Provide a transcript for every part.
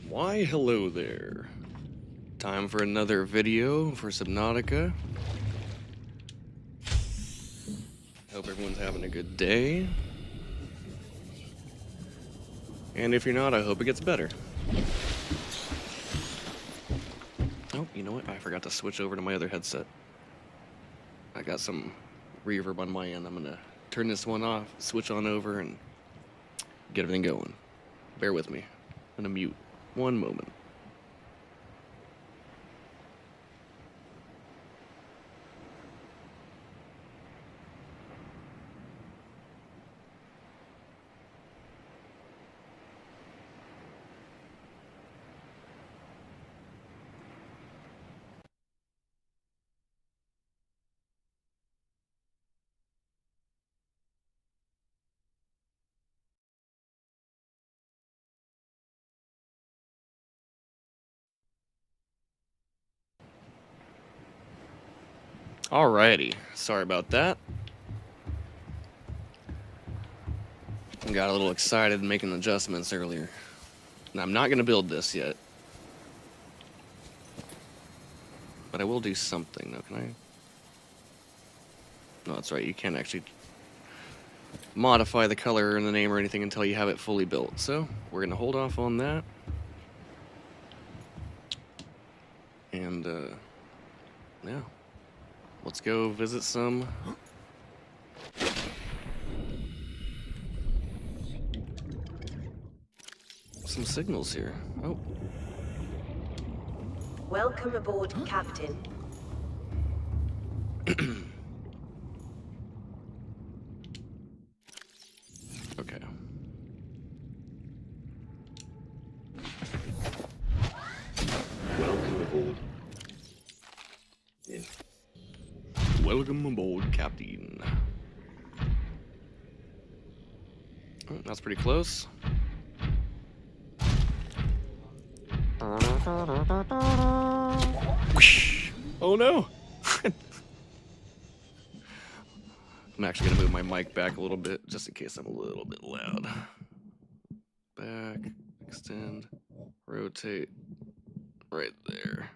Why, hello there. Time for another video for Subnautica. Hope everyone's having a good day. And if you're not, I hope it gets better. Oh, you know what? I forgot to switch over to my other headset. I got some reverb on my end. I'm gonna turn this one off, switch on over, and get everything going. Bear with me. I'm gonna mute. One moment. Alrighty, sorry about that. I got a little excited making adjustments earlier. Now, I'm not going to build this yet. But I will do something, though, can I? No, that's right, you can't actually modify the color and the name or anything until you have it fully built. So, we're going to hold off on that. And, yeah. Let's go visit some signals here. Oh. Welcome aboard, Captain. Okay. Welcome aboard. Yeah. Welcome aboard, Captain. Oh, that's pretty close. Whoosh. Oh no! I'm actually gonna move my mic back a little bit, just in case I'm a little bit loud. Back, extend, rotate, right there.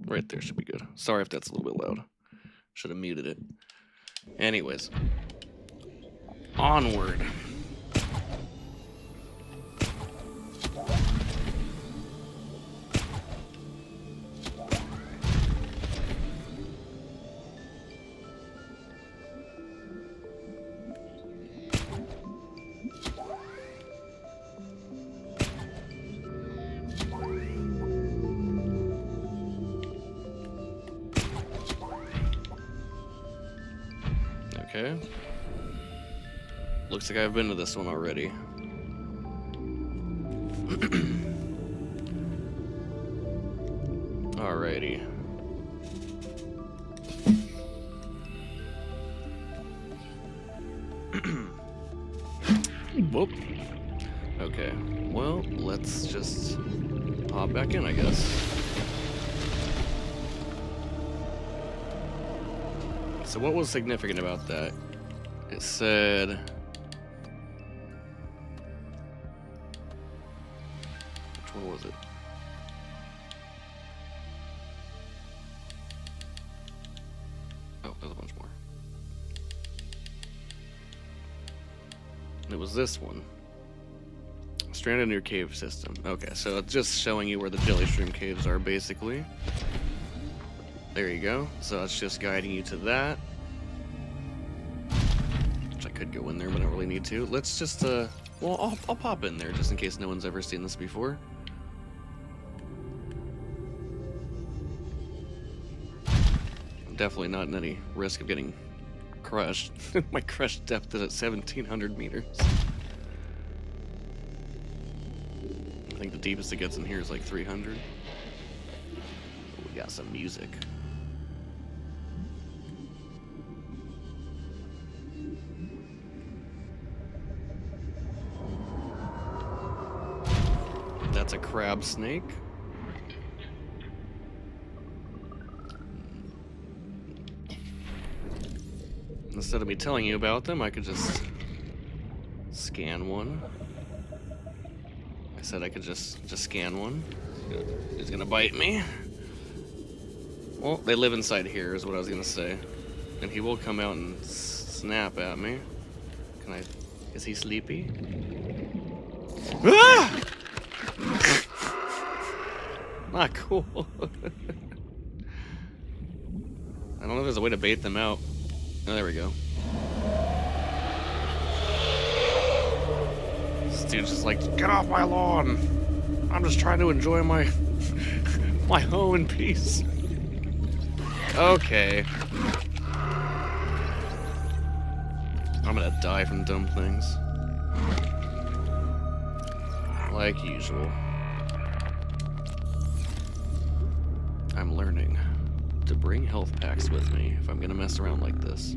Right there should be good. Sorry if that's a little bit loud. Should have muted it. Anyways. Onward. Okay. Looks like I've been to this one already. Alrighty. Whoop. Okay. Well, let's just hop back in, I guess. So what was significant about that? It said... Which one was it? Oh, there's a bunch more. It was this one. Stranded near cave system. Okay, so it's just showing you where the jelly stream caves are, basically. There you go. So it's just guiding you to that. Which I could go in there, but I don't really need to. Let's just, well, I'll pop in there just in case no one's ever seen this before. I'm definitely not in any risk of getting crushed. My crush depth is at 1,700 meters. I think the deepest it gets in here is like 300. Oh, we got some music. That's a crab snake. instead of me telling you about them, I could just scan one. I said I could just scan one. He's gonna bite me. Well, they live inside here, is what I was gonna say. And he will come out and snap at me. Can I... Is he sleepy? Ah! Not cool. I don't know if there's a way to bait them out. Oh, there we go. This dude's just like, get off my lawn! I'm just trying to enjoy my my home in peace. Okay. I'm gonna die from dumb things. Like usual. I'm learning to bring health packs with me if I'm gonna mess around like this.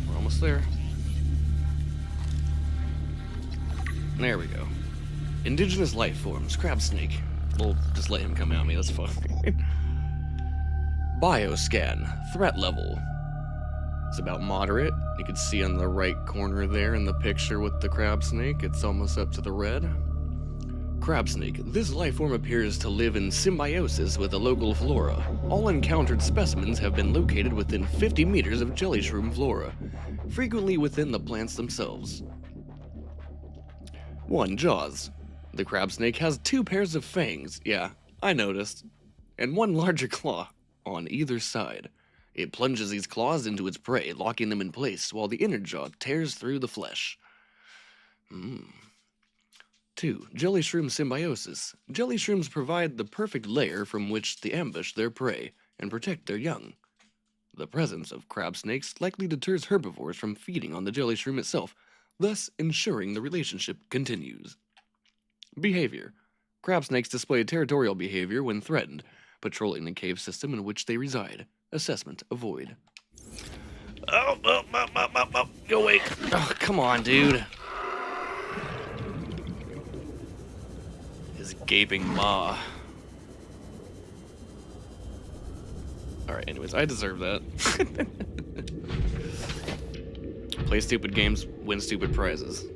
We're almost there. There we go. Indigenous life forms, crab snake. We'll just let him come at me, that's fine. Bioscan, threat level. It's about moderate. You can see on the right corner there in the picture with the crab snake, it's almost up to the red. Crab snake. This life form appears to live in symbiosis with the local flora. All encountered specimens have been located within 50 meters of jelly shroom flora, frequently within the plants themselves. 1. Jaws. The crab snake has 2 pairs of fangs, yeah, I noticed, and 1 larger claw on either side. It plunges these claws into its prey, locking them in place, while the inner jaw tears through the flesh. 2. Jelly shroom symbiosis. Jelly shrooms provide the perfect lair from which to ambush their prey and protect their young. The presence of crab snakes likely deters herbivores from feeding on the jelly shroom itself, thus ensuring the relationship continues. Behavior. Crab snakes display territorial behavior when threatened, patrolling the cave system in which they reside. Assessment, avoid. Oh, go away. Oh, come on, dude. His gaping maw. Alright, anyways, I deserve that. Play stupid games, win stupid prizes.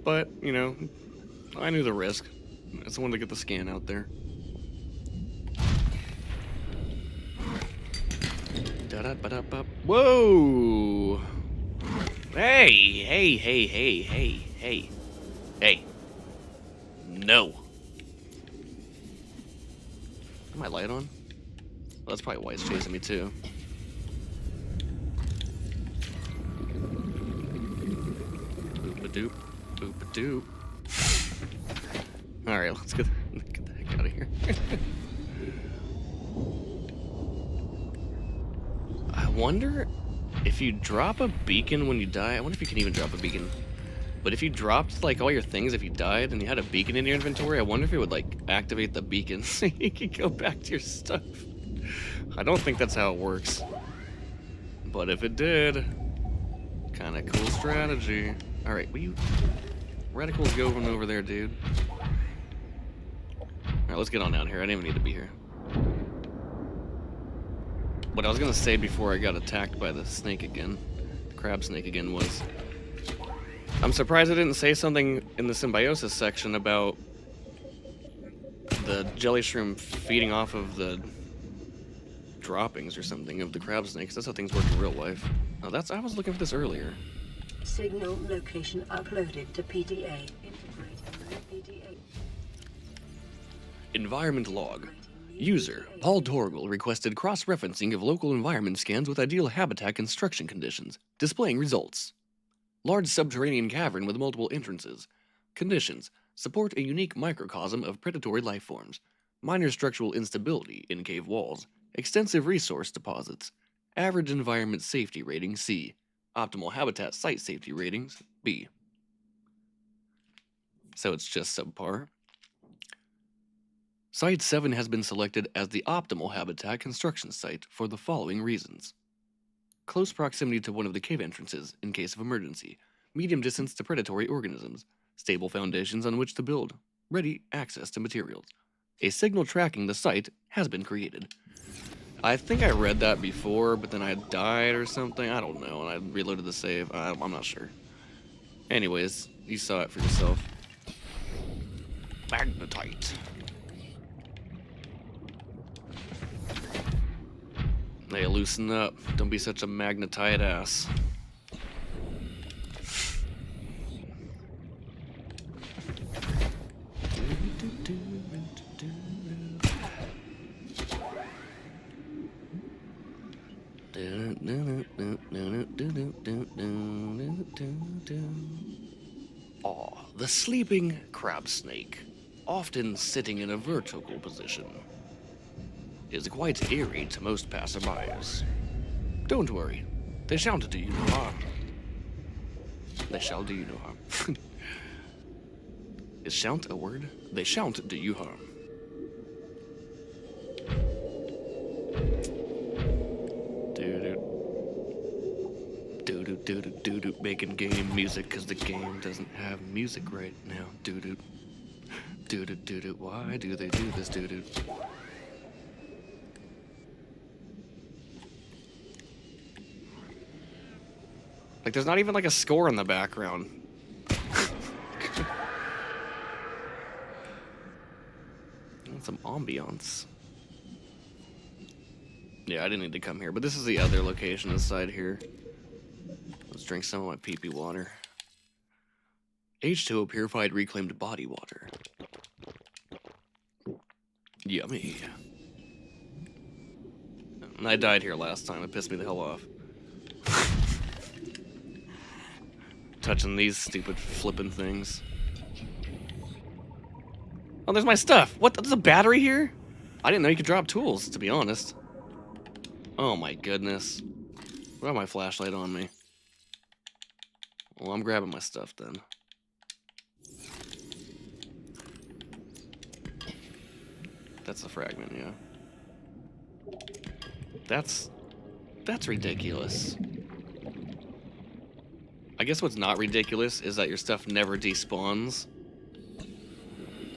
But, you know, I knew the risk. I just wanted to get the scan out there. Whoa! Hey. No. Is my light on? Well, that's probably why it's chasing me too. Boop-a-doop. Boop-a-doop. Alright, let's get the heck out of here. I wonder if you drop a beacon when you die. I wonder if you can even drop a beacon. But if you dropped like all your things, if you died and you had a beacon in your inventory, I wonder if it would like activate the beacon so you could go back to your stuff. I don't think that's how it works. But if it did, kind of cool strategy. Alright, will you... Radical's going over there, dude. Alright, let's get on down here. I didn't even need to be here. What I was gonna say before I got attacked by the snake again, the crab snake again, was... I'm surprised I didn't say something in the symbiosis section about the jelly shroom feeding off of the droppings or something of the crab snakes. That's how things work in real life. Oh, I was looking for this earlier. Signal location uploaded to PDA. Environment log. User, Paul Torgal, requested cross-referencing of local environment scans with ideal habitat construction conditions, displaying results. Large subterranean cavern with multiple entrances. Conditions, support a unique microcosm of predatory life forms. Minor structural instability in cave walls. Extensive resource deposits. Average environment safety rating C. Optimal habitat site safety ratings B. So it's just subpar. Site 7 has been selected as the optimal habitat construction site for the following reasons. Close proximity to one of the cave entrances in case of emergency. medium distance to predatory organisms, stable foundations on which to build, ready access to materials. A signal tracking the site has been created. I think I read that before, but then I died or something. I don't know, and I reloaded the save. I'm not sure. Anyways, you saw it for yourself. Magnetite. Hey, loosen up. Don't be such a magnetite ass. Aw, the sleeping crab snake, often sitting in a vertical position, is quite eerie to most passerbys. Don't worry, they shan't do you no harm. They shall do you no harm. Is shan't a word? They shan't do you harm. Doo-doo, making game music because the game doesn't have music right now. Doo-doo. Doo-doo, why do they do this, doo-doo? Like, there's not even, like, a score in the background. Some ambiance. Yeah, I didn't need to come here, but this is the other location inside here. Let's drink some of my pee-pee water. H2O purified reclaimed body water. Yummy. And I died here last time. It pissed me the hell off. Touching these stupid flippin' things. Oh, there's my stuff. What? There's a battery here? I didn't know you could drop tools, to be honest. Oh my goodness. I have my flashlight on me. Well, I'm grabbing my stuff then. That's a fragment, yeah. That's ridiculous. I guess what's not ridiculous is that your stuff never despawns.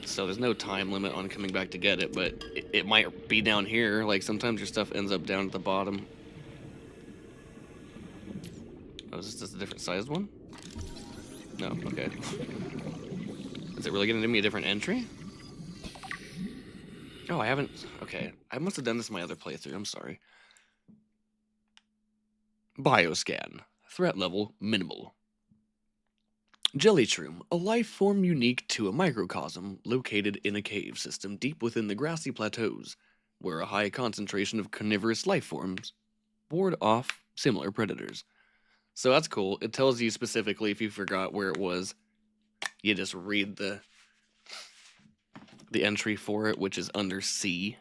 So there's no time limit on coming back to get it, but it might be down here. Like, sometimes your stuff ends up down at the bottom. Oh, is this just a different sized one? No, okay. Is it really gonna give me a different entry? Oh, I haven't... Okay, I must have done this in my other playthrough, I'm sorry. Bioscan. Threat level minimal. Jelly shroom, a life form unique to a microcosm located in a cave system deep within the grassy plateaus, where a high concentration of carnivorous life forms ward off similar predators. So that's cool. It tells you specifically if you forgot where it was. You just read the entry for it, which is under C.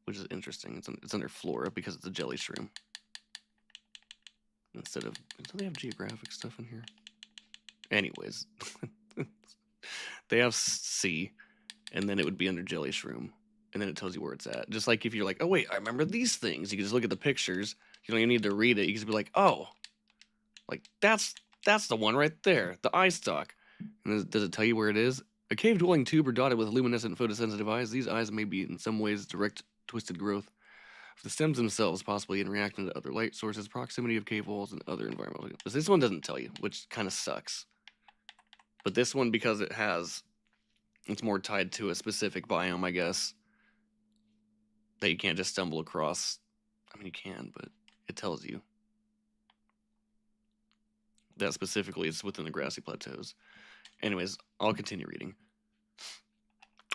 Which is interesting. It's under flora because it's a jelly shroom. Instead of... Do they have geographic stuff in here? Anyways. They have C, and then it would be under jelly shroom. And then it tells you where it's at. Just like if you're like, oh wait, I remember these things. You can just look at the pictures. You don't even need to read it. You can just be like, oh, like that's the one right there, the eye stalk. And does it tell you where it is? A cave-dwelling tube are dotted with luminescent photosensitive eyes. These eyes may be in some ways direct twisted growth of the stems themselves, possibly in reaction to other light sources, proximity of cave walls, and other environmental. But this one doesn't tell you, which kind of sucks. But this one, because it's more tied to a specific biome, I guess. That you can't just stumble across. I mean, you can, but it tells you. That specifically is within the grassy plateaus. Anyways, I'll continue reading.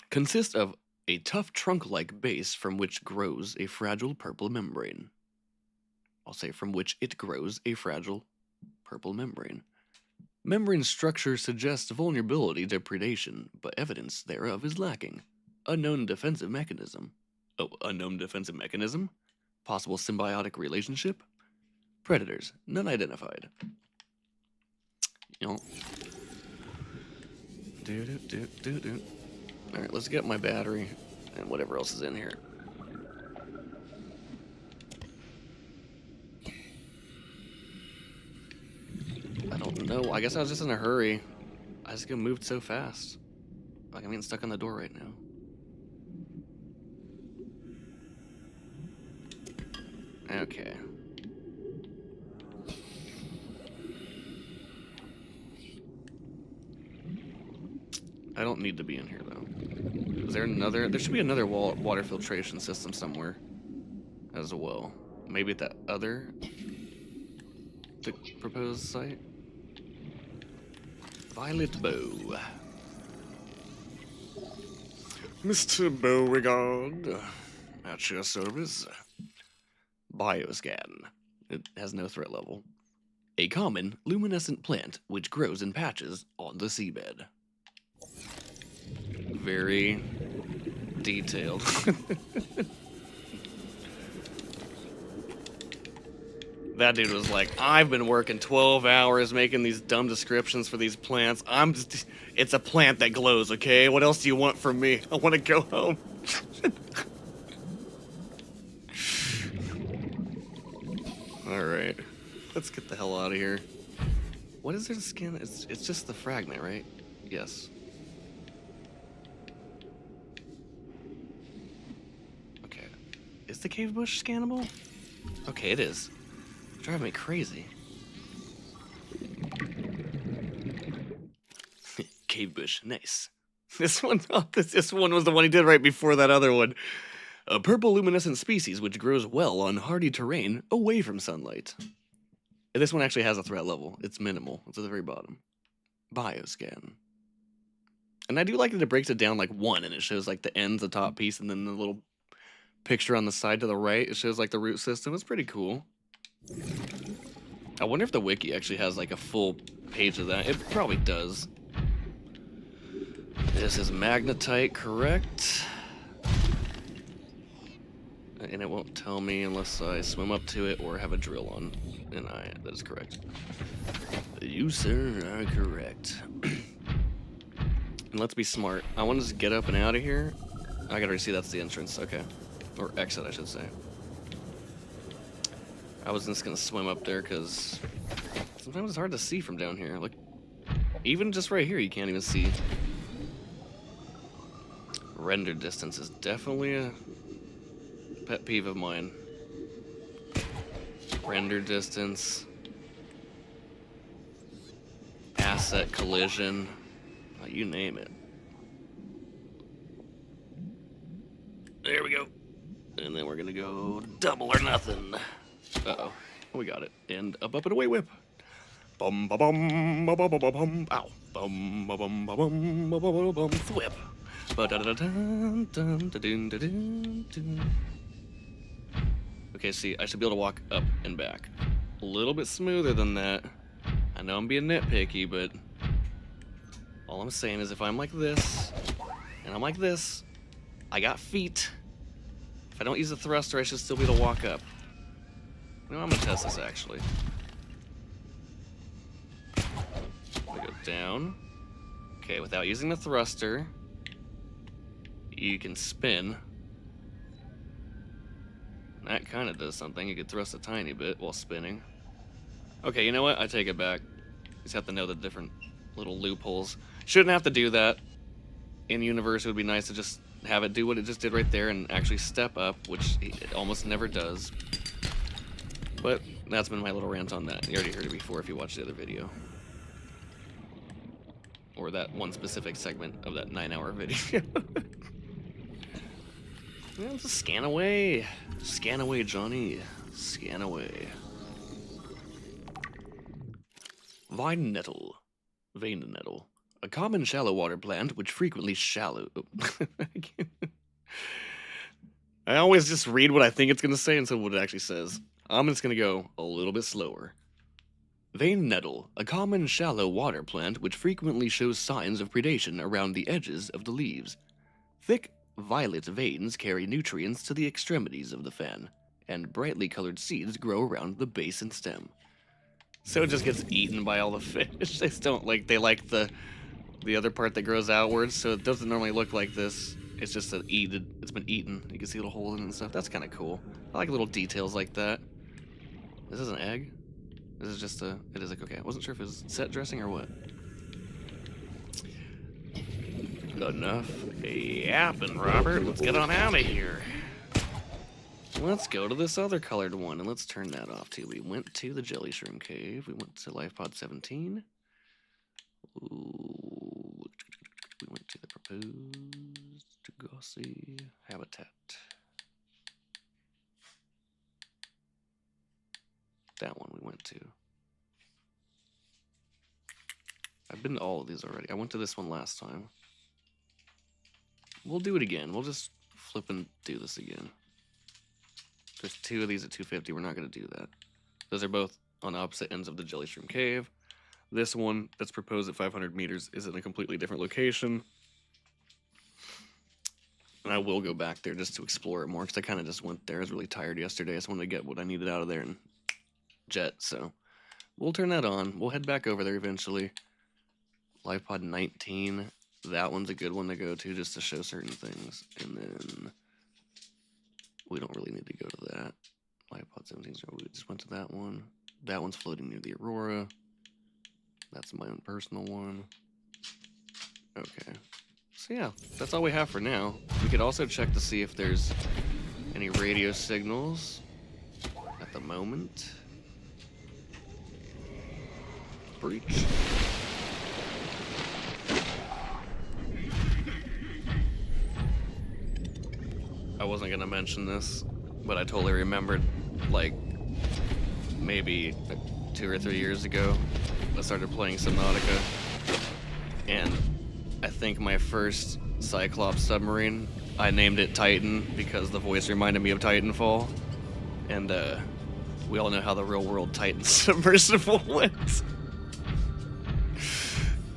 Consists of a tough trunk-like base from which grows a fragile purple membrane. I'll say from which it grows a fragile purple membrane. Membrane structure suggests vulnerability to predation, but evidence thereof is lacking. Unknown defensive mechanism. Oh, unknown defensive mechanism? Possible symbiotic relationship? Predators, none identified. You know. Alright, let's get my battery and whatever else is in here. No, I guess I was just in a hurry. I just moved so fast. Like I'm getting stuck on the door right now. Okay. I don't need to be in here though. Is there another? There should be another water filtration system somewhere as well. Maybe at that other the proposed site. Violet Bow. Mr. Beauregard, at your service. Bioscan. It has no threat level. A common luminescent plant which grows in patches on the seabed. Very detailed. That dude was like, I've been working 12 hours making these dumb descriptions for these plants. It's a plant that glows, okay? What else do you want from me? I want to go home. Alright. Let's get the hell out of here. What is their skin? It's just the fragment, right? Yes. Okay. Is the cave bush scannable? Okay, it is. Driving me crazy. Cave bush, nice. This one was the one he did right before that other one. A purple luminescent species which grows well on hardy terrain away from sunlight. And this one actually has a threat level. It's minimal. It's at the very bottom. Bioscan. And I do like that it breaks it down like one, and it shows like the ends, the top piece, and then the little picture on the side to the right. It shows like the root system. It's pretty cool. I wonder if the wiki actually has like a full page of that. It probably does. This is magnetite, correct? And it won't tell me unless I swim up to it or have a drill on. And that is correct. You, sir, are correct. And let's be smart. I want to just get up and out of here. I gotta see that's the entrance. Okay. Or exit, I should say. I was just gonna swim up there because sometimes it's hard to see from down here. Like, even just right here, you can't even see. Render distance is definitely a pet peeve of mine. Render distance. Asset collision. You name it. There we go. And then we're gonna go double or nothing. Uh-oh. We got it. And up, and away whip. Bum ba bum ba ba ba bum. Ow. Bum ba bum ba bum ba ba bum. Thwip. Okay, see, I should be able to walk up and back. A little bit smoother than that. I know I'm being nitpicky, but all I'm saying is if I'm like this, and I'm like this, I got feet. If I don't use the thruster, I should still be able to walk up. No, I'm gonna test this actually. We go down. Okay, without using the thruster, you can spin. That kind of does something. You could thrust a tiny bit while spinning. Okay, you know what? I take it back. You just have to know the different little loopholes. Shouldn't have to do that. In universe, it would be nice to just have it do what it just did right there and actually step up, which it almost never does. But that's been my little rant on that. You already heard it before if you watched the other video. Or that one specific segment of that 9-hour video. Yeah, just scan away. Scan away, Johnny. Scan away. Vine nettle. Vein nettle. A common shallow water plant which frequently I always just read what I think it's going to say instead of what it actually says. I'm just going to go a little bit slower. Vein nettle. A common shallow water plant which frequently shows signs of predation around the edges of the leaves. Thick violet veins carry nutrients to the extremities of the fan, and brightly colored seeds grow around the base and stem. So it just gets eaten by all the fish. They don't like, they like the other part that grows outwards, so it doesn't normally look like this. It's just it's been eaten. You can see little holes in it and stuff. That's kind of cool. I like little details like that. This is an egg? This is just a. It is like okay. I wasn't sure if it was set dressing or what. Enough yapping, Robert. Let's get on out of here. Let's go to this other colored one and let's turn that off too. We went to the Jelly Shroom Cave. We went to Life Pod 17. Ooh. We went to the proposed Gossy habitat. That one we went to. I've been to all of these already. I went to this one last time. We'll do it again. We'll just flip and do this again. There's 2 of these at 250. We're not going to do that. Those are both on opposite ends of the Jelly Shroom Cave. This one that's proposed at 500 meters is in a completely different location. And I will go back there just to explore it more because I kind of just went there. I was really tired yesterday. I just wanted to get what I needed out of there and jet. So we'll turn that on. We'll head back over there eventually. Life Pod 19. That one's a good one to go to just to show certain things. And then we don't really need to go to that. Life Pod 17, so we just went to that one. That one's floating near the Aurora. That's my own personal one. Okay. So yeah, that's all we have for now. We could also check to see if there's any radio signals at the moment. Breach. I wasn't gonna mention this, but I totally remembered, like, maybe 2 or 3 years ago, I started playing Subnautica, and I think my first Cyclops submarine, I named it Titan because the voice reminded me of Titanfall, and we all know how the real-world Titan submersible went.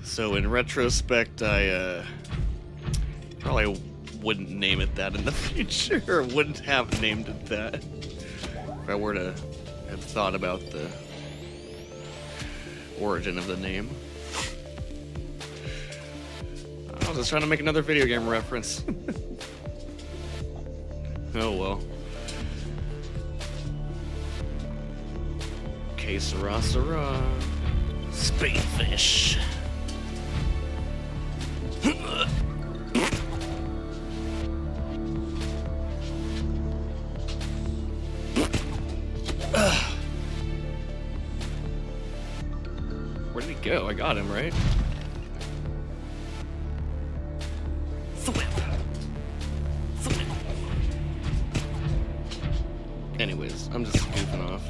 So in retrospect, I probably wouldn't name it that in the future, or wouldn't have named it that if I were to have thought about the origin of the name. I was just trying to make another video game reference. Oh well. Que sera, sera. Spadefish. Where did he go? I got him, right? Anyways, I'm just goofing off.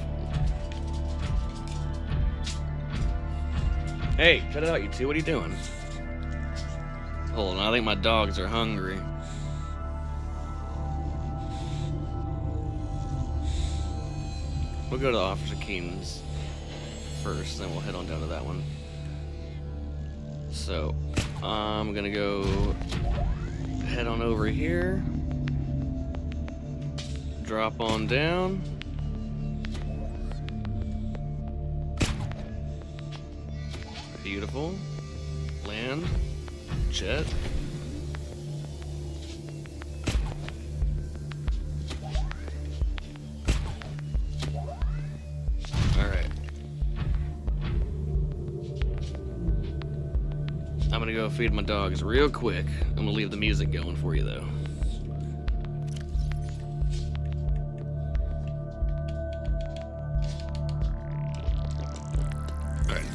Hey, cut it out, you two. What are you doing? Hold on, I think my dogs are hungry. We'll go to Officer Keen's first, then we'll head on down to that one. So, I'm gonna go head on over here. Drop on down. Beautiful. Land. Jet. Alright. I'm gonna go feed my dogs real quick. I'm gonna leave the music going for you though.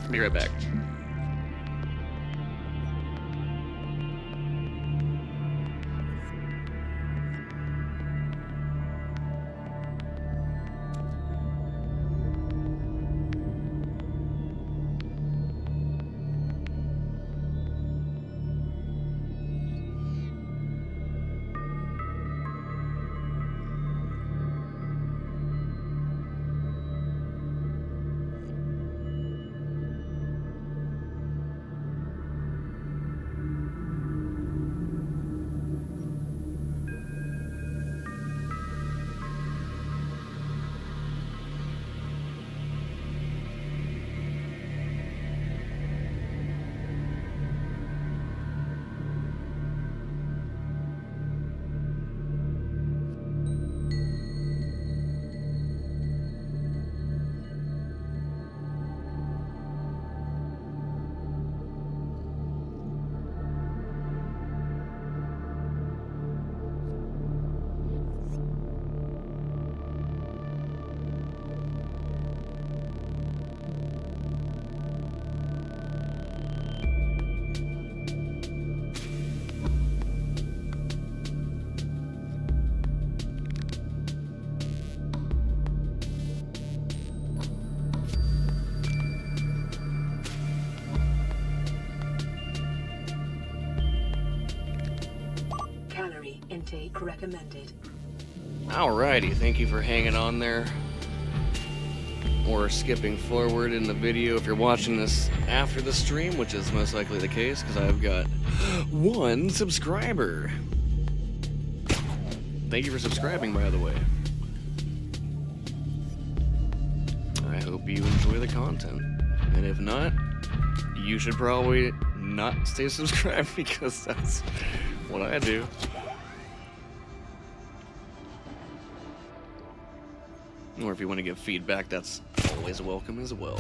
Be right back. intake recommended. Alrighty, thank you for hanging on there. Or skipping forward in the video if you're watching this after the stream, which is most likely the case because I've got 1 subscriber. Thank you for subscribing, by the way. I hope you enjoy the content. And if not, you should probably not stay subscribed because that's what I do. Or if you want to give feedback, that's always welcome as well.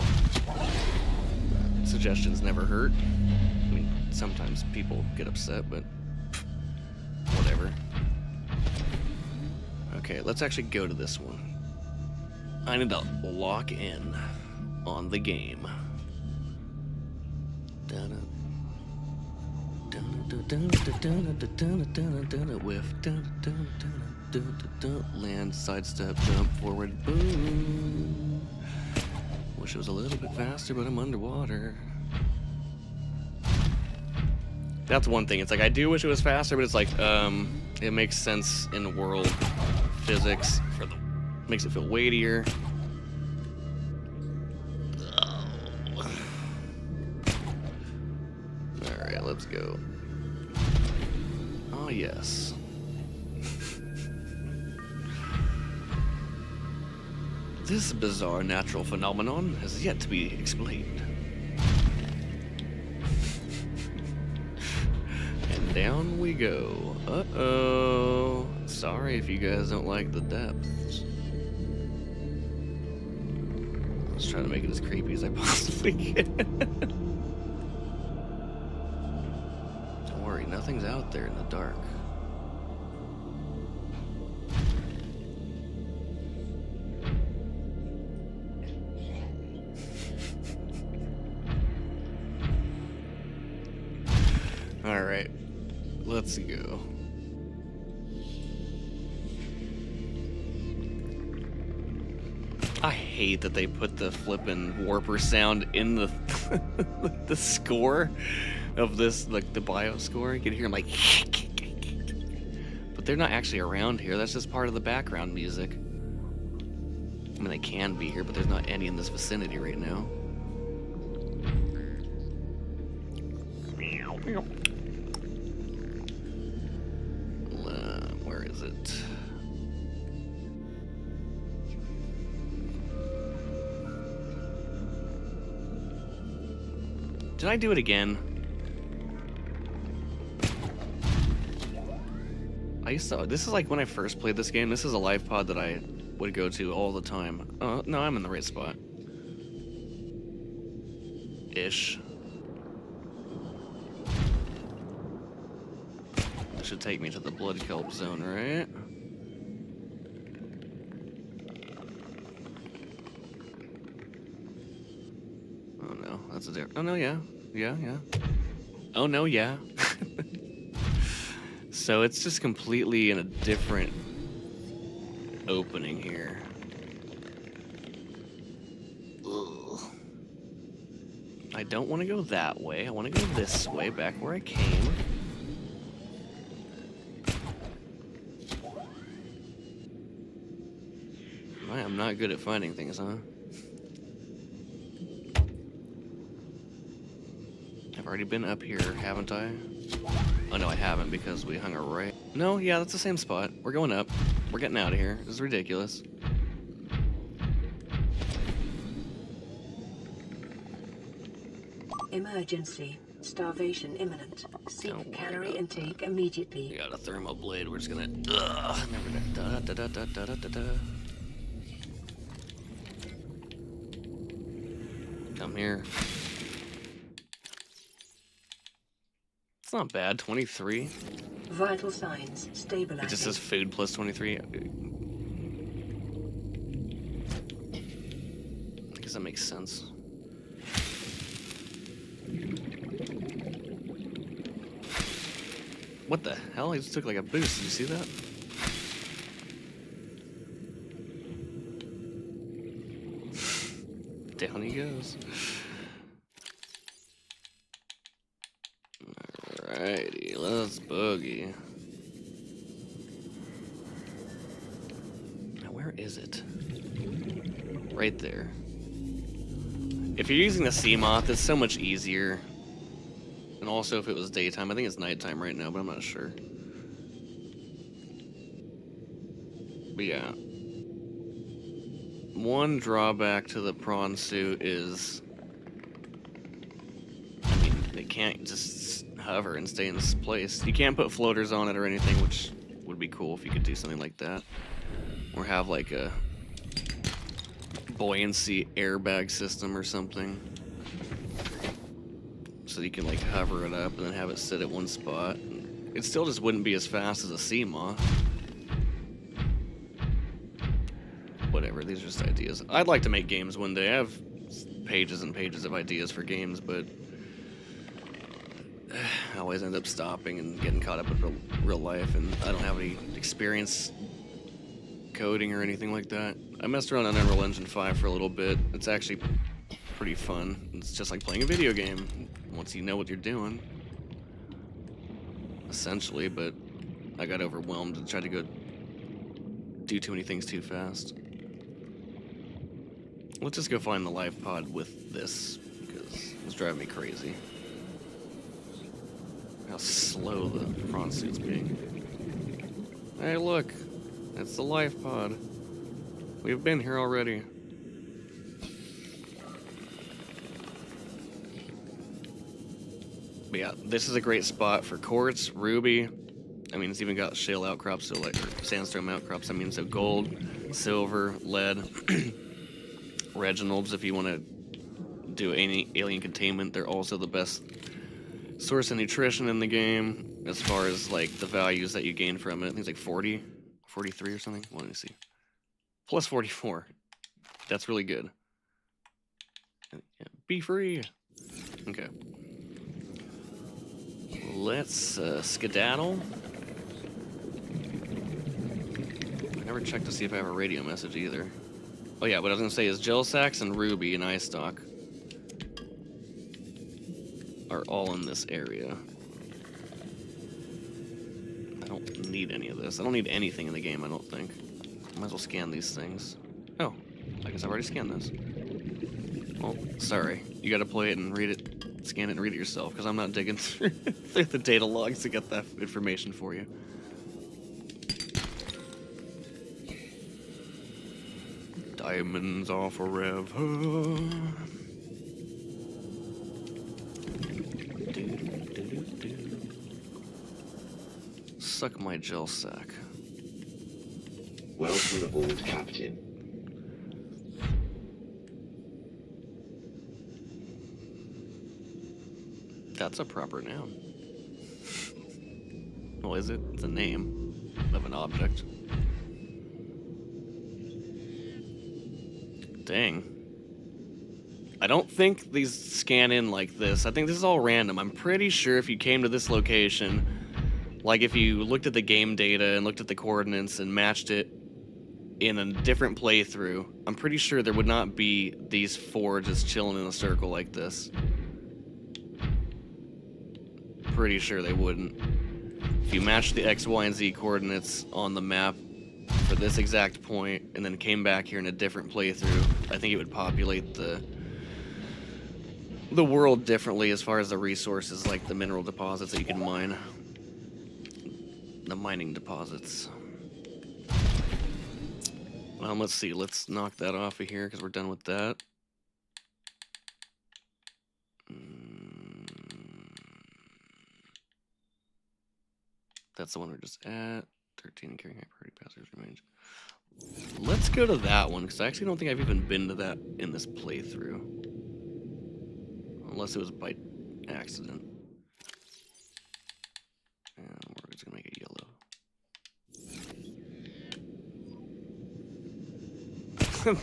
Suggestions never hurt. I mean, sometimes people get upset, but whatever. Okay, let's actually go to this one. I need to lock in on the game. Whiff. Land, sidestep, jump, forward, boom. Wish it was a little bit faster, but I'm underwater. That's one thing. It's like I do wish it was faster, but it's like it makes sense in world physics for the makes it feel weightier. All right, let's go. Oh yes. This bizarre natural phenomenon has yet to be explained. And down we go. Uh-oh. Sorry if you guys don't like the depths. Let's try to make it as creepy as I possibly can. Don't worry, nothing's out there in the dark. Alright, let's go. I hate that they put the flippin' warper sound in the the score of this, like the bio score. You can hear them like but they're not actually around here. That's just part of the background music. I mean, they can be here, but there's not any in this vicinity right now. Where is it? Did I do it again? I used to. This is like when I first played this game. This is a live pod that I would go to all the time. Oh, no, I'm in the right spot. Ish. This should take me to the blood kelp zone, right? Oh no, that's a different. Oh no, yeah. Oh no, yeah. So it's just completely in a different opening here. Ugh. I don't want to go that way. I want to go this way, back where I came. I am not good at finding things, huh? I've already been up here, haven't I? Oh no, I haven't because we hung a right. No, yeah, that's the same spot. We're going up. We're getting out of here. This is ridiculous. Emergency. Starvation imminent. Seek calorie intake immediately. We got a thermal blade. We're just gonna. Come here. It's not bad. 23. Vital signs stabilizing. It just says food plus 23. I guess that makes sense. What the hell? He just took like a boost. Did you see that? Down he goes. Alrighty, let's boogie. is it? Right there. If you're using the sea moth, it's so much easier. And also if it was daytime, I think it's nighttime right now, but I'm not sure. But yeah. One drawback to the prawn suit is, I mean, they can't just hover and stay in this place. You can't put floaters on it or anything, which would be cool if you could do something like that. Or have like a buoyancy airbag system or something. So you can like hover it up and then have it sit at one spot. It still just wouldn't be as fast as a sea moth. Whatever, these are just ideas. I'd like to make games one day. I have pages and pages of ideas for games, but I always end up stopping and getting caught up with real life, and I don't have any experience coding or anything like that. I messed around on Unreal Engine 5 for a little bit. It's actually pretty fun. It's just like playing a video game once you know what you're doing, essentially, but I got overwhelmed and tried to go do too many things too fast. Let's just go find the live pod with this, because it's driving me crazy. How slow the prawn suit's being. Hey, look! It's the live pod. We've been here already. But yeah, this is a great spot for quartz, ruby. I mean, it's even got shale outcrops, so like sandstone outcrops. I mean, so gold, silver, lead. Reginald's, if you want to do any alien containment, they're also the best source of nutrition in the game as far as like the values that you gain from it. I think it's like 40, 43 or something. Let me see. Plus 44. That's really good. Be free. Okay. Let's skedaddle. I never checked to see if I have a radio message either. Oh yeah, what I was gonna say is gel sacks and ruby and eye stock are all in this area. I don't need any of this. I don't need anything in the game, I don't think. Might as well scan these things. Oh, I guess I've already scanned this. Well, sorry. You gotta play it and read it, scan it and read it yourself, because I'm not digging through the data logs to get that information for you. Diamonds are forever. Suck my gel sack. Welcome aboard, Captain. That's a proper noun. Well, is it? It's a name of an object. Dang. I don't think these scan in like this. I think this is all random. I'm pretty sure if you came to this location, like if you looked at the game data and looked at the coordinates and matched it in a different playthrough, I'm pretty sure there would not be these four just chilling in a circle like this. Pretty sure they wouldn't. If you matched the X, Y, and Z coordinates on the map for this exact point and then came back here in a different playthrough, I think it would populate the world differently as far as the resources, like the mineral deposits that you can mine. The mining deposits. Let's see, let's knock that off of here because we're done with that. That's the one we're just at. 13 carrying high priority passengers remains. Let's go to that one, because I actually don't think I've even been to that in this playthrough. Unless it was by accident. And we're just going to make it yellow.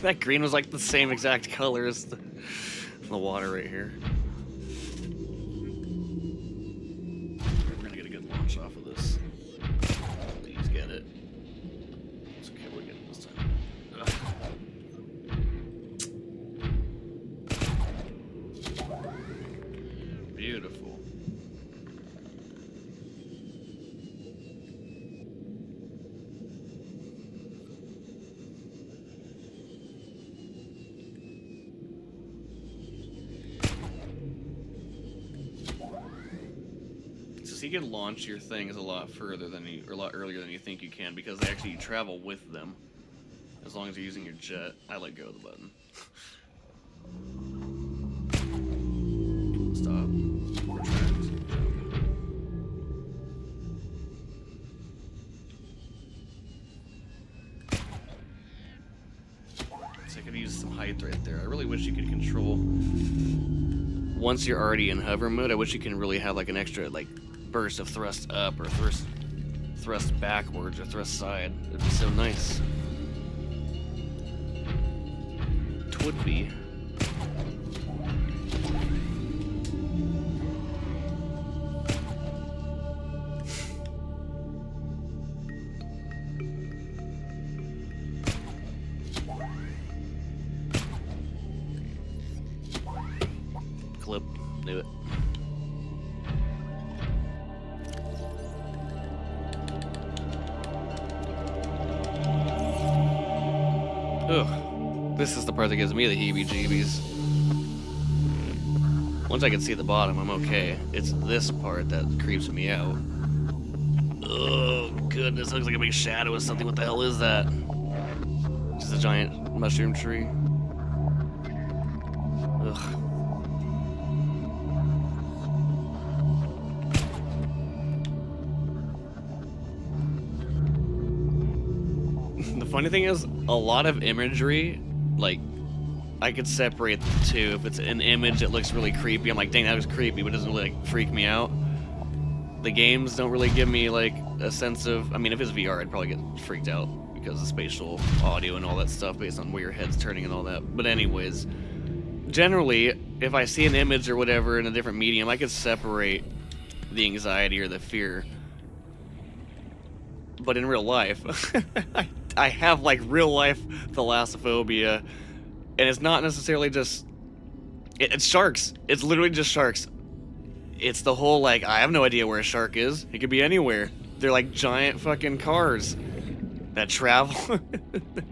That green was like the same exact color as the water right here. We're going to get a good launch off of this. Please get it. It's okay, we're getting this time. Ugh. Beautiful. is he can launch your things a lot further than you, or a lot earlier than you think you can, because they actually travel with them. As long as you're using your jet. I let go of the button. Stop. Retract. So I could use some height right there. I really wish you could control. Once you're already in hover mode, I wish you can really have like an extra like burst of thrust up or thrust backwards or thrust side. It'd be so nice. Twould be. Clip. Do it. Ugh. This is the part that gives me the heebie-jeebies. Once I can see the bottom, I'm okay. It's this part that creeps me out. Oh, goodness. Looks like a big shadow of something. What the hell is that? Just a giant mushroom tree. Ugh. The funny thing is, a lot of imagery, like, I could separate the two. If it's an image that looks really creepy, I'm like, dang, that was creepy, but it doesn't really, like, freak me out. The games don't really give me, like, a sense of... I mean, if it's VR, I'd probably get freaked out because of spatial audio and all that stuff based on where your head's turning and all that. But anyways, generally, if I see an image or whatever in a different medium, I could separate the anxiety or the fear. But in real life, I have, like, real-life thalassophobia, and it's not necessarily just... It's sharks. It's literally just sharks. It's the whole, like, I have no idea where a shark is. It could be anywhere. They're like giant fucking cars that travel,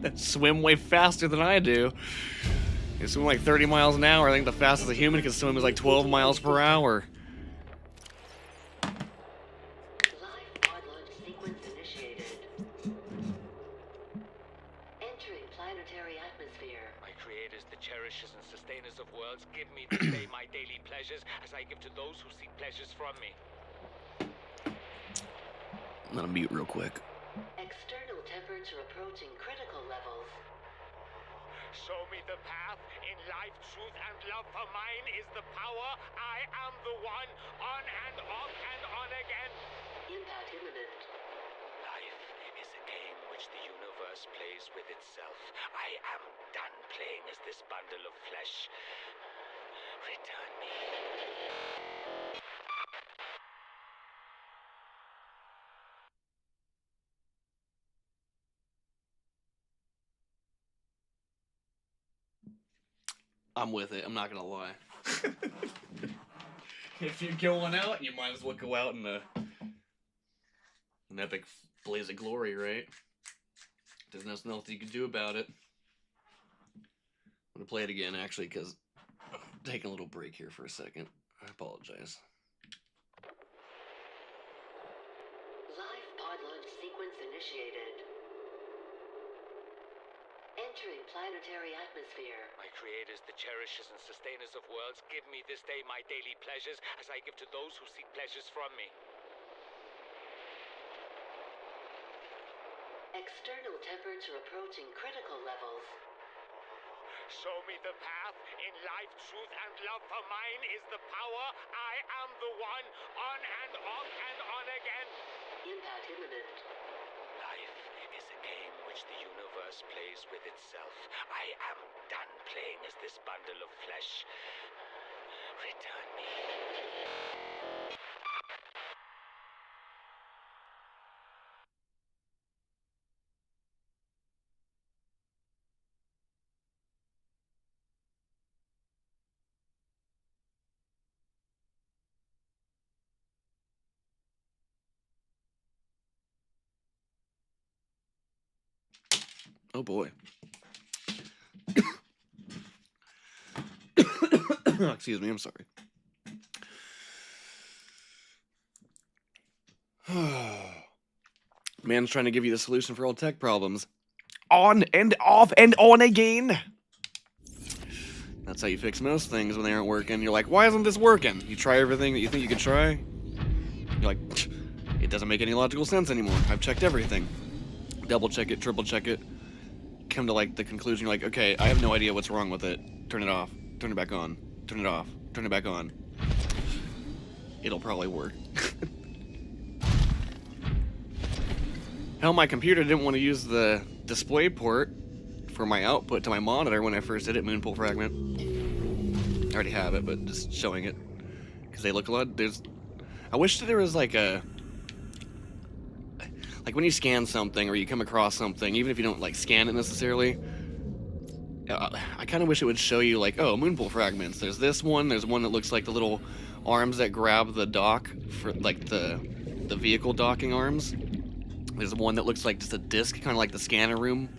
that swim way faster than I do. They swim like 30 miles an hour. I think the fastest a human can swim is like 12 miles per hour. Live pod-launch sequence initiated. Entering planetary atmosphere. My creators, the cherishers and sustainers of worlds, give me this day my daily pleasures as I give to those who seek pleasures from me. I'm gonna mute real quick. External temperature approaching critical levels. Show me the path in life, truth, and love, for mine is the power. I am the one, on and off and on again. Impact imminent. Life is a game which the universe plays with itself. I am done playing as this bundle of flesh. Return me. I'm with it. I'm not gonna lie. If you're going out, you might as well go out in an epic blaze of glory, right? There's nothing else you can do about it. I'm gonna play it again, actually, because I'm taking a little break here for a second. I apologize. Live pod launch sequence initiated. Entering planetary atmosphere. My creators, the cherishers and sustainers of worlds, give me this day my daily pleasures as I give to those who seek pleasures from me. External temperature approaching critical levels. Show me the path in life, truth, and love, for mine is the power. I am the one, on and off and on again. Impact imminent. Life is a game which the universe plays with itself. I am done playing as this bundle of flesh. Return me. Oh boy. Excuse me, I'm sorry. Man's trying to give you the solution for all tech problems. On and off and on again. That's how you fix most things when they aren't working. You're like, why isn't this working? You try everything that you think you could try. You're like, it doesn't make any logical sense anymore. I've checked everything. Double check it, triple check it. Come to like the conclusion, you're like, okay, I have no idea what's wrong with it. Turn it off. Turn it back on. Turn it off. Turn it back on. It'll probably work. Hell, my computer didn't want to use the display port for my output to my monitor when I first did it, Moonpool Fragment. I already have it, but just showing it. Because they look a lot... I wish that there was like a... Like when you scan something or you come across something, even if you don't like scan it necessarily, I kind of wish it would show you like, oh, Moonpool Fragments. There's this one. There's one that looks like the little arms that grab the dock for like the vehicle docking arms. There's one that looks like just a disc, kind of like the scanner room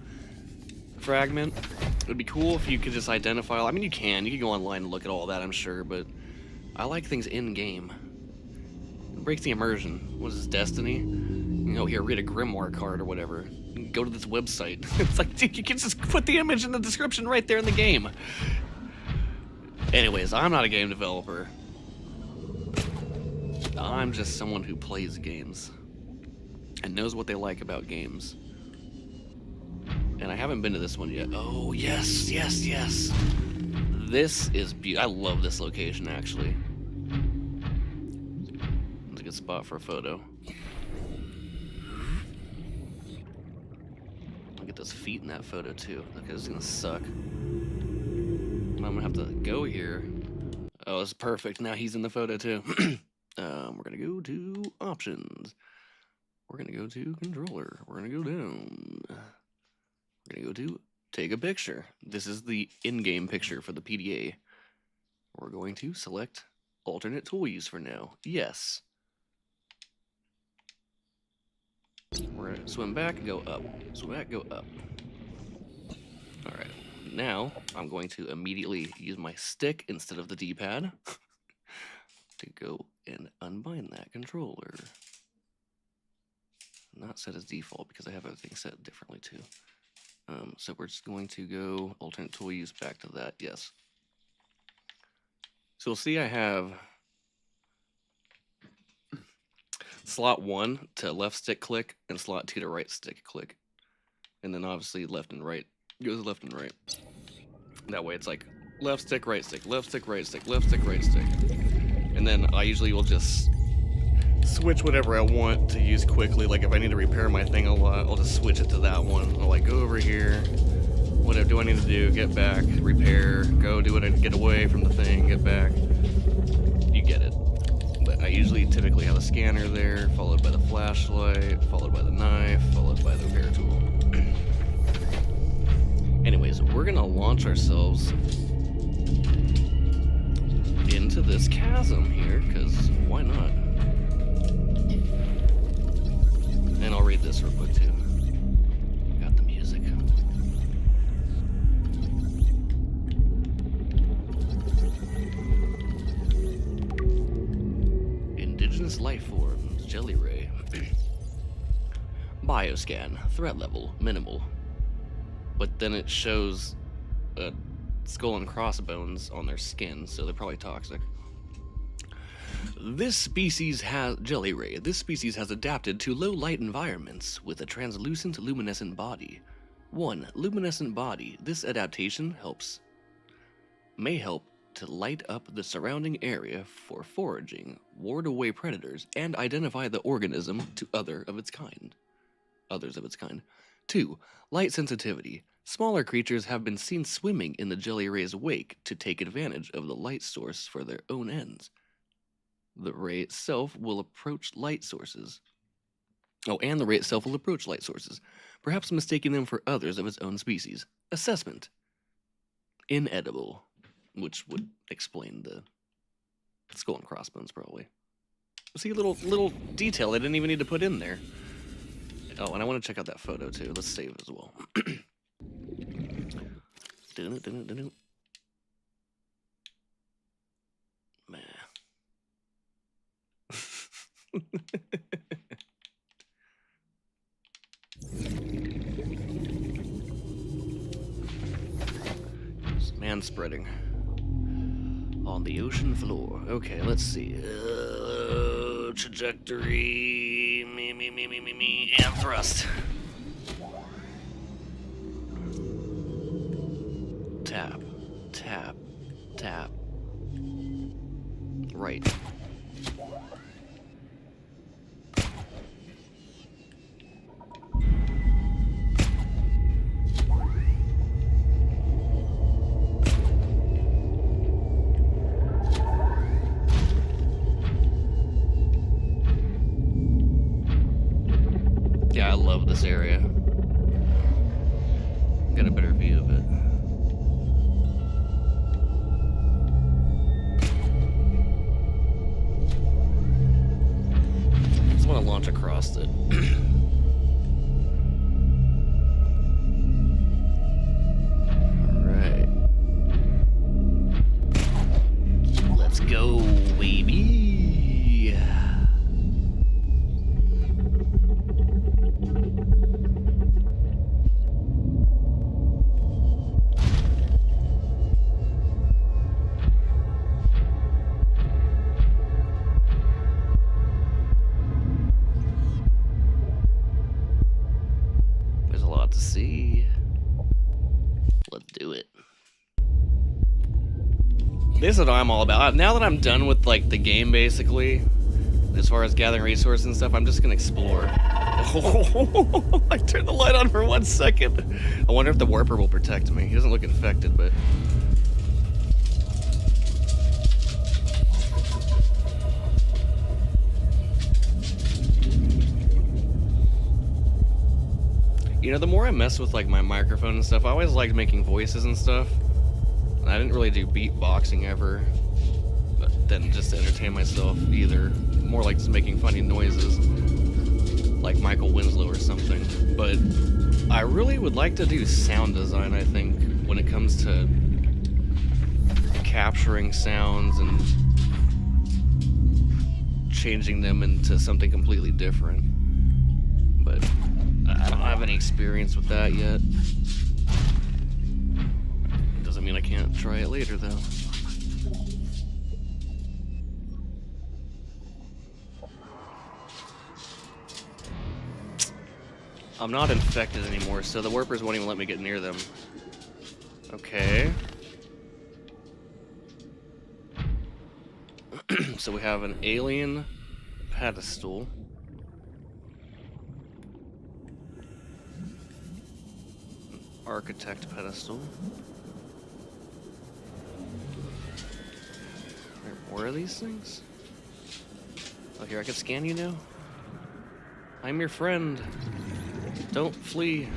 fragment. It would be cool if you could just identify. I mean, you could go online and look at all that, I'm sure, but I like things in game. It breaks the immersion. What is this, Destiny? You know, here, read a Grimoire card or whatever. Go to this website. It's like, dude, you can just put the image in the description right there in the game. Anyways, I'm not a game developer. I'm just someone who plays games and knows what they like about games. And I haven't been to this one yet. Oh, yes, yes, yes. This is beautiful. I love this location, actually. It's a good spot for a photo. Look at those feet in that photo, too. Okay, this is gonna suck. I'm gonna have to go here. Oh, it's perfect. Now he's in the photo, too. We're gonna go to options. We're gonna go to controller. We're gonna go down. We're gonna go to take a picture. This is the in-game picture for the PDA. We're going to select alternate tool use for now. Yes. We're gonna swim back, go up. Swim back, go up. Alright. Now, I'm going to immediately use my stick instead of the D-pad to go and unbind that controller. Not set as default because I have everything set differently too. So we're just going to go alternate tool use back to that. Yes. So we'll see I have slot 1 to left stick click and slot 2 to right stick click. And then obviously left and right goes left and right. That way it's like left stick, right stick, left stick, right stick, left stick, right stick. And then I usually will just switch whatever I want to use quickly. Like if I need to repair my thing a lot, I'll just switch it to that one. I'll like go over here. Whatever do I need to do? Get back, repair, go do what I get away from the thing, get back. You get it. But I usually typically have a scanner there, followed by the flashlight, followed by the knife, followed by the repair tool. Anyways, we're gonna launch ourselves into this chasm here, because why not? And I'll read this real quick too. Got the music. Indigenous life forms, jelly ray. Bioscan, threat level, minimal. But then it shows a skull and crossbones on their skin, so they're probably toxic. This species has jelly ray. This species has adapted to low light environments with a translucent luminescent body. 1. Luminescent body. This adaptation may help to light up the surrounding area for foraging, ward away predators, and identify the organism to others of its kind. 2. Light sensitivity. Smaller creatures have been seen swimming in the jelly ray's wake to take advantage of the light source for their own ends. The ray itself will approach light sources. And the ray itself will approach light sources, perhaps mistaking them for others of its own species. Assessment. Inedible, which would explain the skull and crossbones, probably. See, a little detail I didn't even need to put in there. Oh, and I want to check out that photo, too. Let's save it as well. Man. sand spreading on the ocean floor. Okay, let's see. Trajectory, me, and thrust. Tap, tap, tap. Right. Yeah, I love this area. Get a better view of it. Just want to launch across it. Alright. Let's go, baby. There's a lot to see. Let's do it. This is what I'm all about. Now that I'm done with like the game, basically, as far as gathering resources and stuff, I'm just gonna explore. Oh, I turned the light on for 1 second. I wonder if the warper will protect me. He doesn't look infected, but. You know, the more I mess with like my microphone and stuff, I always liked making voices and stuff. And I didn't really do beatboxing ever, but then just to entertain myself either. More like just making funny noises, like Michael Winslow or something. But I really would like to do sound design, I think, when it comes to capturing sounds and changing them into something completely different. But I don't have any experience with that yet. Doesn't mean I can't try it later, though. I'm not infected anymore, so the warpers won't even let me get near them. Okay. So we have an alien pedestal. Architect pedestal. Where are these things? Oh, here, I can scan you now. I'm your friend. Don't flee.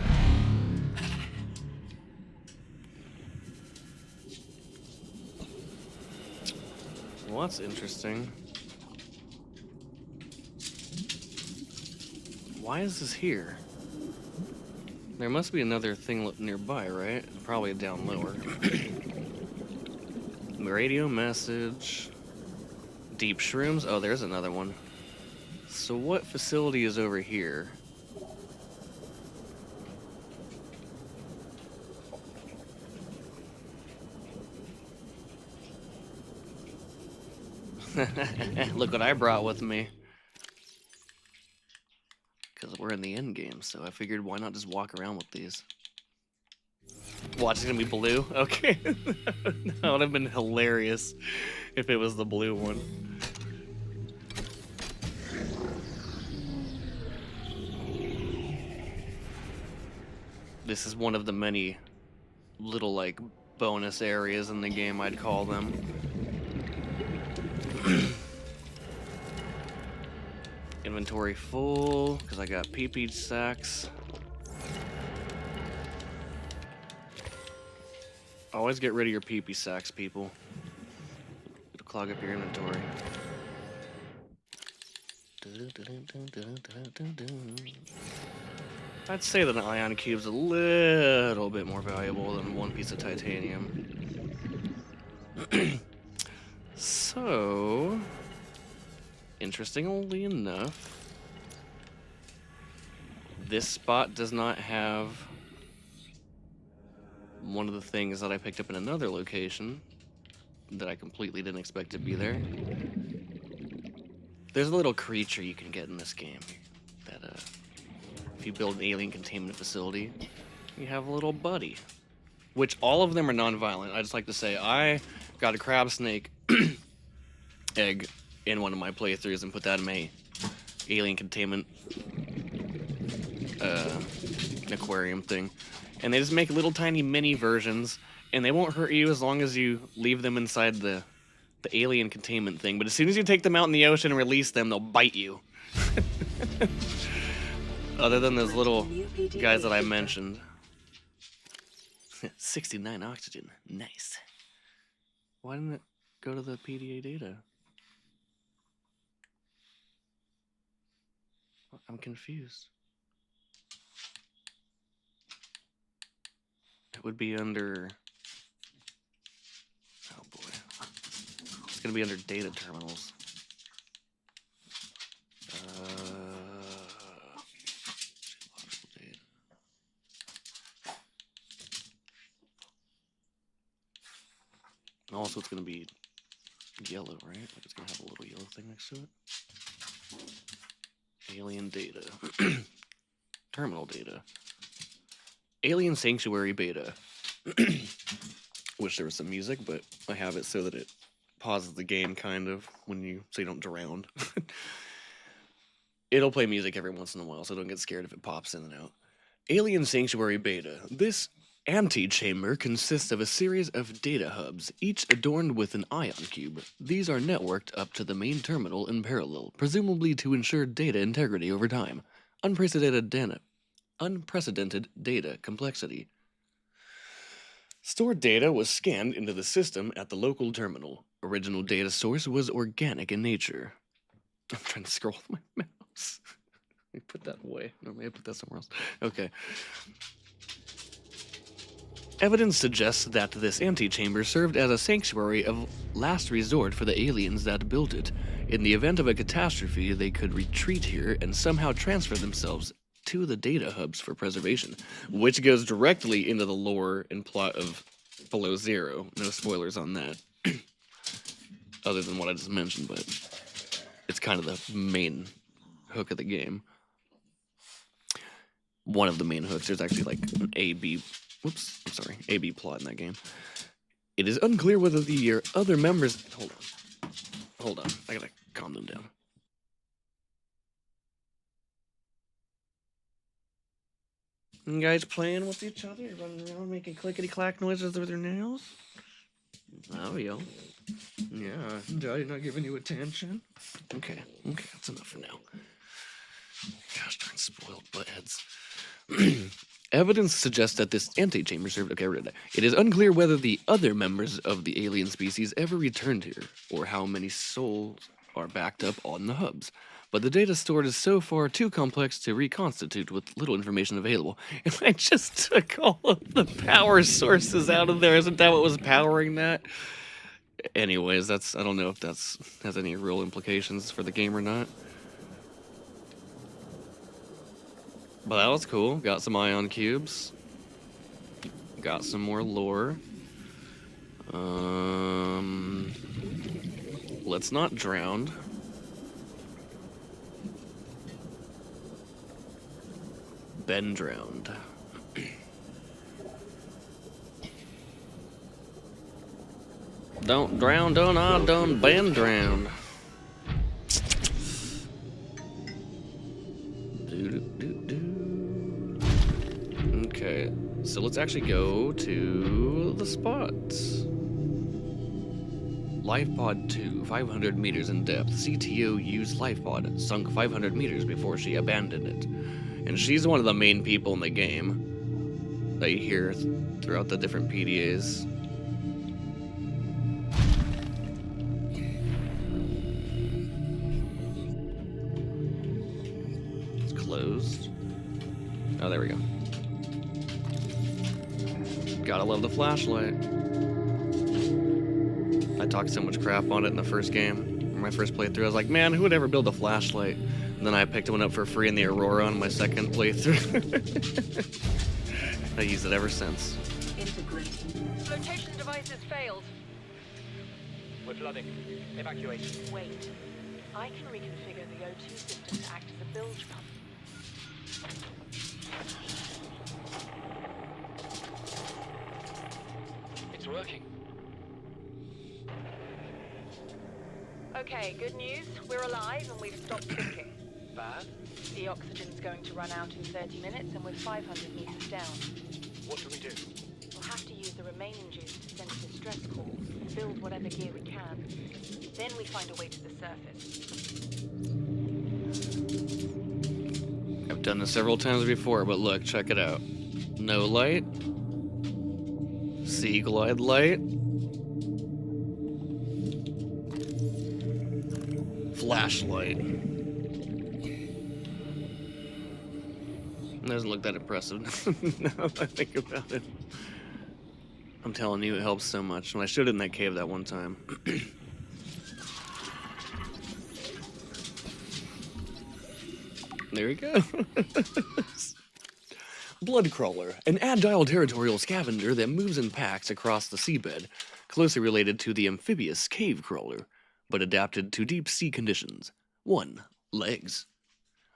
Well, that's interesting. Why is this here? There must be another thing nearby, right? Probably down lower. Radio message. Deep shrooms. Oh, there's another one. So what facility is over here? Look what I brought with me. Because we're in the end game, so I figured why not just walk around with these. Watch, it's gonna be blue? Okay. That would have been hilarious if it was the blue one. This is one of the many little, like, bonus areas in the game, I'd call them. Inventory full, because I got pee-pee sacks. Always get rid of your pee-pee sacks, people. It'll clog up your inventory. I'd say that an ion cube's a little bit more valuable than one piece of titanium. So, interestingly enough, this spot does not have one of the things that I picked up in another location that I completely didn't expect to be there. There's a little creature you can get in this game that, if you build an alien containment facility, you have a little buddy. Which all of them are non-violent. I just like to say I got a crab snake egg in one of my playthroughs and put that in my alien containment aquarium thing. And they just make little tiny mini versions, and they won't hurt you as long as you leave them inside the alien containment thing. But as soon as you take them out in the ocean and release them, they'll bite you. Other than those little guys that I mentioned. 69 oxygen. Nice. Why didn't it go to the PDA data? I'm confused. It would be under... Oh boy. It's gonna be under data terminals. Also, it's gonna be yellow, right? Like it's gonna have a little yellow thing next to it. Alien data. Terminal data. Alien Sanctuary Beta. Wish there was some music, but I have it so that it pauses the game, kind of, when you, so you don't drown. It'll play music every once in a while, so don't get scared if it pops in and out. Alien Sanctuary Beta. This antechamber consists of a series of data hubs, each adorned with an ion cube. These are networked up to the main terminal in parallel, presumably to ensure data integrity over time. Unprecedented data complexity. Stored data was scanned into the system at the local terminal. Original data source was organic in nature. I'm trying to scroll with my mouse. Let me put that away. No, maybe I put that somewhere else. Okay. Evidence suggests that this antechamber served as a sanctuary of last resort for the aliens that built it. In the event of a catastrophe, they could retreat here and somehow transfer themselves to the data hubs for preservation, which goes directly into the lore and plot of Below Zero. No spoilers on that, other than what I just mentioned, but it's kind of the main hook of the game. One of the main hooks. There's actually like an A-B plot in that game. It is unclear whether the other members... Hold on. I gotta calm them down. You guys playing with each other? Running around making clickety-clack noises with their nails? Oh, yo. Yeah, Daddy not giving you attention? Okay, that's enough for now. Gosh darn spoiled buttheads. Evidence suggests that this antechamber served... Okay, I read that. It is unclear whether the other members of the alien species ever returned here, or how many souls are backed up on the hubs. But the data stored is so far too complex to reconstitute with little information available. And I just took all of the power sources out of there. Isn't that what was powering that? Anyways, that's... I don't know if that's has any real implications for the game or not. But that was cool. Got some ion cubes. Got some more lore. Let's not drown. Been drowned. Don't drown, don't I done been drowned. Okay, so let's actually go to the spots. Life pod 2, 500 meters in depth. CTO used life pod, sunk 500 meters before she abandoned it. And she's one of the main people in the game that you hear throughout the different PDAs. It's closed. Oh, there we go. Gotta love the flashlight. I talked so much crap on it in the first game. In my first playthrough, I was like, man, who would ever build a flashlight? And then I picked one up for free in the Aurora on my second playthrough. I used it ever since. We're flooding. Evacuate. Wait. I can reconfigure the O2 system to act as a bilge pump. It's working. Okay, good news. We're alive and we've stopped sinking. Bad? The oxygen's going to run out in 30 minutes and we're 500 meters down. What do we do? We'll have to use the remaining juice to send a distress call, build whatever gear we can. Then we find a way to the surface. I've done this several times before, but look, check it out. No light. Sea glide light. Flashlight. It doesn't look that impressive now that I think about it. I'm telling you, it helps so much. When I showed it in that cave that one time. There you go. Bloodcrawler, an agile territorial scavenger that moves in packs across the seabed, closely related to the amphibious cave crawler, but adapted to deep sea conditions. 1. Legs.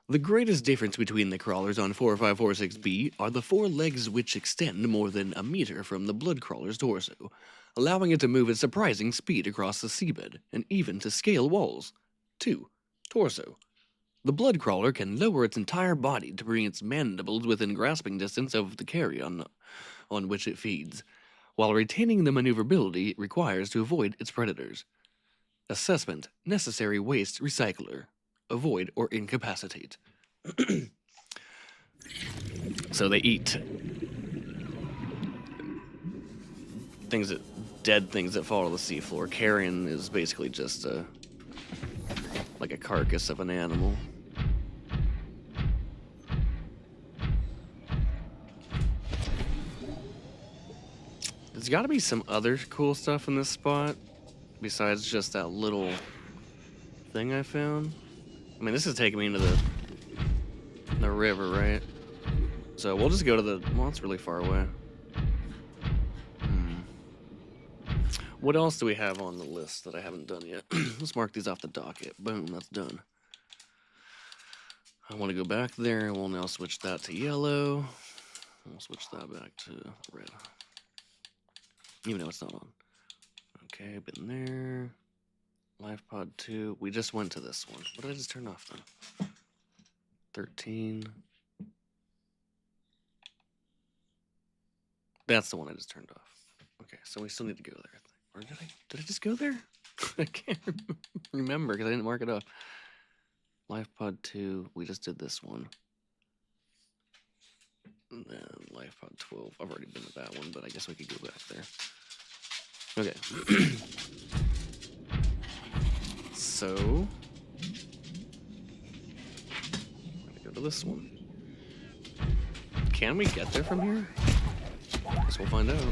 The greatest difference between the crawlers on 4546B are the 4 legs, which extend more than a meter from the bloodcrawler's torso, allowing it to move at surprising speed across the seabed and even to scale walls. 2. Torso. The bloodcrawler can lower its entire body to bring its mandibles within grasping distance of the carrion on which it feeds, while retaining the maneuverability it requires to avoid its predators. Assessment: necessary waste recycler. Avoid or incapacitate. So they eat dead things that fall to the seafloor. Carrion is basically just like a carcass of an animal. There's got to be some other cool stuff in this spot besides just that little thing I found. I mean, this is taking me into the river, right? So we'll just go to the... Well, it's really far away. What else do we have on the list that I haven't done yet? Let's mark these off the docket. Boom, that's done. I want to go back there. We'll now switch that to yellow. We'll switch that back to red. Even though it's not on. Okay, been there. Life pod 2. We just went to this one. What did I just turn off then? 13. That's the one I just turned off. Okay, so we still need to go there. Or did I just go there? I can't remember because I didn't mark it off. Life pod 2. We just did this one. And then Life pod 12. I've already been to that one, but I guess we could go back there. Okay. So, I'm gonna go to this one. Can we get there from here? Guess we'll find out.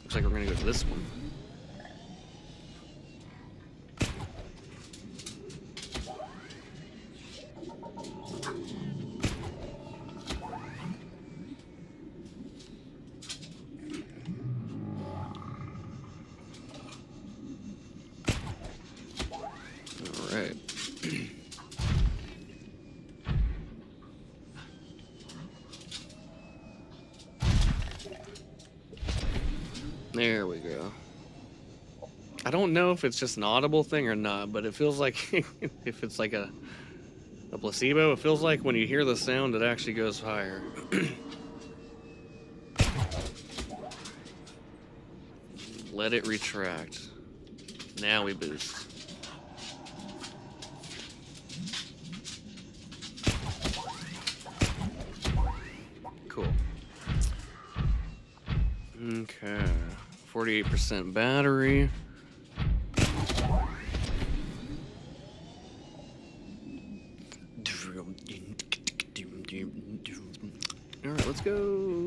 Looks like we're gonna go to this one. Alright. There we go. I don't know if it's just an audible thing or not, but it feels like if it's like a placebo, it feels like when you hear the sound, it actually goes higher. Let it retract. Now we boost. Cool. Okay. 48% battery. Alright, let's go.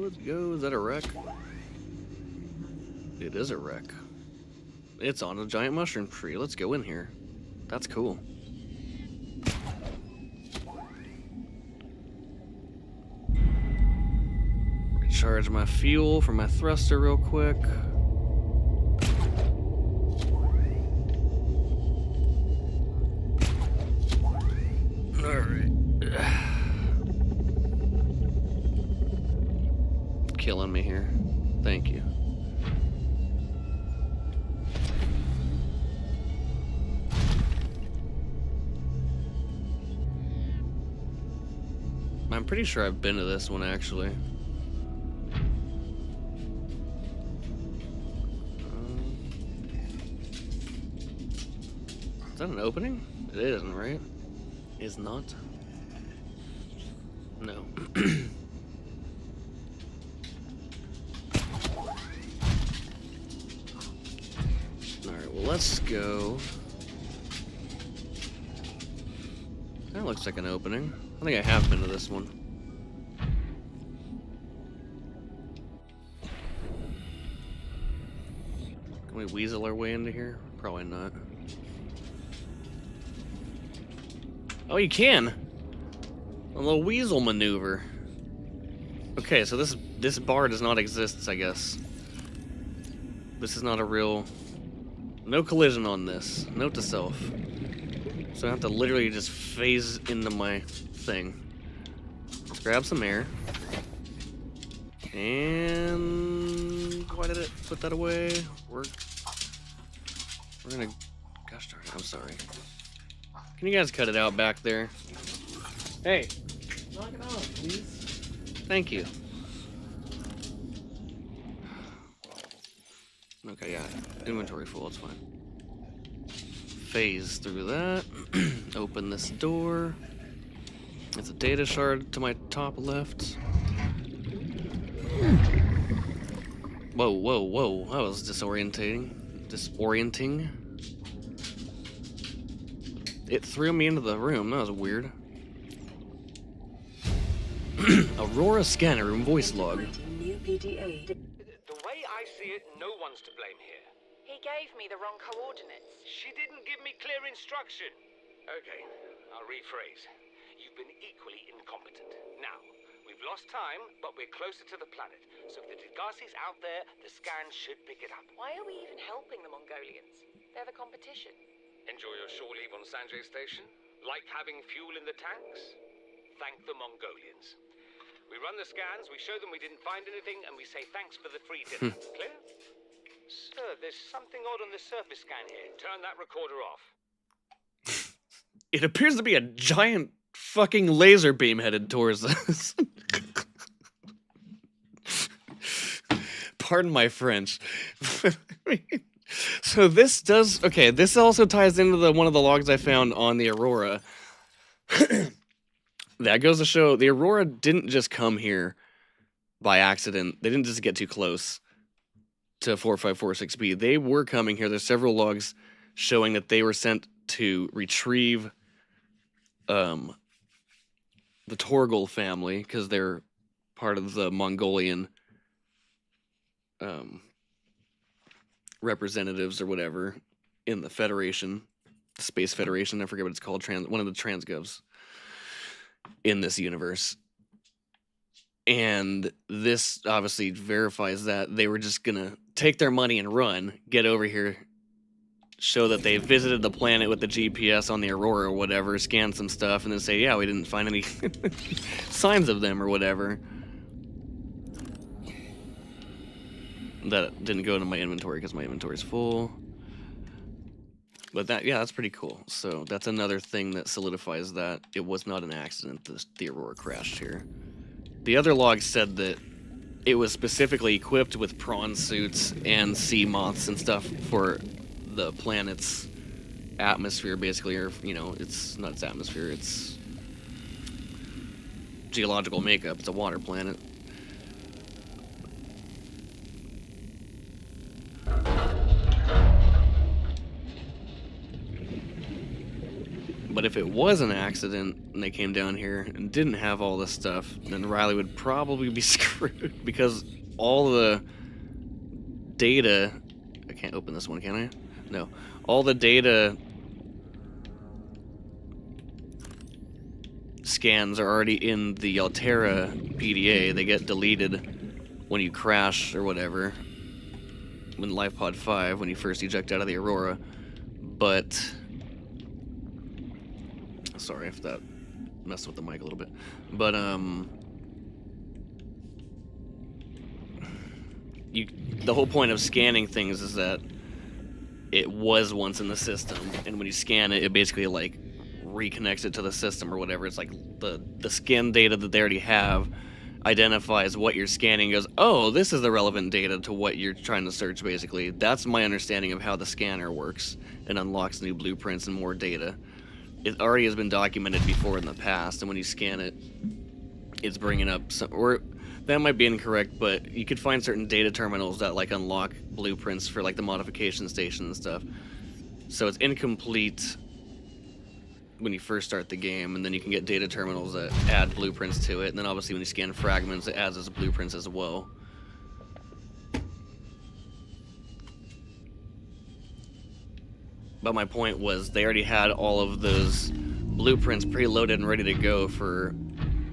Let's go. Is that a wreck? It is a wreck. It's on a giant mushroom tree. Let's go in here. That's cool. recharge my fuel for my thruster real quick. Alright. Killing me here. Thank you. I'm pretty sure I've been to this one actually. Is that an opening? It isn't, right? Is not? No. Alright, well, let's go. That looks like an opening. I think I have been to this one. Can we weasel our way into here? Probably not. Oh, you can! A little weasel maneuver. Okay, so this bar does not exist, I guess. This is not a real... No collision on this. Note to self. So I have to literally just phase into my thing. Let's grab some air. And... Why did it put that away? We're gonna... Gosh darn it, I'm sorry. Can you guys cut it out back there? Hey! Knock it off, please. Thank you. Okay, yeah. Inventory full, it's fine. Phase through that. Open this door. It's a data shard to my top left. Whoa, whoa, whoa. That was disorienting. Disorienting. It threw me into the room. That was weird. Aurora scanner room voice log. New PDA. The way I see it, no one's to blame here. He gave me the wrong coordinates. She didn't give me clear instruction. Okay, I'll rephrase. You've been equally incompetent. Now, we've lost time, but we're closer to the planet. So if the Degassi's out there, the scan should pick it up. Why are we even helping the Mongolians? They're the competition. Enjoy your shore leave on Sanjay Station? Like having fuel in the tanks? Thank the Mongolians. We run the scans, we show them we didn't find anything, and we say thanks for the free dinner. Clear? Sir, there's something odd on the surface scan here. Turn that recorder off. It appears to be a giant fucking laser beam headed towards us. Pardon my French. So this does... Okay, this also ties into one of the logs I found on the Aurora. That goes to show the Aurora didn't just come here by accident. They didn't just get too close to 4546B. They were coming here. There's several logs showing that they were sent to retrieve the Torgal family because they're part of the Mongolian representatives or whatever in the Federation, the Space Federation. I forget what it's called. One of the transgovs in this universe. And this obviously verifies that they were just gonna take their money and run, get over here, show that they visited the planet with the GPS on the Aurora or whatever, scan some stuff, and then say, yeah, we didn't find any signs of them or whatever. That didn't go into my inventory because my inventory's full. But that, yeah, that's pretty cool. So that's another thing that solidifies that it was not an accident the Aurora crashed here. The other log said that it was specifically equipped with prawn suits and sea moths and stuff for the planet's atmosphere, basically, or, you know, it's not its atmosphere, it's geological makeup. It's a water planet. But if it was an accident and they came down here and didn't have all this stuff, then Riley would probably be screwed because all the data... I can't open this one, can I? No. All the data scans are already in the Altera PDA. They get deleted when you crash or whatever, when Life Pod 5, when you first eject out of the Aurora. But sorry if that messed with the mic a little bit. But the whole point of scanning things is that it was once in the system, and when you scan it, it basically like reconnects it to the system or whatever. It's like the scan data that they already have identifies what you're scanning, goes, oh, this is the relevant data to what you're trying to search, basically. That's my understanding of how the scanner works and unlocks new blueprints and more data. It already has been documented before in the past, and when you scan it, it's bringing up some, or that might be incorrect, but you could find certain data terminals that like unlock blueprints for like the modification station and stuff. So it's incomplete when you first start the game, and then you can get data terminals that add blueprints to it, and then obviously when you scan fragments, it adds those blueprints as well. But my point was, they already had all of those blueprints preloaded and ready to go for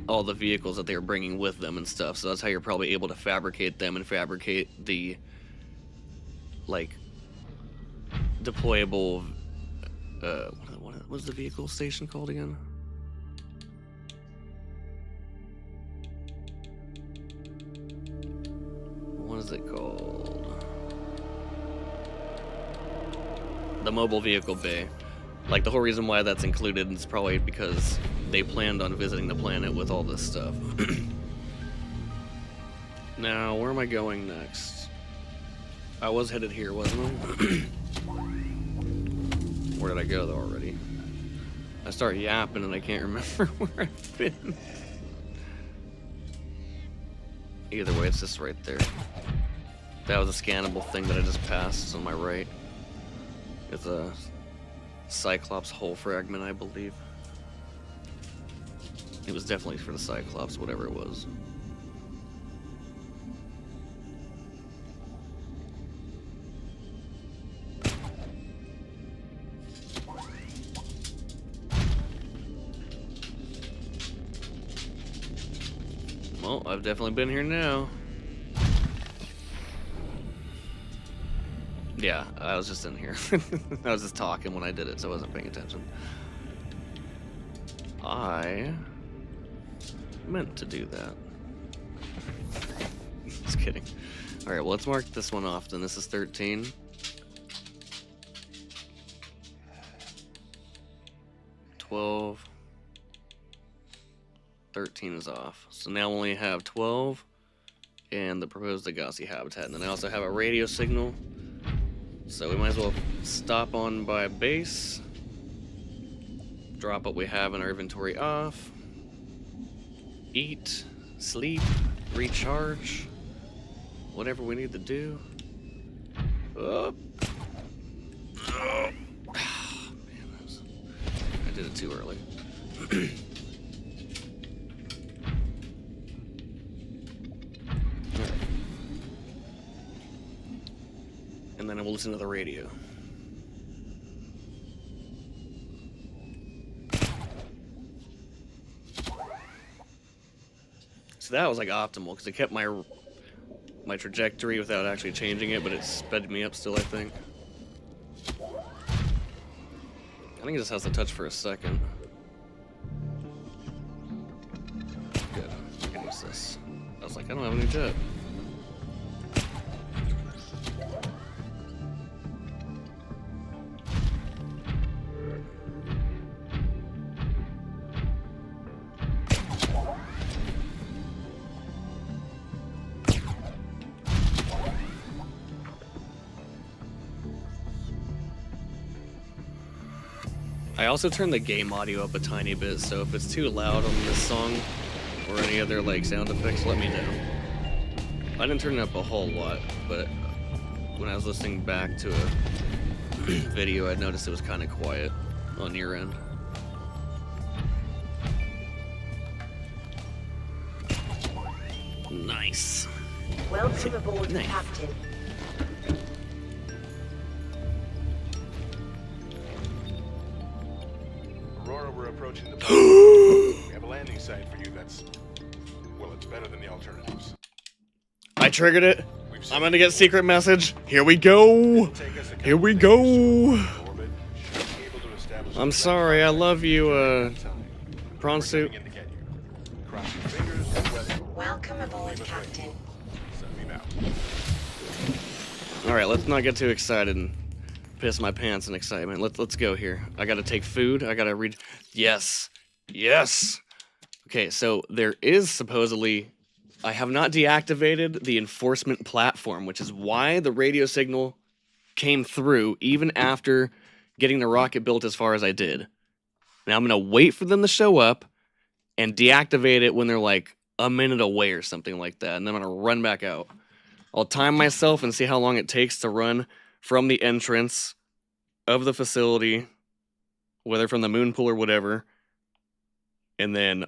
all the vehicles that they were bringing with them and stuff, so that's how you're probably able to fabricate them and fabricate the, like, deployable, what was the vehicle station called again? What is it called? The mobile vehicle bay. Like, the whole reason why that's included is probably because they planned on visiting the planet with all this stuff. Now, where am I going next? I was headed here, wasn't I? Where did I go, though, already? I start yapping and I can't remember where I've been. Either way, it's just right there. That was a scannable thing that I just passed. It's on my right. It's a Cyclops hull fragment, I believe. It was definitely for the Cyclops, whatever it was. Well, I've definitely been here now. Yeah, I was just in here. I was just talking when I did it, so I wasn't paying attention. I meant to do that. Just kidding. Alright, well, let's mark this one off then. This is 13. 12. 13 is off. So now we only have 12 and the proposed Agassi habitat. And then I also have a radio signal. So we might as well stop on by base. Drop what we have in our inventory off. Eat, sleep, recharge. Whatever we need to do. Up. Oh. Man, I did it too early. And then I will listen to the radio. So that was like optimal because it kept my trajectory without actually changing it, but it sped me up still, I think. I think it just has to touch for a second. Good. I can use this. I was like, I don't have any jet. I also turned the game audio up a tiny bit, so if it's too loud on this song or any other like sound effects, let me know. I didn't turn it up a whole lot, but when I was listening back to a video, I noticed it was kind of quiet on your end. Nice. Welcome aboard, Nice. Captain. Aurora, we're approaching the planet. We have a landing site for you that's, well, it's better than the alternatives. triggered it. I'm gonna get secret message. Here we go. Here we go. I'm sorry. I love you, prawn soup. Welcome aboard, Captain. All right, let's not get too excited and piss my pants in excitement. Let's go here. I gotta take food. I gotta read. Yes, yes. Okay, so there is supposedly. I have not deactivated the enforcement platform, which is why the radio signal came through even after getting the rocket built as far as I did. Now I'm gonna wait for them to show up and deactivate it when they're like a minute away or something like that, and then I'm gonna run back out. I'll time myself and see how long it takes to run from the entrance of the facility, whether from the moon pool or whatever, and then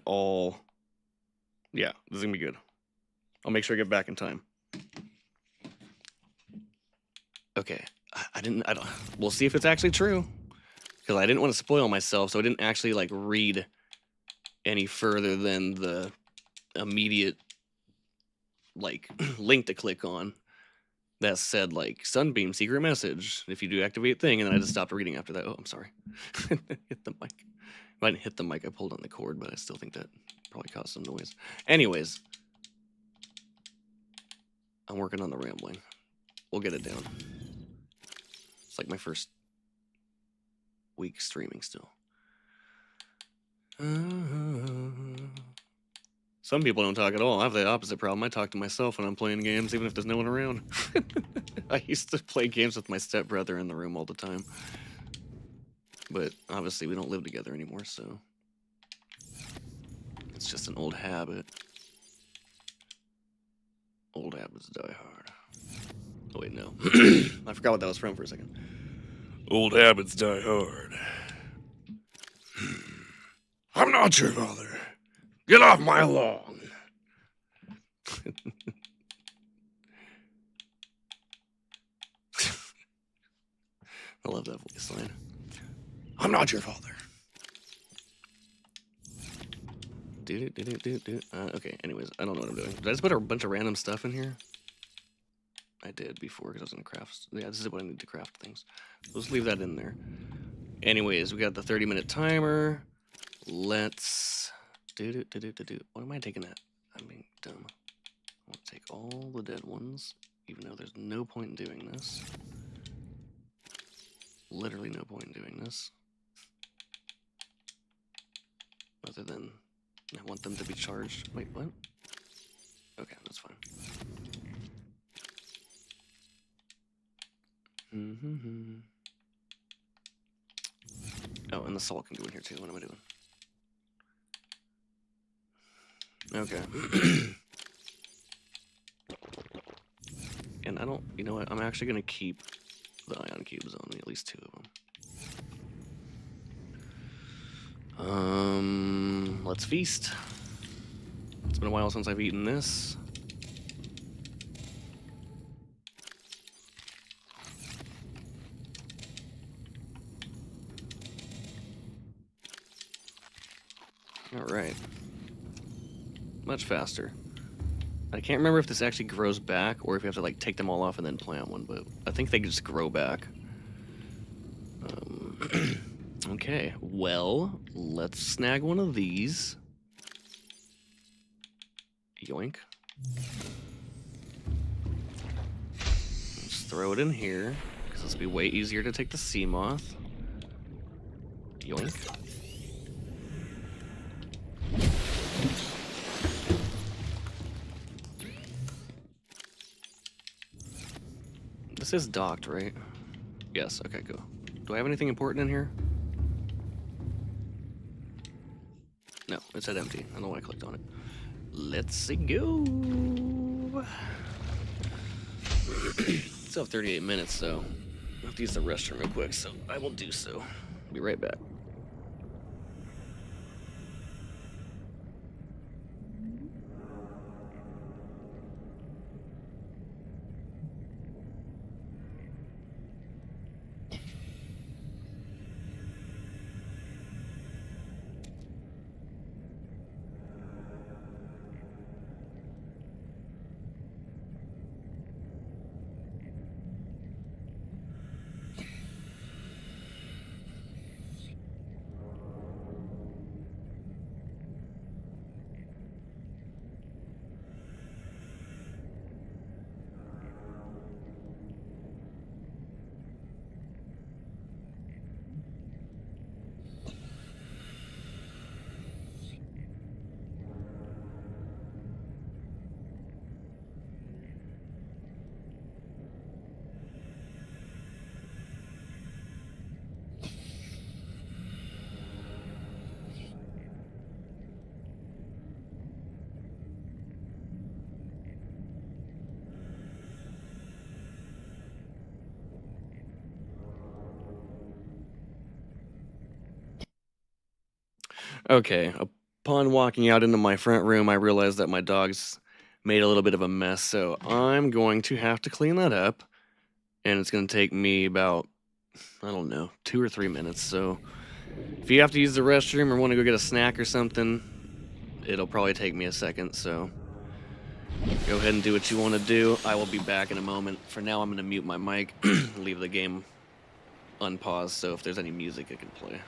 yeah, this is gonna be good. I'll make sure I get back in time. Okay, we'll see if it's actually true, because I didn't want to spoil myself, so I didn't actually like read any further than the immediate like link to click on that said like Sunbeam secret message if you do activate thing, and then I just stopped reading after that. Oh, I'm sorry. Hit the mic. If I didn't hit the mic, I pulled on the cord, but I still think that probably caused some noise. Anyways, I'm working on the rambling. We'll get it down. It's like my first week streaming still. Some people don't talk at all. I have the opposite problem. I talk to myself when I'm playing games, even if there's no one around. I used to play games with my stepbrother in the room all the time. But obviously we don't live together anymore, so it's just an old habit. Old habits die hard. Oh wait, no. I forgot what that was from for a second. Old habits die hard. I'm not your father. Get off my lawn. I love that voice line. I'm not your father. Okay, anyways, I don't know what I'm doing. Did I just put a bunch of random stuff in here? I did before because I was going to craft. Yeah, this is what I need to craft things. Let's leave that in there. Anyways, we got the 30-minute timer. Let's What am I taking at? I'm being dumb. I want to take all the dead ones, even though there's no point in doing this. Literally no point in doing this. Other than I want them to be charged. Wait, what? Okay, that's fine. Oh, and the salt can go in here too. What am I doing? Okay. And I don't, you know what? I'm actually going to keep the ion cubes on me, at least 2 of them. Let's feast. It's been a while since I've eaten this. All right. Much faster. I can't remember if this actually grows back or if you have to like take them all off and then plant one, but I think they just grow back. Okay, well, let's snag one of these. Yoink. Just throw it in here, because this will be way easier to take the sea moth. Yoink. This is docked, right? Yes, okay, go. Do I have anything important in here? No, it said empty. I don't know why I clicked on it. Let's go. Still have 38 minutes, so I have to use the restroom real quick, so I will do so. Be right back. Okay, upon walking out into my front room, I realized that my dog's made a little bit of a mess, so I'm going to have to clean that up. And it's going to take me about, I don't know, 2 or 3 minutes. So if you have to use the restroom or want to go get a snack or something, it'll probably take me a second. So go ahead and do what you want to do. I will be back in a moment. For now, I'm going to mute my mic, leave the game unpaused, so if there's any music, it can play.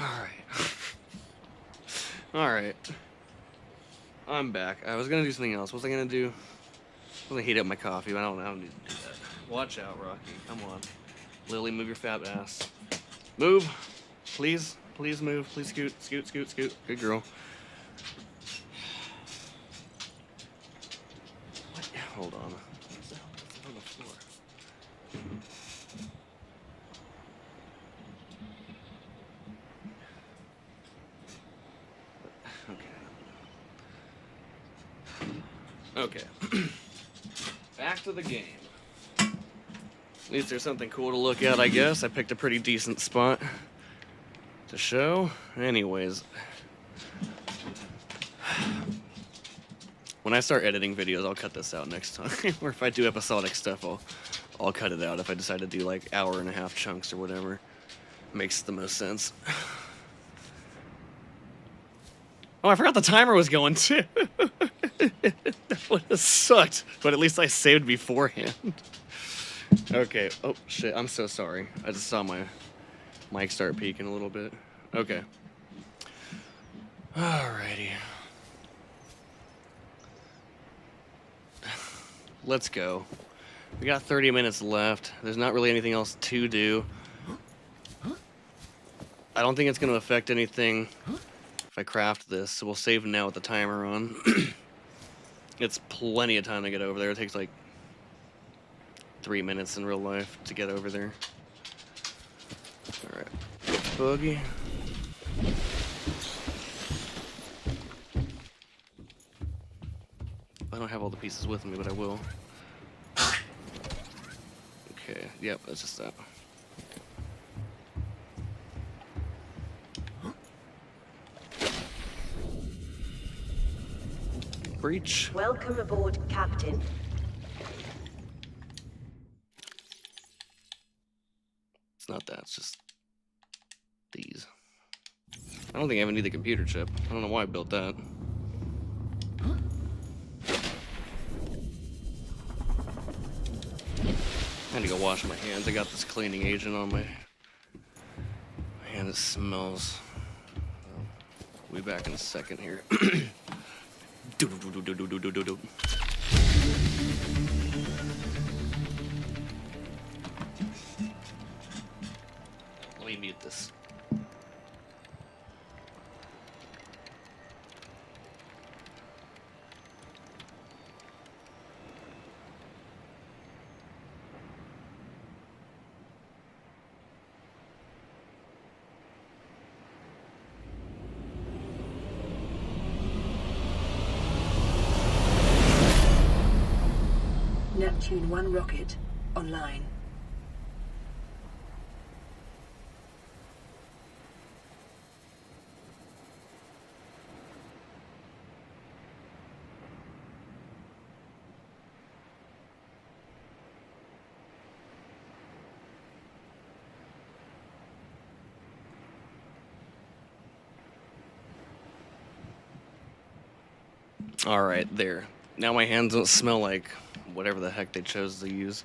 Alright. Alright. I'm back. I was gonna do something else. What was I gonna do? I was gonna heat up my coffee, but I don't need to do that. Watch out, Rocky. Come on. Lily, move your fat ass. Move! Please. Please move. Please scoot. Scoot, scoot, scoot. Good girl. What? Hold on. What the hell is on the floor? Okay. Okay. Back to the game. At least there's something cool to look at, I guess. I picked a pretty decent spot to show. Anyways. When I start editing videos, I'll cut this out next time. Or if I do episodic stuff, I'll cut it out if I decide to do like hour-and-a-half chunks or whatever. Makes the most sense. Oh, I forgot the timer was going too. That would have sucked. But at least I saved beforehand. Okay. Oh, shit. I'm so sorry. I just saw my mic start peaking a little bit. Okay. Alrighty. Let's go. We got 30 minutes left. There's not really anything else to do. I don't think it's going to affect anything if I craft this, so we'll save now with the timer on. It's plenty of time to get over there. It takes like 3 minutes in real life to get over there. Alright. Boogie. I don't have all the pieces with me, but I will. Okay, yep, that's just that. Breach. Welcome aboard, Captain. It's not that, it's just these. I don't think I even need the computer chip. I don't know why I built that. I had to go wash my hands. I got this cleaning agent on my hand. It smells. We'll be back in a second here. Let me mute this. Neptune 1 rocket online. All right, there. Now my hands don't smell like whatever the heck they chose to use.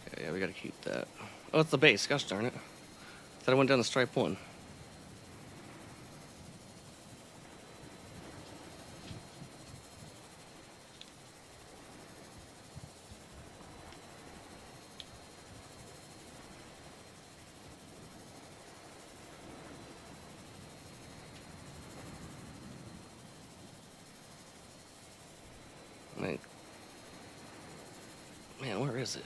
Okay, yeah, we gotta keep that. Oh, it's the base. Gosh darn it. Thought I went down to stripe 1. Man, where is it?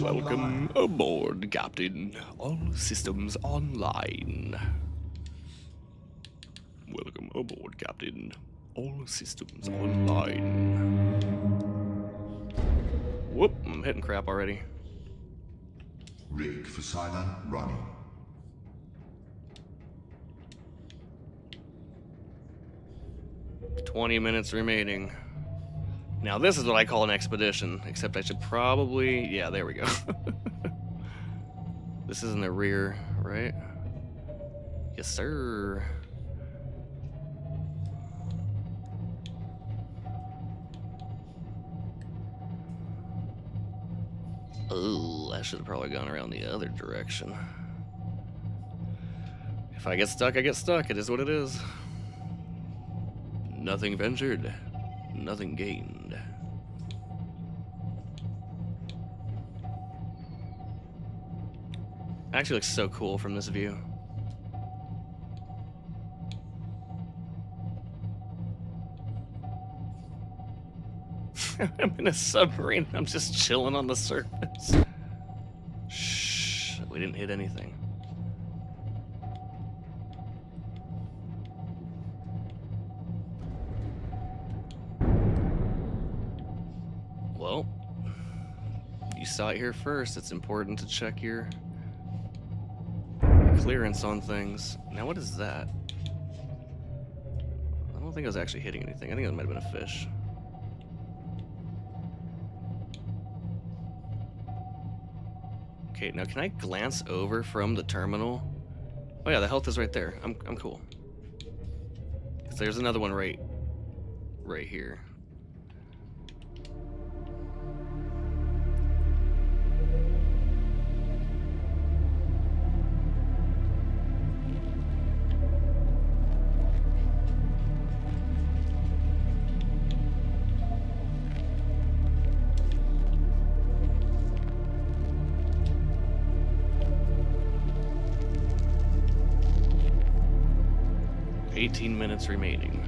Welcome aboard, Captain. All systems online. Welcome aboard, Captain. All systems online. Whoop, I'm hitting crap already. Rig for silent running. $20 remaining. Now this is what I call an expedition, except I should probably... Yeah, there we go. This is in the rear, right? Yes, sir. Oh, I should have probably gone around the other direction. If I get stuck, I get stuck. It is what it is. Nothing ventured, nothing gained. Actually looks so cool from this view. I'm in a submarine. I'm just chilling on the surface. Shh, we didn't hit anything. Well, you saw it here first. It's important to check your clearance on things. Now, what is that? I don't think I was actually hitting anything. I think that might have been a fish. Okay, now can I glance over from the terminal? Oh yeah, the health is right there. I'm cool. 'Cause there's another one right here. $18 remaining.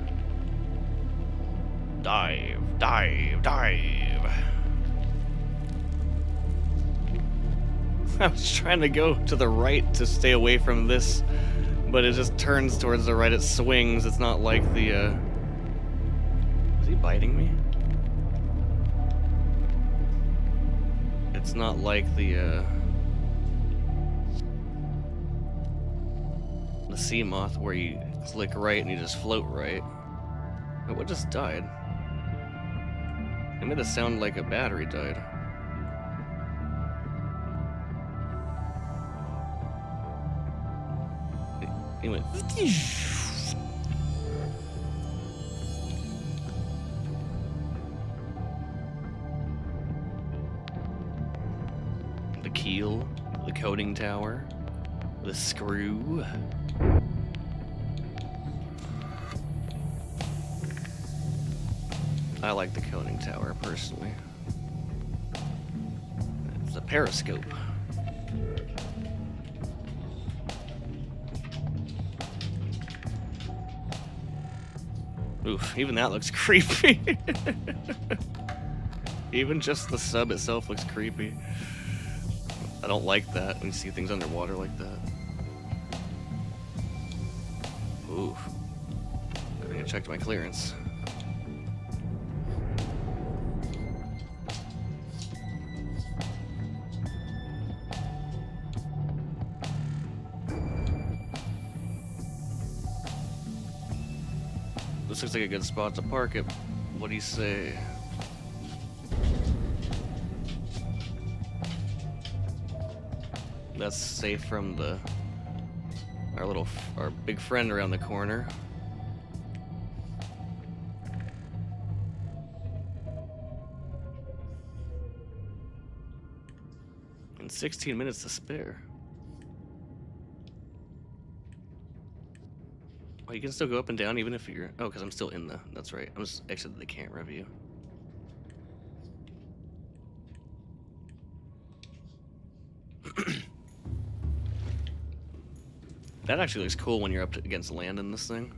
Dive, dive, dive. I was trying to go to the right to stay away from this, but it just turns towards the right. It swings. It's not like the, Is he biting me? It's not like the sea moth where you click right and you just float right. Oh, what just died? It made it sound like a battery died. It went... The keel, the coating tower, the screw. I like the coating tower, personally. It's a periscope. Oof, even that looks creepy. Even just the sub itself looks creepy. I don't like that when you see things underwater like that. Oof. I think I checked my clearance. This looks like a good spot to park it. What do you say? That's safe from our big friend around the corner. And 16 minutes to spare. Oh, you can still go up and down even if you're... Oh, because I'm still in the... That's right. I'm just exited the camera view. That actually looks cool when you're up against land in this thing.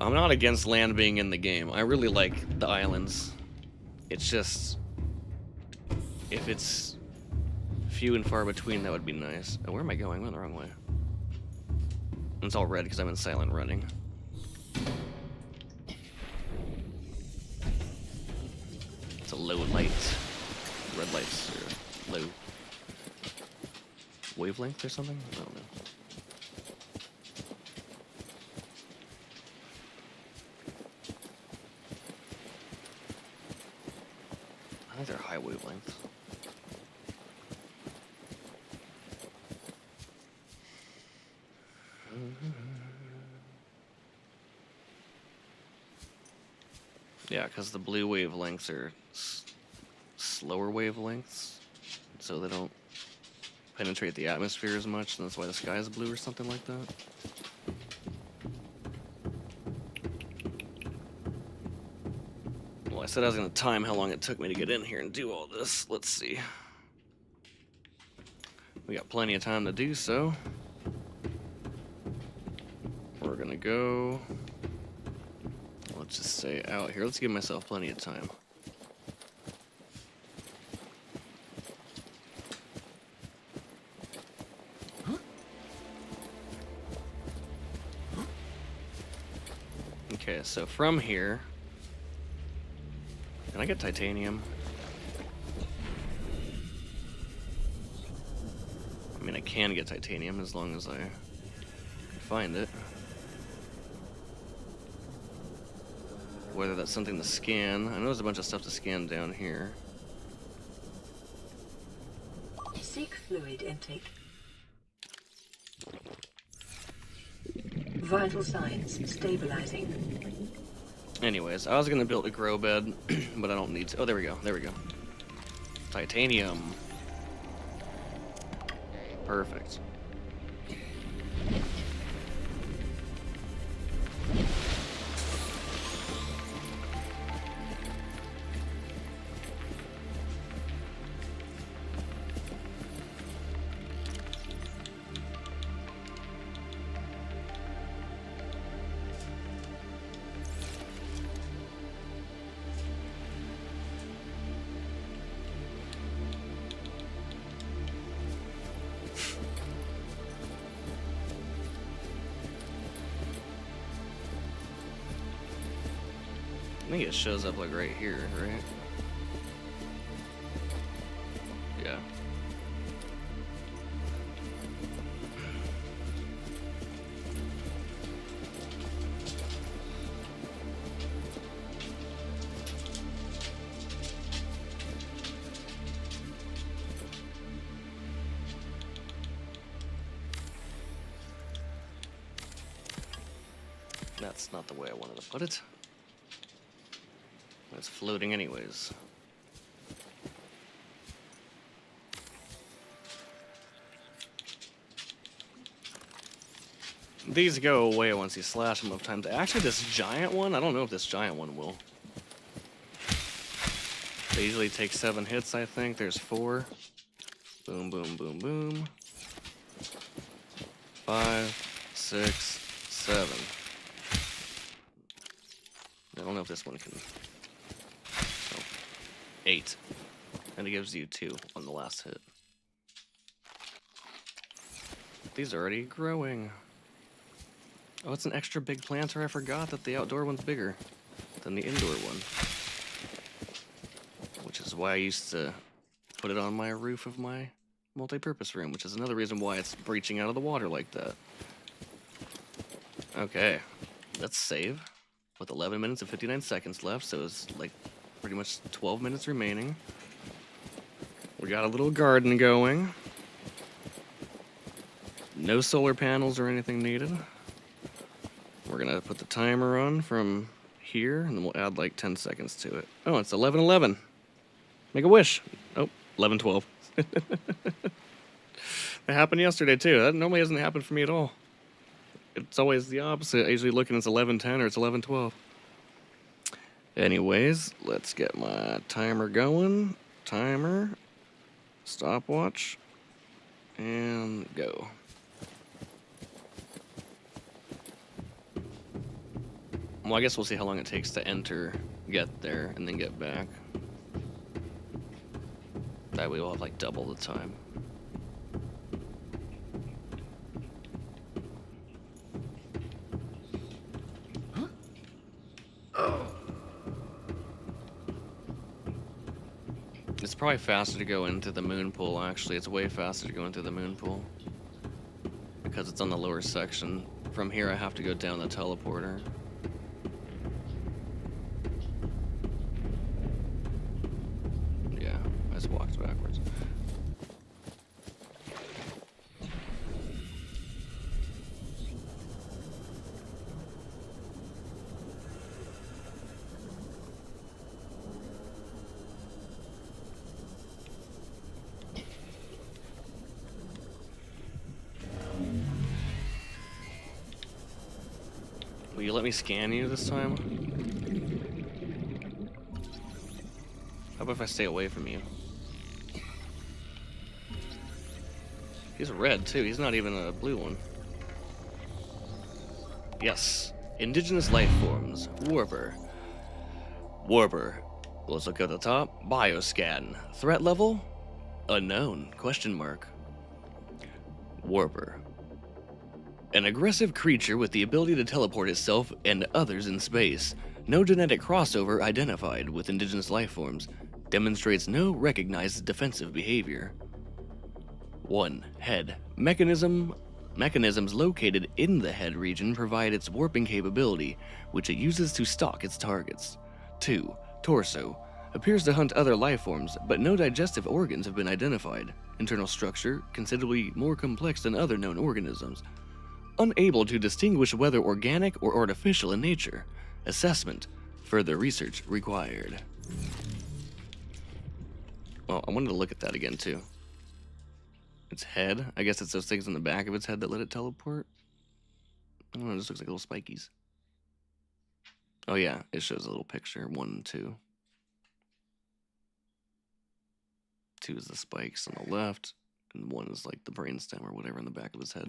I'm not against land being in the game. I really like the islands. It's just... If it's few and far between, that would be nice. Oh, where am I going? I went the wrong way. It's all red because I'm in silent running. It's a low light. Red lights are low wavelength or something? I don't know. I think they're high wavelengths. Yeah, because the blue wavelengths are slower wavelengths, so they don't penetrate the atmosphere as much, and that's why the sky is blue or something like that. Well, I said I was going to time how long it took me to get in here and do all this. Let's see. We got plenty of time to do so. We're going to go... Let's just say out here. Let's give myself plenty of time. Okay, so from here... Can I get titanium? I mean, I can get titanium as long as I can find it. Whether that's something to scan. I know there's a bunch of stuff to scan down here. Seek fluid intake. Vital signs stabilizing. Anyways, I was gonna build a grow bed, but I don't need to. Oh, there we go. There we go. Titanium. Perfect. I think it shows up like right here, right? Yeah. That's not the way I wanted to put it. It's floating anyways. These go away once you slash them enough times. Actually, this giant one, I don't know if this giant one will. They usually take 7 hits, I think. There's 4. Boom, boom, boom, boom. 5, 6, 7. I don't know if this one can... 8. And it gives you 2 on the last hit. These are already growing. Oh, it's an extra big planter. I forgot that the outdoor one's bigger than the indoor one. Which is why I used to put it on my roof of my multi-purpose room, which is another reason why it's breaching out of the water like that. Okay, let's save. With 11 minutes and 59 seconds left, so it's like pretty much 12 minutes remaining. We got a little garden going. No solar panels or anything needed. We're gonna put the timer on from here, and then we'll add like 10 seconds to it. Oh, it's 11:11. Make a wish. Oh, 11:12. That happened yesterday too. That normally doesn't happen for me at all. It's always the opposite. I usually look and it's 11:10 or it's 11:12. Anyways, let's get my timer going. Timer, stopwatch, and go. Well, I guess we'll see how long it takes to enter, get there, and then get back. That way we'll have like double the time. It's probably faster to go into the moon pool, actually. It's way faster to go into the moon pool. Because it's on the lower section. From here, I have to go down the teleporter. Yeah, I just walked backwards. Will you let me scan you this time? How about if I stay away from you? He's red too, he's not even a blue one. Yes, indigenous life forms, Warper. Warper. Let's look at the top. Bioscan. Threat level? Unknown, question mark. Warper. An aggressive creature with the ability to teleport itself and others in space. No genetic crossover identified with indigenous life forms. Demonstrates no recognized defensive behavior. 1. Head. Mechanisms located in the head region provide its warping capability, which it uses to stalk its targets. 2. Torso. Appears to hunt other life forms, but no digestive organs have been identified. Internal structure considerably more complex than other known organisms. Unable to distinguish whether organic or artificial in nature. Assessment. Further research required. Well, I wanted to look at that again, too. Its head. I guess it's those things in the back of its head that let it teleport. I don't know, it just looks like little spikies. Oh, yeah, it shows a little picture. 1 and 2. 2 is the spikes on the left, and 1 is like the brainstem or whatever in the back of his head.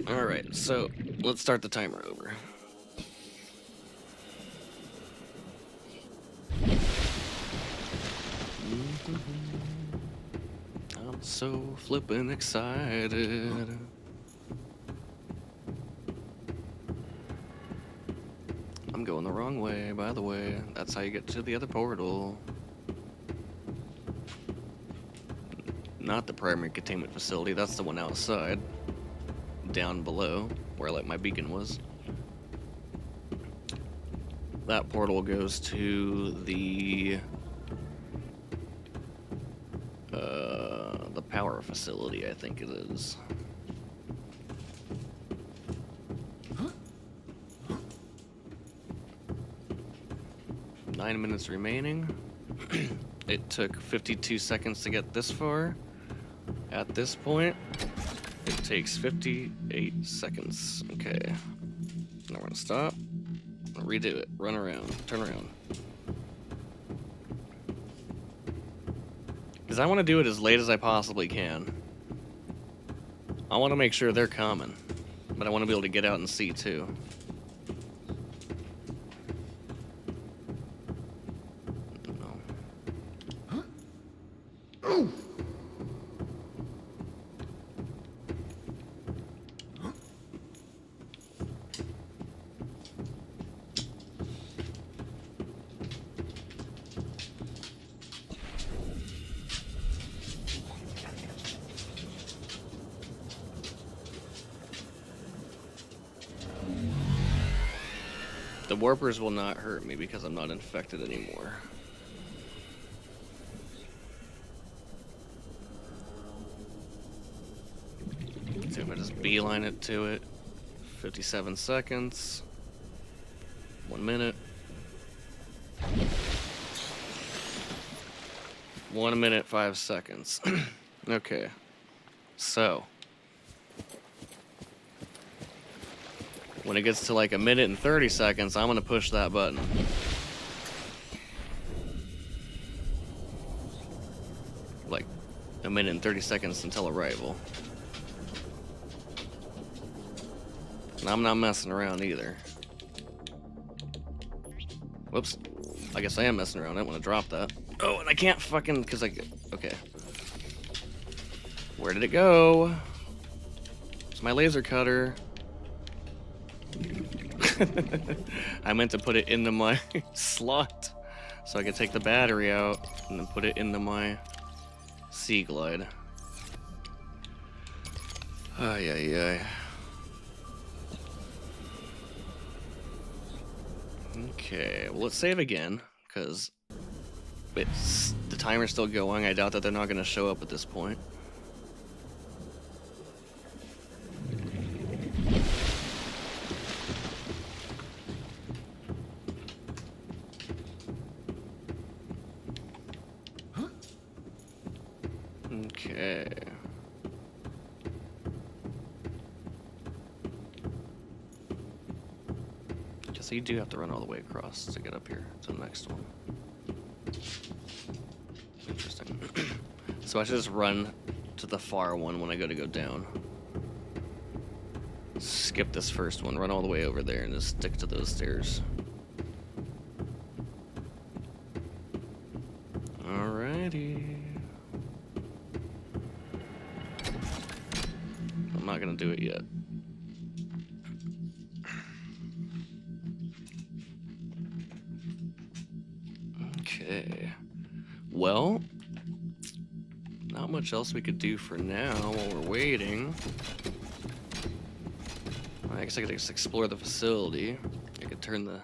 Alright, so let's start the timer over. I'm so flippin' excited. I'm going the wrong way, by the way. That's how you get to the other portal. Not the primary containment facility, that's the one outside. Down below, where like my beacon was. That portal goes to the power facility, I think it is. Huh? 9 minutes remaining. It took 52 seconds to get this far. At this point, it takes 58 seconds. Okay. Now we're gonna stop. Redo it. Run around. Turn around. Because I want to do it as late as I possibly can. I want to make sure they're coming. But I want to be able to get out and see too. The warpers will not hurt me because I'm not infected anymore. So if I just beeline it to it, 57 seconds, 1 minute. 1 minute, 5 seconds. Okay, so when it gets to like 1 minute and 30 seconds, I'm gonna push that button. Like 1 minute and 30 seconds until arrival. And I'm not messing around either. Whoops. I guess I am messing around. I didn't want to drop that. Oh, and I can't fucking, because I, okay. Where did it go? It's my laser cutter. I meant to put it into my slot so I could take the battery out and then put it into my Sea Glide. Ay, ay, ay. Okay, well, let's save again, because the timer's still going. I doubt that they're not going to show up at this point. Okay. So you do have to run all the way across to get up here to the next one. Interesting. So I should just run to the far one when I go down. Skip this first one, run all the way over there, and just stick to those stairs. Alrighty. I'm not gonna do it yet. Okay. Well, not much else we could do for now while we're waiting. I guess I could just explore the facility. I could turn the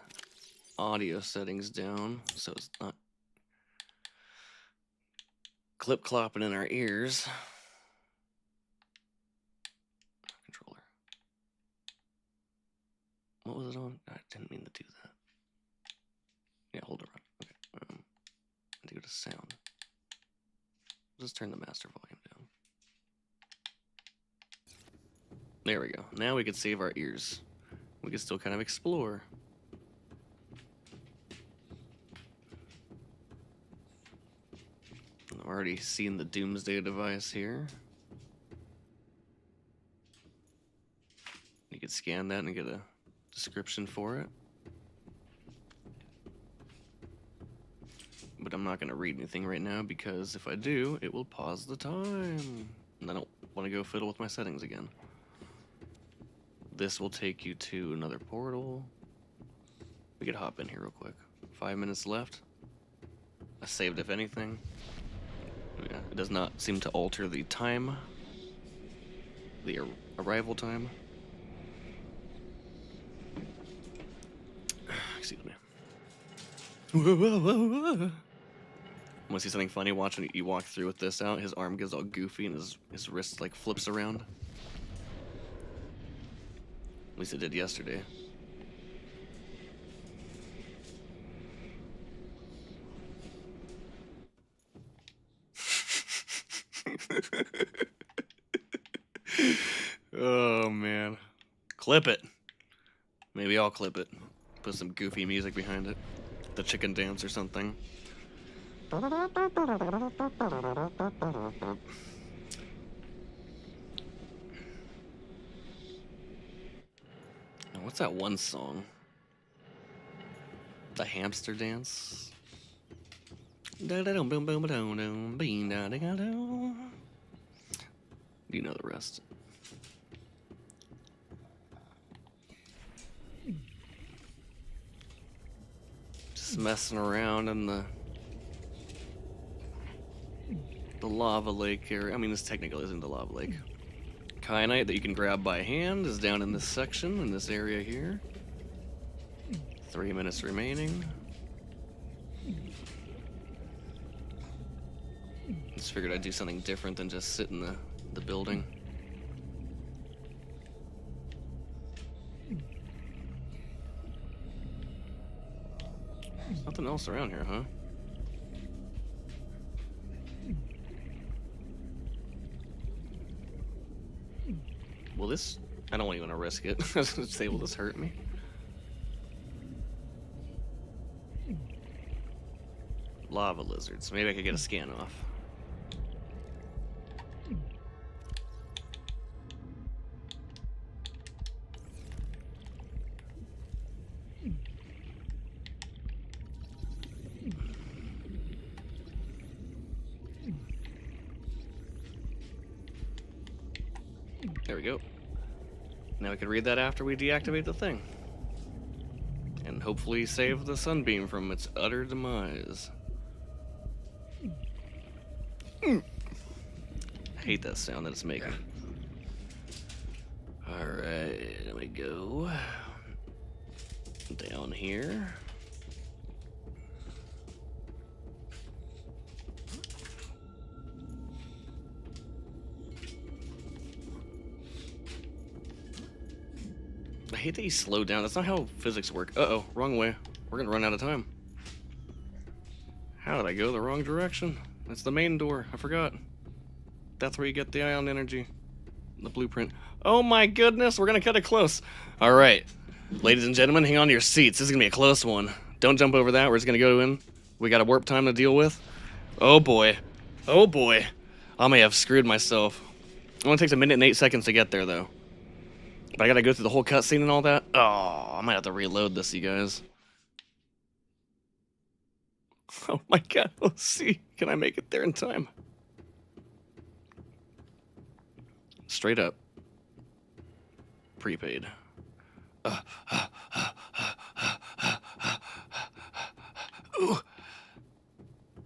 audio settings down so it's not clip-clopping in our ears. Controller. What was it on? I didn't mean to do that. Yeah, hold it on. Okay. I think it was sound. Just turn the master volume down. There we go. Now we can save our ears. We can still kind of explore. I'm already seeing the doomsday device here. You could scan that and get a description for it. But I'm not going to read anything right now because if I do, it will pause the time. And I don't want to go fiddle with my settings again. This will take you to another portal. We could hop in here real quick. 5 minutes left. I saved if anything. Yeah, it does not seem to alter the time. The arrival time. Excuse me. Want to see something funny? Watch when you walk through with this out. His arm gets all goofy and his wrist like flips around. At least it did yesterday. Oh man. Clip it. Maybe I'll clip it. Put some goofy music behind it. The chicken dance or something. What's that one song? The hamster dance? You know the rest. Just messing around in the lava lake area. I mean, this technically isn't the lava lake. Kyanite that you can grab by hand is down in this section, in this area here. 3 minutes remaining. Just figured I'd do something different than just sit in the building. There's nothing else around here, huh? Will this... I don't even want to risk it. I was going to say, will this hurt me? Lava lizards. Maybe I could get a scan off. There we go. Now we can read that after we deactivate the thing. And hopefully save the sunbeam from its utter demise. I hate that sound that it's making. Alright, there we go. Down here. I hate that you slow down. That's not how physics work. Uh-oh, wrong way. We're gonna run out of time. How did I go the wrong direction? That's the main door. I forgot. That's where you get the ion energy. The blueprint. Oh my goodness, we're gonna cut it close. All right, ladies and gentlemen, hang on to your seats. This is gonna be a close one. Don't jump over that. We're just gonna go in. We got a warp time to deal with. Oh boy. Oh boy. I may have screwed myself. It only takes 1 minute and 8 seconds to get there though. But I gotta go through the whole cutscene and all that. Oh, I might have to reload this, you guys. Oh my god, let's see. Can I make it there in time? Straight up. Prepaid.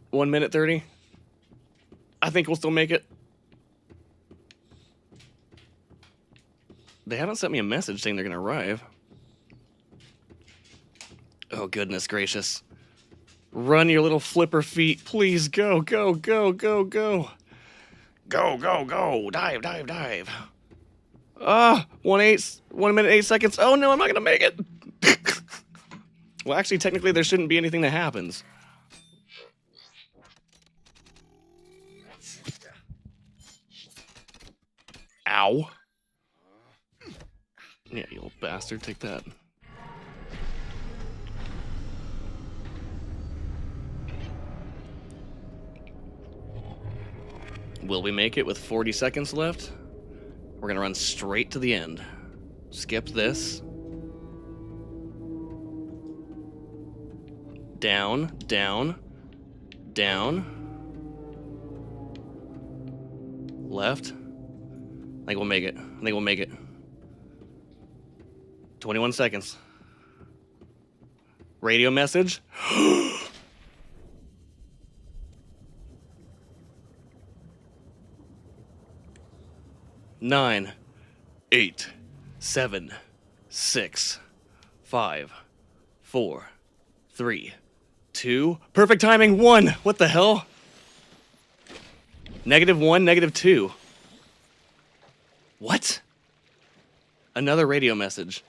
1 minute 30. I think we'll still make it. They haven't sent me a message saying they're gonna arrive. Oh goodness gracious. Run your little flipper feet. Please go, go, go, go, go. Go, go, go. Dive, dive, dive. 1 minute 8 seconds. Oh no, I'm not gonna make it. Well, actually, technically, there shouldn't be anything that happens. Ow. Yeah, you little bastard, take that. Will we make it with 40 seconds left? We're gonna run straight to the end. Skip this. Down, down, down. Left. I think we'll make it. I think we'll make it. 21 seconds. Radio message. 9, 8, 7, 6, 5, 4, 3, 2. Perfect timing. 1. What the hell? -1, -2. What? Another radio message.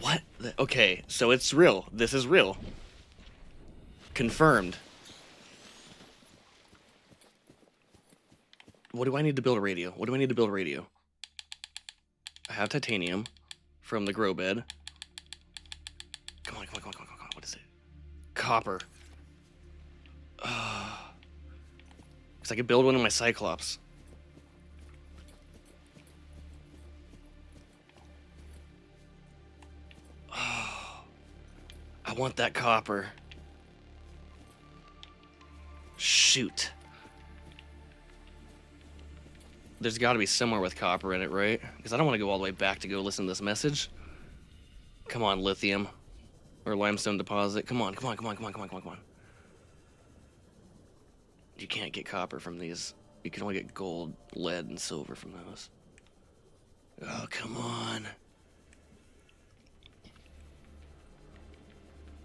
What? Okay, so it's real. This is real. Confirmed. What do I need to build a radio? What do I need to build a radio? I have titanium from the grow bed. Come on, come on, come on, come on, come on. What is it? Copper. Because I could build one of my Cyclops. I want that copper. Shoot. There's got to be somewhere with copper in it, right? Because I don't want to go all the way back to go listen to this message. Come on, lithium. Or limestone deposit. Come on, come on, come on, come on, come on, come on, come on. You can't get copper from these. You can only get gold, lead, and silver from those. Oh, come on.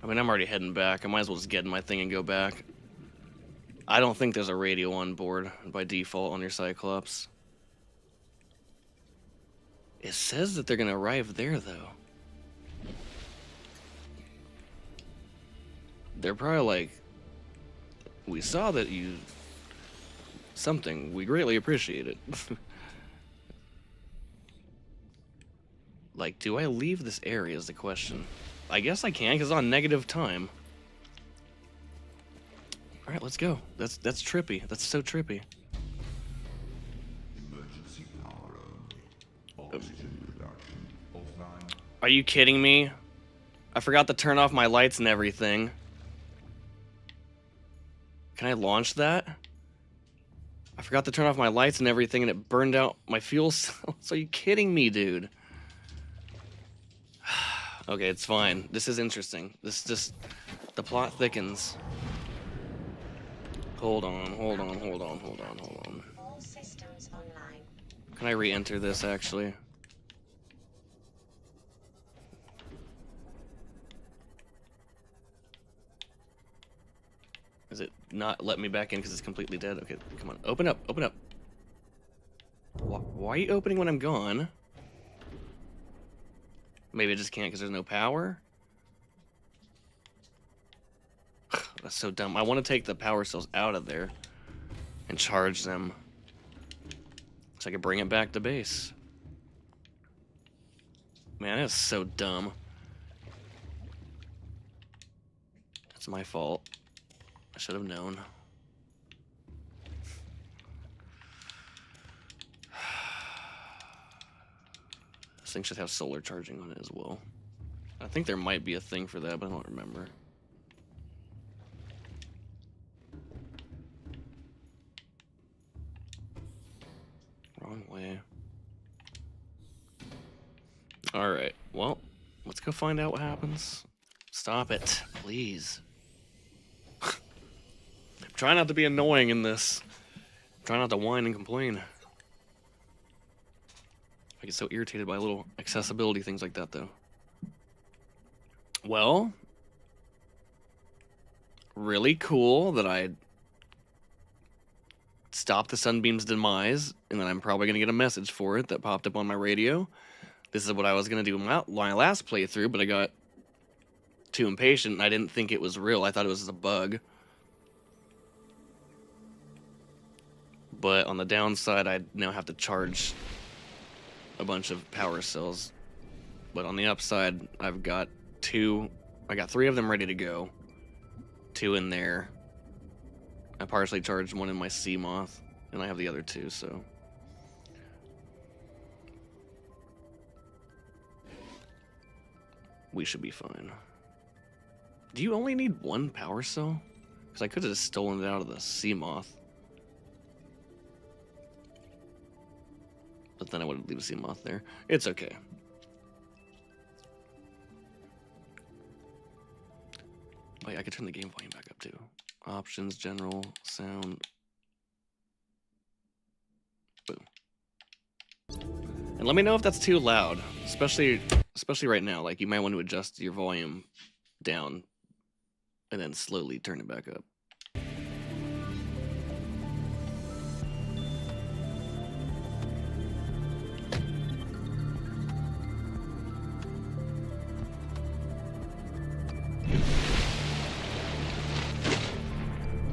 I mean, I'm already heading back. I might as well just get in my thing and go back. I don't think there's a radio on board by default on your Cyclops. It says that they're going to arrive there, though. They're probably like, we saw that you... something. We greatly appreciate it. Like, do I leave this area is the question. I guess I can, because it's on negative time. Alright, let's go. That's trippy. That's so trippy. Emergency power only. Oxygen production offline. Are you kidding me? I forgot to turn off my lights and everything. Can I launch that? I forgot to turn off my lights and everything, and it burned out my fuel cells. Are you kidding me, dude? Okay, it's fine. This is interesting. This just... The plot thickens. Hold on. All systems online. Can I re-enter this, actually? Is it not let me back in because it's completely dead? Okay, come on. Open up. Why are you opening when I'm gone? Maybe I just can't because there's no power? That's so dumb. I want to take the power cells out of there and charge them so I can bring it back to base. Man, that's so dumb. That's my fault. I should have known. This thing should have solar charging on it as well. I think there might be a thing for that, but I don't remember. Wrong way. Alright, well, let's go find out what happens. Stop it, please. Try not to be annoying in this. Try not to whine and complain. I get so irritated by little accessibility things like that, though. Well, really cool that I stopped the Sunbeam's demise, and then I'm probably going to get a message for it that popped up on my radio. This is what I was going to do my last playthrough, but I got too impatient, and I didn't think it was real. I thought it was just a bug. But on the downside, I now have to charge a bunch of power cells. But on the upside, I've got I got 3 of them ready to go. 2 in there. I partially charged 1 in my sea moth, and I have the other 2, so. We should be fine. Do you only need 1 power cell? Because I could have just stolen it out of the sea moth. But then I wouldn't leave a sea moth there. It's okay. Wait, I could turn the game volume back up too. Options, general, sound. Boom. And let me know if that's too loud, especially right now. Like, you might want to adjust your volume down and then slowly turn it back up.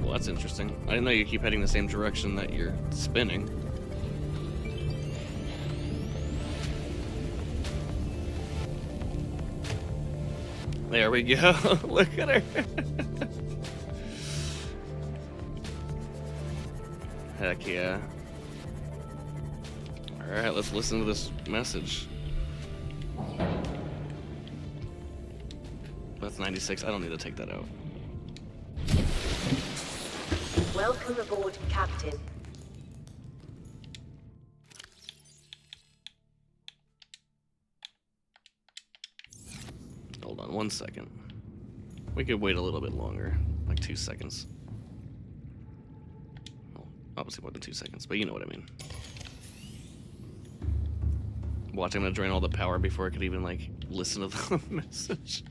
Well, that's interesting. I didn't know you keep heading the same direction that you're spinning. There we go. Look at her. Heck yeah. Alright, let's listen to this message. That's 96. I don't need to take that out. Welcome aboard, Captain. Hold on 1 second. We could wait a little bit longer, like 2 seconds. Well, obviously more than 2 seconds, but you know what I mean. Watch, I'm gonna drain all the power before I could even, like, listen to the message.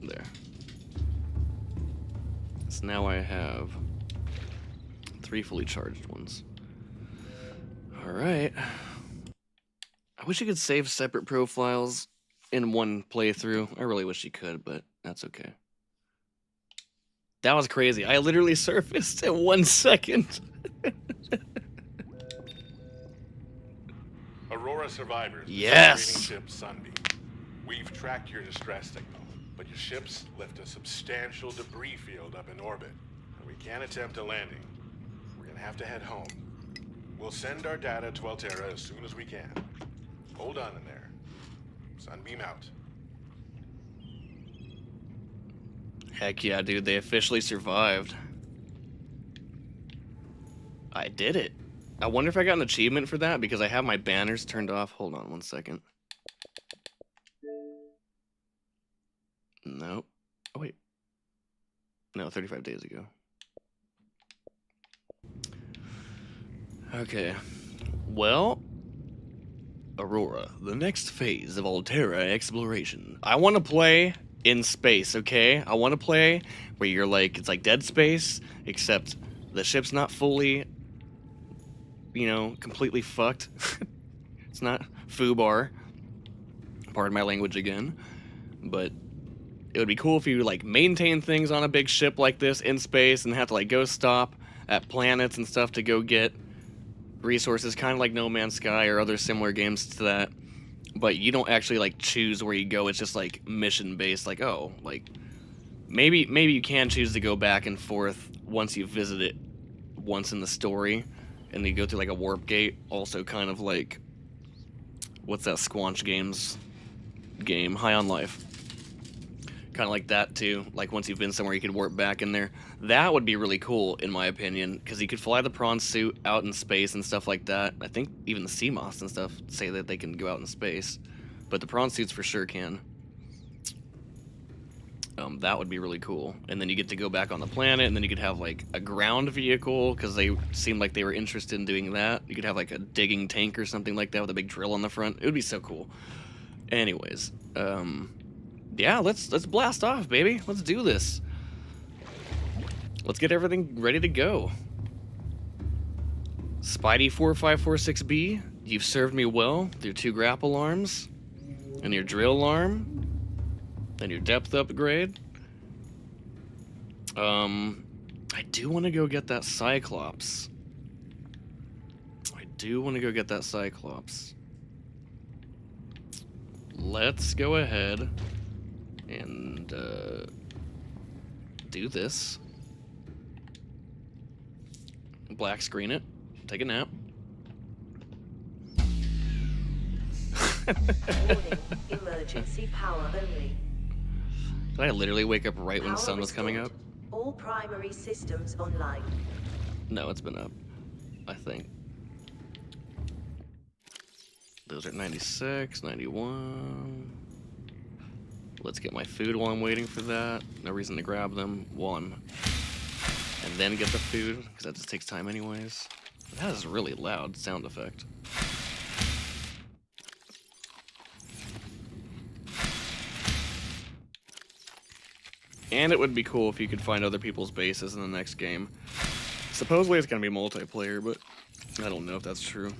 There. So now I have 3 fully charged ones. Alright. I wish you could save separate profiles in one playthrough. I really wish you could, but that's okay. That was crazy. I literally surfaced in 1 second. Aurora survivors. Yes! Ship Sunbeam. We've tracked your distress signal, but your ships left a substantial debris field up in orbit, and we can't attempt a landing. We're gonna have to head home. We'll send our data to Altera as soon as we can. Hold on in there. Sunbeam out. Heck yeah, dude, they officially survived. I did it. I wonder if I got an achievement for that because I have my banners turned off. Hold on one second. Nope. Oh, wait. No, 35 days ago. Okay. Well, Aurora, the next phase of Altera exploration. I want to play in space, okay? I want to play where you're like, it's like Dead Space, except the ship's not fully, you know, completely fucked. It's not foobar. Pardon my language again. But it would be cool if you like maintain things on a big ship like this in space and have to like go stop at planets and stuff to go get resources, kind of like No Man's Sky or other similar games to that. But you don't actually like choose where you go. It's just like mission based. Like, oh, like maybe you can choose to go back and forth once you visit it once in the story, and you go through like a warp gate. Also, kind of like what's that Squanch Games game, High on Life. Kind of like that too. Like once you've been somewhere, you could warp back in there. That would be really cool, in my opinion, because you could fly the prawn suit out in space and stuff like that. I think even the sea moths and stuff say that they can go out in space, but the prawn suits for sure can. That would be really cool. And then you get to go back on the planet, and then you could have like a ground vehicle, because they seemed like they were interested in doing that. You could have like a digging tank or something like that with a big drill on the front. It would be so cool. Anyways, yeah, let's blast off, baby. Let's do this. Let's get everything ready to go. Spidey 4546B, you've served me well with your 2 grapple arms, and your drill arm, and your depth upgrade. I do want to go get that Cyclops. Let's go ahead and do this. Black screen it. Take a nap. Warning, emergency power only. Did I literally wake up right when the Power sun was coming up? restored. All primary systems online. No, it's been up, I think. Those are 96, 91. Let's get my food while I'm waiting for that. No reason to grab them. 1. And then get the food, because that just takes time anyways. That is a really loud sound effect. And it would be cool if you could find other people's bases in the next game. Supposedly it's going to be multiplayer, but I don't know if that's true.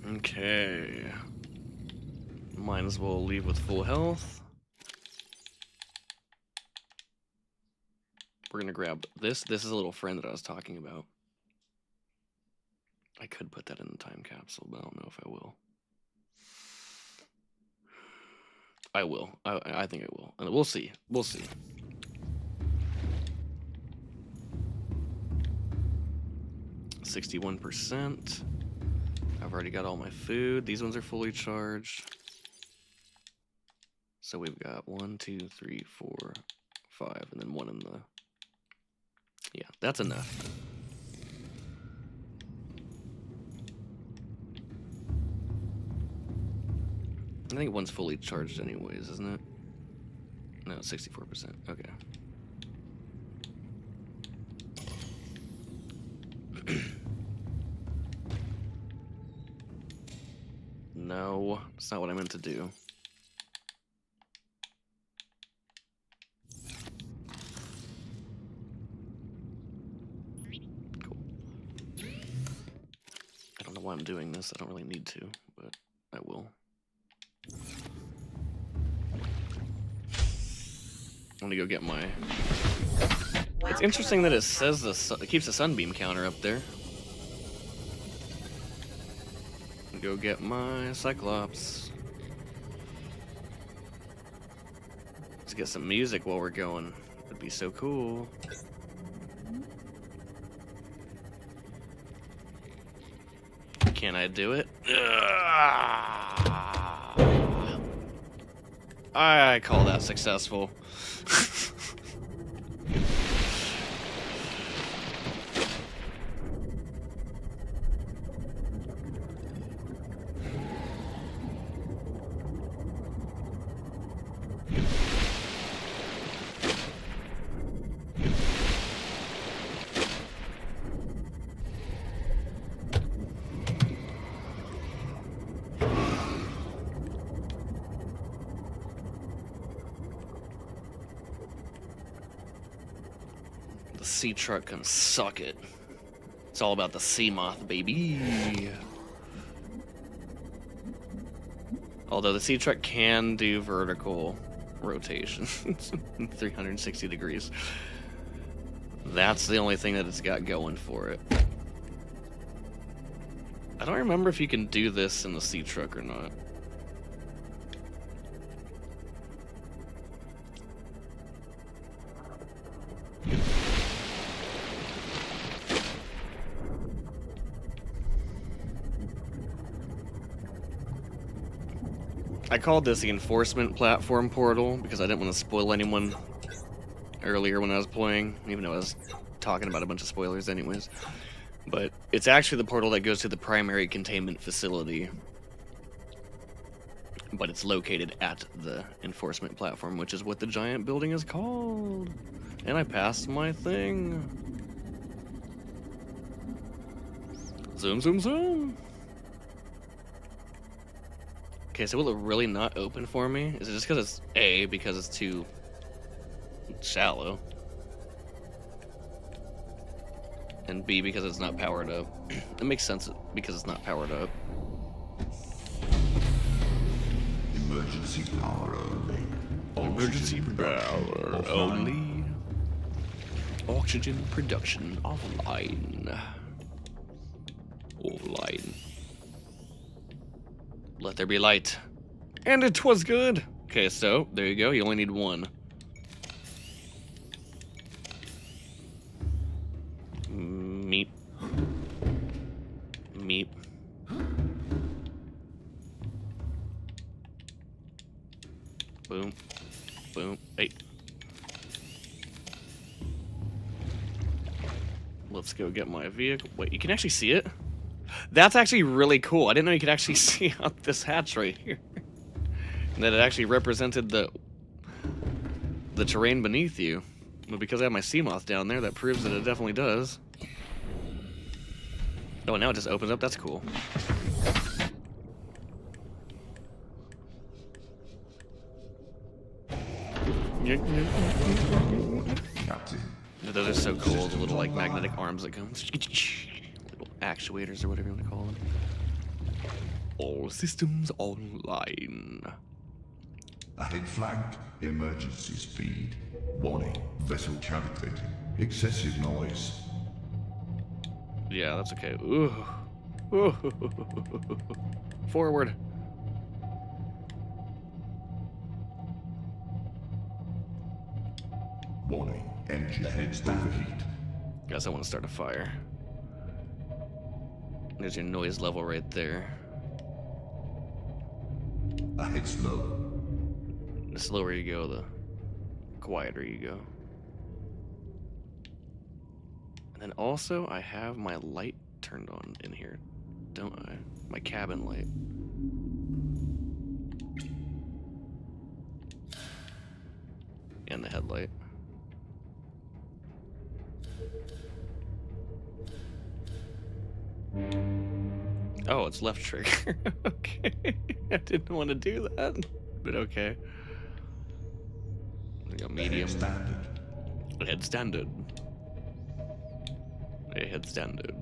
Okay. Might as well leave with full health. We're gonna grab this. This is a little friend that I was talking about. I could put that in the time capsule, but I don't know if I will. I will. I think I will. And we'll see. We'll see. %. I've already got all my food. These ones are fully charged. So we've got 1, 2, 3, 4, 5, and then 1 in the... Yeah, that's enough. I think one's fully charged anyways, isn't it? No, 64%. Okay. No, that's not what I meant to do. Cool. I don't know why I'm doing this. I don't really need to, but I will. I'm gonna go get my... It's interesting that it says it keeps the sunbeam counter up there. Go get my Cyclops. Let's get some music while we're going. That'd be so cool. Can I do it? I call that successful. sea truck can suck it. It's all about the sea moth, baby. Although the sea truck can do vertical rotation, 360 degrees. That's the only thing that it's got going for it. I don't remember if you can do this in the sea truck or not. I called this the enforcement platform portal because I didn't want to spoil anyone earlier when I was playing, even though I was talking about a bunch of spoilers anyways. But it's actually the portal that goes to the primary containment facility. But it's located at the enforcement platform, which is what the giant building is called. And I passed my thing. Zoom, zoom, zoom. Okay, so will it really not open for me? Is it just because it's A, because it's too shallow? And B, because it's not powered up? It makes sense because it's not powered up. Emergency power only. Emergency power only. Oxygen production offline. Offline. Let there be light. And it was good. Okay, so there you go. You only need one. Meep. Meep. Boom. Boom. Hey. Let's go get my vehicle. Wait, you can actually see it? That's actually really cool. I didn't know you could actually see out this hatch right here. And that it actually represented the terrain beneath you. But because I have my sea moth down there, that proves that it definitely does. Oh, now it just opens up. That's cool. Captain. Those are so cool. The little like magnetic arms that go. Little actuators or whatever you want to call them. All systems online. Ahead flagged. Emergency speed. Warning. Vessel cavitating. Excessive noise. Yeah, that's okay. Ooh. Ooh. Forward. Warning. Engine overheat. Guess I want to start a fire. There's your noise level right there. Ahead slow. The slower you go, the quieter you go. And then also, I have my light turned on in here, don't I? My cabin light. And the headlight. Oh, it's left trigger. Okay. I didn't want to do that, but okay. We got medium. Head standard. Head standard.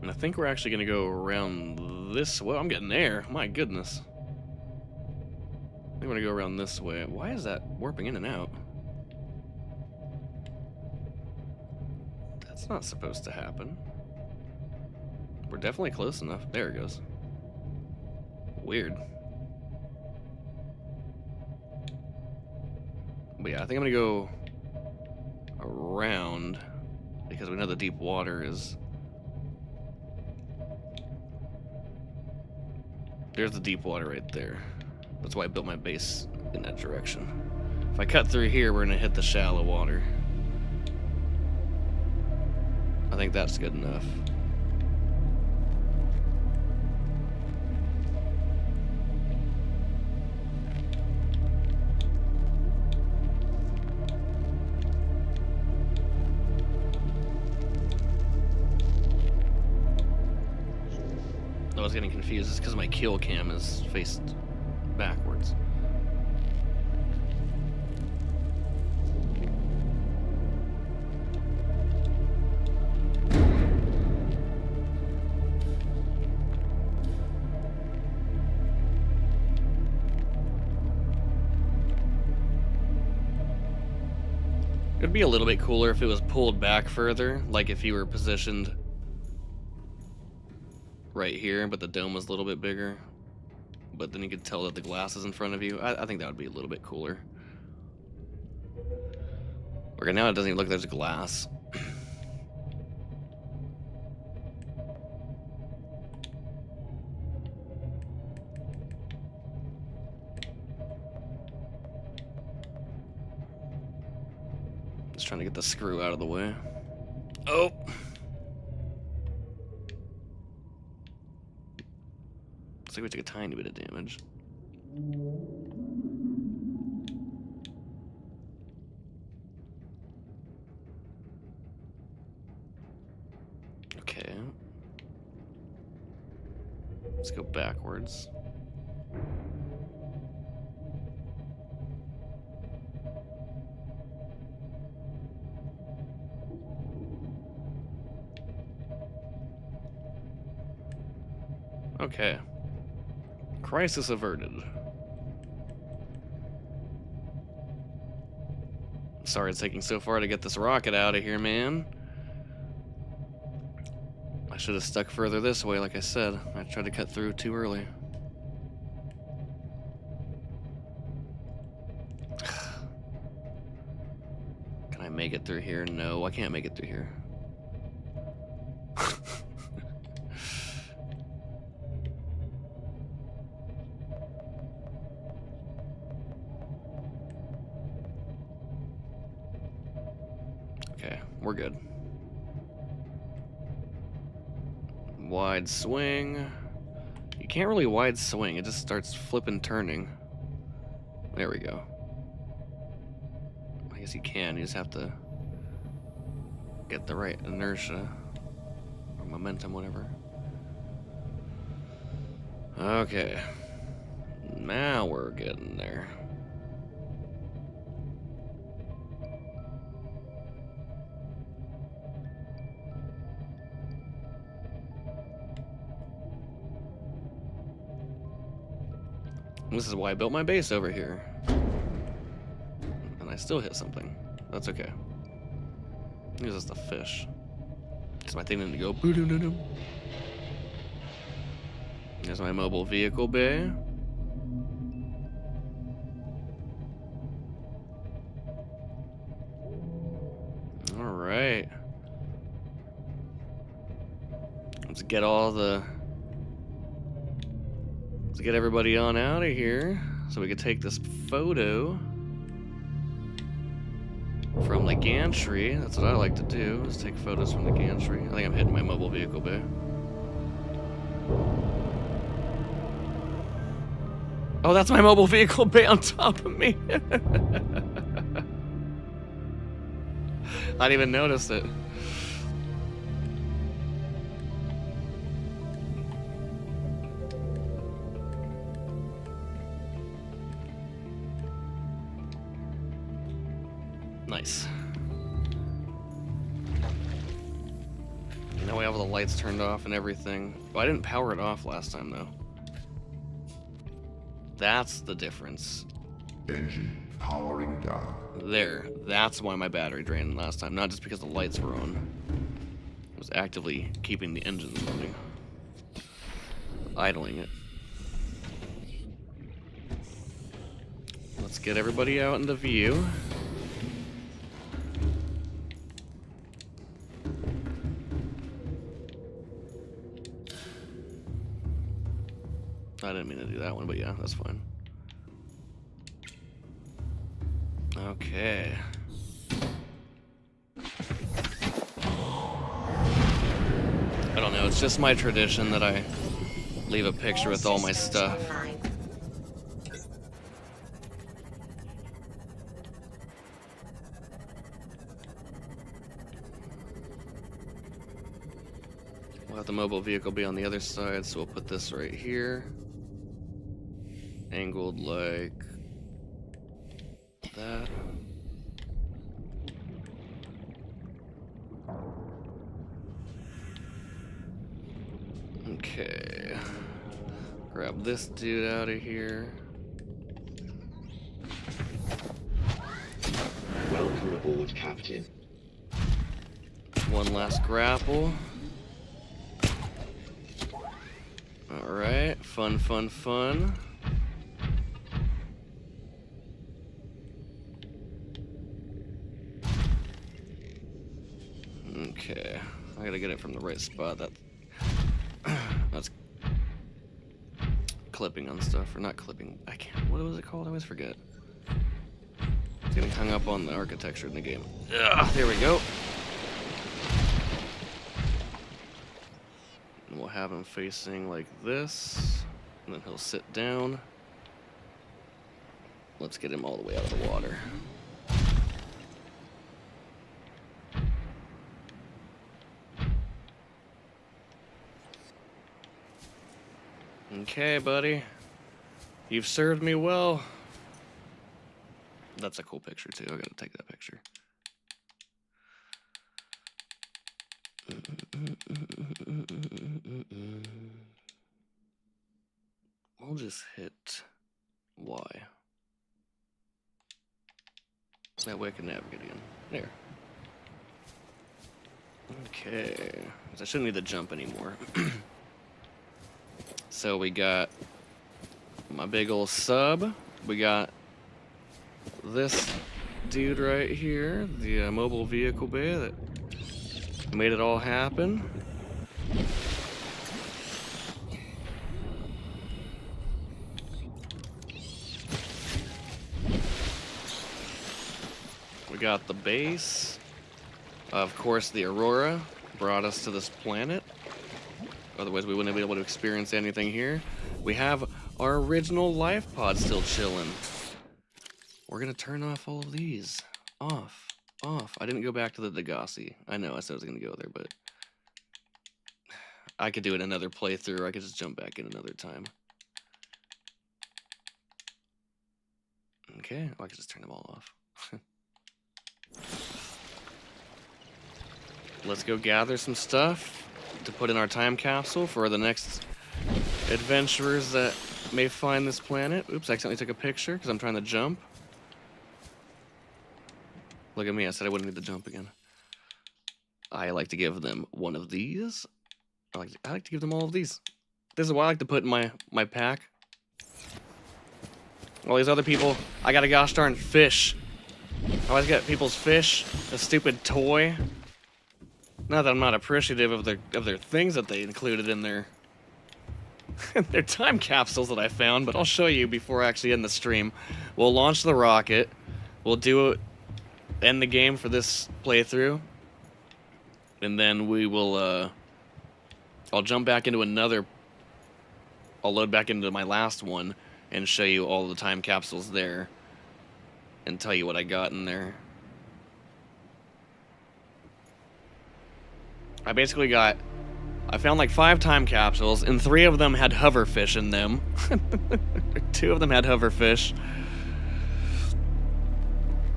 And I think we're actually going to go around this way. I'm getting there. My goodness. I think we're going to go around this way. Why is that warping in and out? That's not supposed to happen. We're definitely close enough. There it goes. Weird. But yeah, I think I'm gonna go around because we know the deep water is. There's the deep water right there. That's why I built my base in that direction. If I cut through here, we're gonna hit the shallow water. I think that's good enough. I was getting confused. It's because my kill cam is faced backwards. It'd be a little bit cooler if it was pulled back further, like if you were positioned right here, but the dome was a little bit bigger. But then you could tell that the glass is in front of you. I think that would be a little bit cooler. Okay, now it doesn't even look like there's glass. Just trying to get the screw out of the way. Oh! Looks like we took a tiny bit of damage. Okay. Let's go backwards. Okay. Crisis averted. Sorry it's taking so far to get this rocket out of here, man. I should have stuck further this way, like I said. I tried to cut through too early. Can I make it through here? No, I can't make it through here. Okay, we're good. Wide swing. You can't really wide swing, it just starts flipping turning. There we go. I guess you can, you just have to get the right inertia or momentum, whatever. Okay. Now we're getting there. This is why I built my base over here. And I still hit something. That's okay. It was just a fish. Because my thing didn't go boo-doo-doo-doo. There's my mobile vehicle bay. Alright. Let's get get everybody on out of here so we can take this photo from the gantry. That's what I like to do, is take photos from the gantry. I think I'm hitting my mobile vehicle bay. Oh, that's my mobile vehicle bay on top of me. I didn't even notice it. Nice. Now we have all the lights turned off and everything. Oh, I didn't power it off last time, though. That's the difference. Engine powering down. There. That's why my battery drained last time. Not just because the lights were on. It was actively keeping the engines running. Idling it. Let's get everybody out into view. I didn't mean to do that one, but yeah, that's fine. Okay. I don't know, it's just my tradition that I leave a picture with all my stuff. We'll have the mobile vehicle be on the other side, so we'll put this right here. Angled like that. Okay. Grab this dude out of here. Welcome aboard, Captain. One last grapple. Alright, fun, fun, fun. Okay, I gotta get it from the right spot. That's clipping on stuff, or not clipping. I can't. What was it called? I always forget. It's getting hung up on the architecture in the game. Ugh, here we go. And we'll have him facing like this, and then he'll sit down. Let's get him all the way out of the water. Okay, buddy. You've served me well. That's a cool picture, too. I gotta take that picture. We'll just hit Y. That way I can navigate again. There. Okay. I shouldn't need to jump anymore. So we got my big old sub. We got this dude right here, the mobile vehicle bay that made it all happen. We got the base. Of course, the Aurora brought us to this planet. Otherwise, we wouldn't be able to experience anything here. We have our original life pod still chilling. We're gonna turn off all of these. Off. I didn't go back to the Degassi. I know, I said I was gonna go there, but I could do it another playthrough, or I could just jump back in another time. Okay, I could just turn them all off. Let's go gather some stuff to put in our time capsule for the next adventurers that may find this planet. Oops, I accidentally took a picture because I'm trying to jump. Look at me, I said I wouldn't need to jump again. I like to give them one of these. I like to give them all of these. This is what I like to put in my pack. All these other people, I got a gosh darn fish. I always get people's fish, a stupid toy. Not that I'm not appreciative of their things that they included in their time capsules that I found, but I'll show you before I actually end the stream. We'll launch the rocket. We'll end the game for this playthrough, and then we will. I'll jump back into another. I'll load back into my last one and show you all the time capsules there, and tell you what I got in there. I found like 5 time capsules, and 3 of them had hoverfish in them. 2 of them had hoverfish.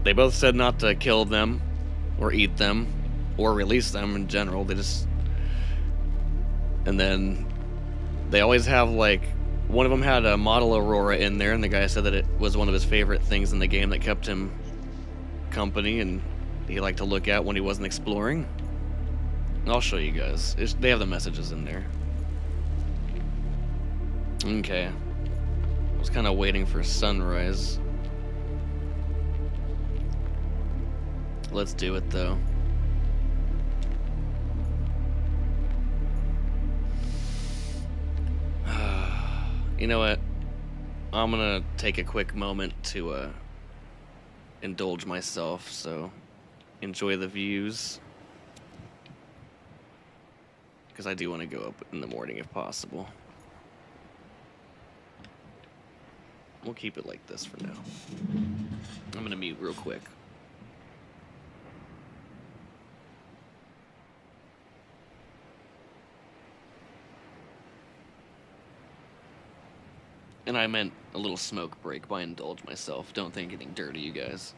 They both said not to kill them, or eat them, or release them in general. They just... And then they always have like... One of them had a model Aurora in there, and the guy said that it was one of his favorite things in the game that kept him company, and he liked to look at when he wasn't exploring. I'll show you guys. They have the messages in there. Okay. I was kind of waiting for sunrise. Let's do it, though. You know what? I'm gonna take a quick moment to indulge myself, so enjoy the views. Because I do want to go up in the morning if possible. We'll keep it like this for now. I'm going to mute real quick. And I meant a little smoke break by indulge myself. Don't think anything dirty, you guys.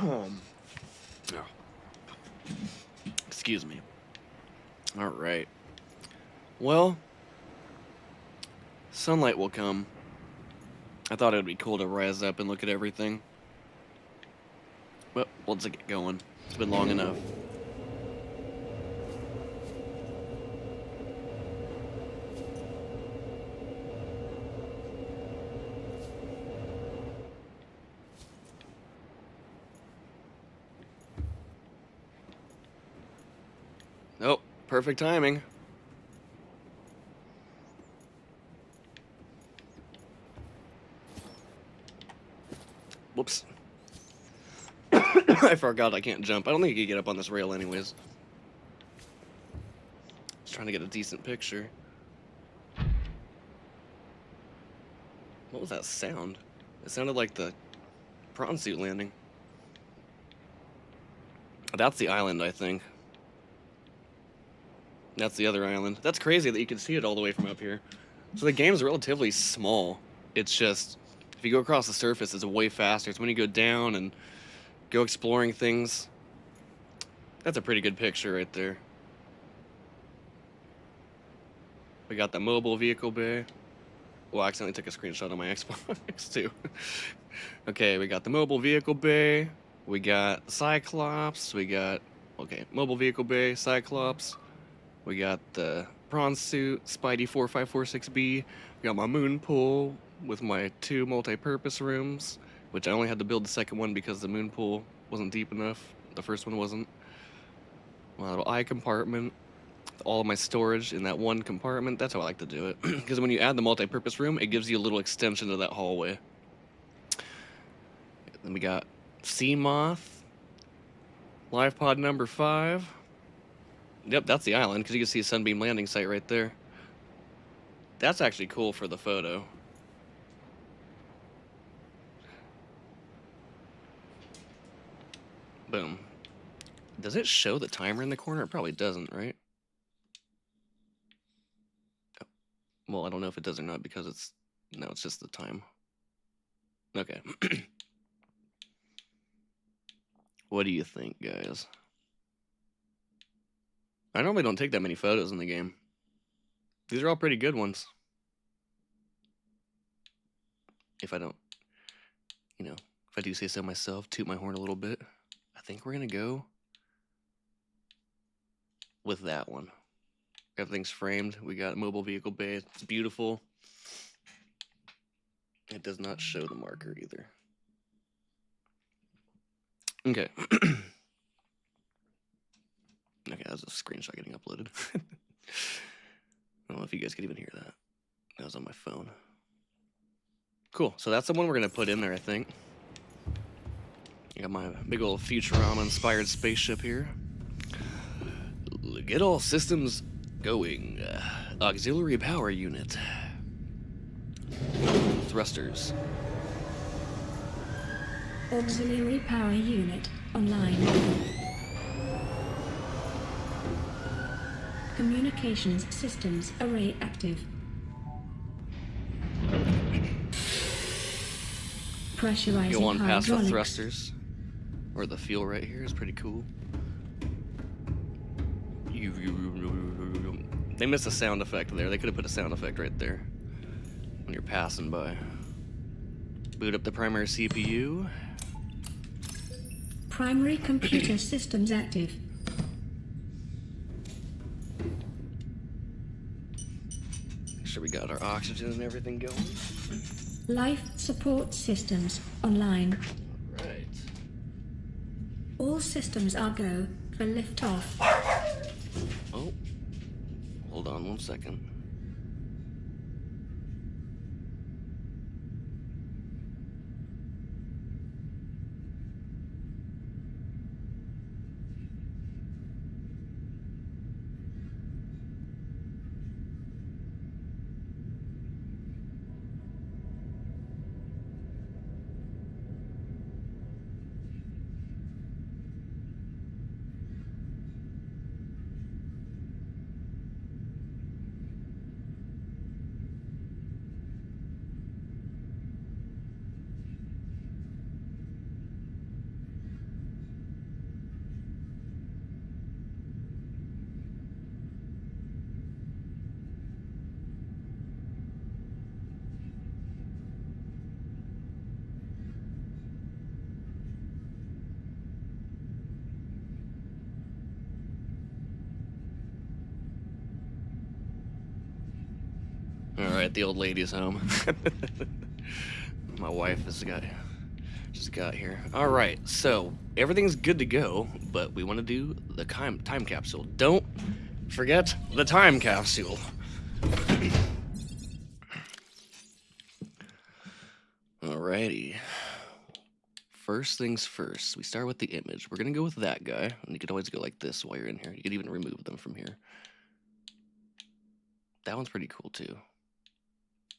Oh. Excuse me. All right. Well, sunlight will come. I thought it would be cool to rise up and look at everything. But let's get going. It's been long enough. Oh, perfect timing. Whoops. I forgot I can't jump. I don't think you can get up on this rail anyways. Just trying to get a decent picture. What was that sound? It sounded like the prawn suit landing. That's the island, I think. That's the other island. That's crazy that you can see it all the way from up here. So the game's relatively small. It's just, if you go across the surface, it's way faster. It's when you go down and go exploring things. That's a pretty good picture right there. We got the mobile vehicle bay. Well, I accidentally took a screenshot on my Xbox too. Okay, we got the mobile vehicle bay. We got Cyclops. We got, okay, mobile vehicle bay, Cyclops. We got the prawn suit, Spidey 4546B. We got my moon pool with my 2 multi-purpose rooms, which I only had to build the second one because the moon pool wasn't deep enough. The first one wasn't. My little eye compartment. All of my storage in that one compartment. That's how I like to do it. Because when you add the multi-purpose room, it gives you a little extension to that hallway. Then we got Sea Moth. Live pod number 5. Yep, that's the island, because you can see a Sunbeam landing site right there. That's actually cool for the photo. Boom. Does it show the timer in the corner? It probably doesn't, right? Oh. Well, I don't know if it does or not, because it's... No, it's just the time. Okay. What do you think, guys? I normally don't take that many photos in the game. These are all pretty good ones. If I don't, you know, if I do say so myself, toot my horn a little bit, I think we're gonna go with that one. Everything's framed. We got mobile vehicle bay. It's beautiful. It does not show the marker either. Okay. Okay, that was a screenshot getting uploaded. I don't know if you guys could even hear that. That was on my phone. Cool, so that's the one we're gonna put in there, I think. I got my big old Futurama-inspired spaceship here. Get all systems going. Auxiliary power unit. Thrusters. Auxiliary power unit online. Communications systems array active. Pressurizing Go on past the hydraulics. thrusters. Or the fuel right here is pretty cool. They missed a sound effect there. They could have put a sound effect right there when you're passing by. Boot up the primary CPU. Primary computer systems active. Make sure we got our oxygen and everything going. Life support systems online. Right. All systems are go for liftoff. Oh, hold on 1 second. Alright, the old lady's home. My wife just got here. Alright, so everything's good to go, but we want to do the time capsule. Don't forget the time capsule. Alrighty. First things first, we start with the image. We're gonna go with that guy, and you can always go like this while you're in here. You can even remove them from here. That one's pretty cool too.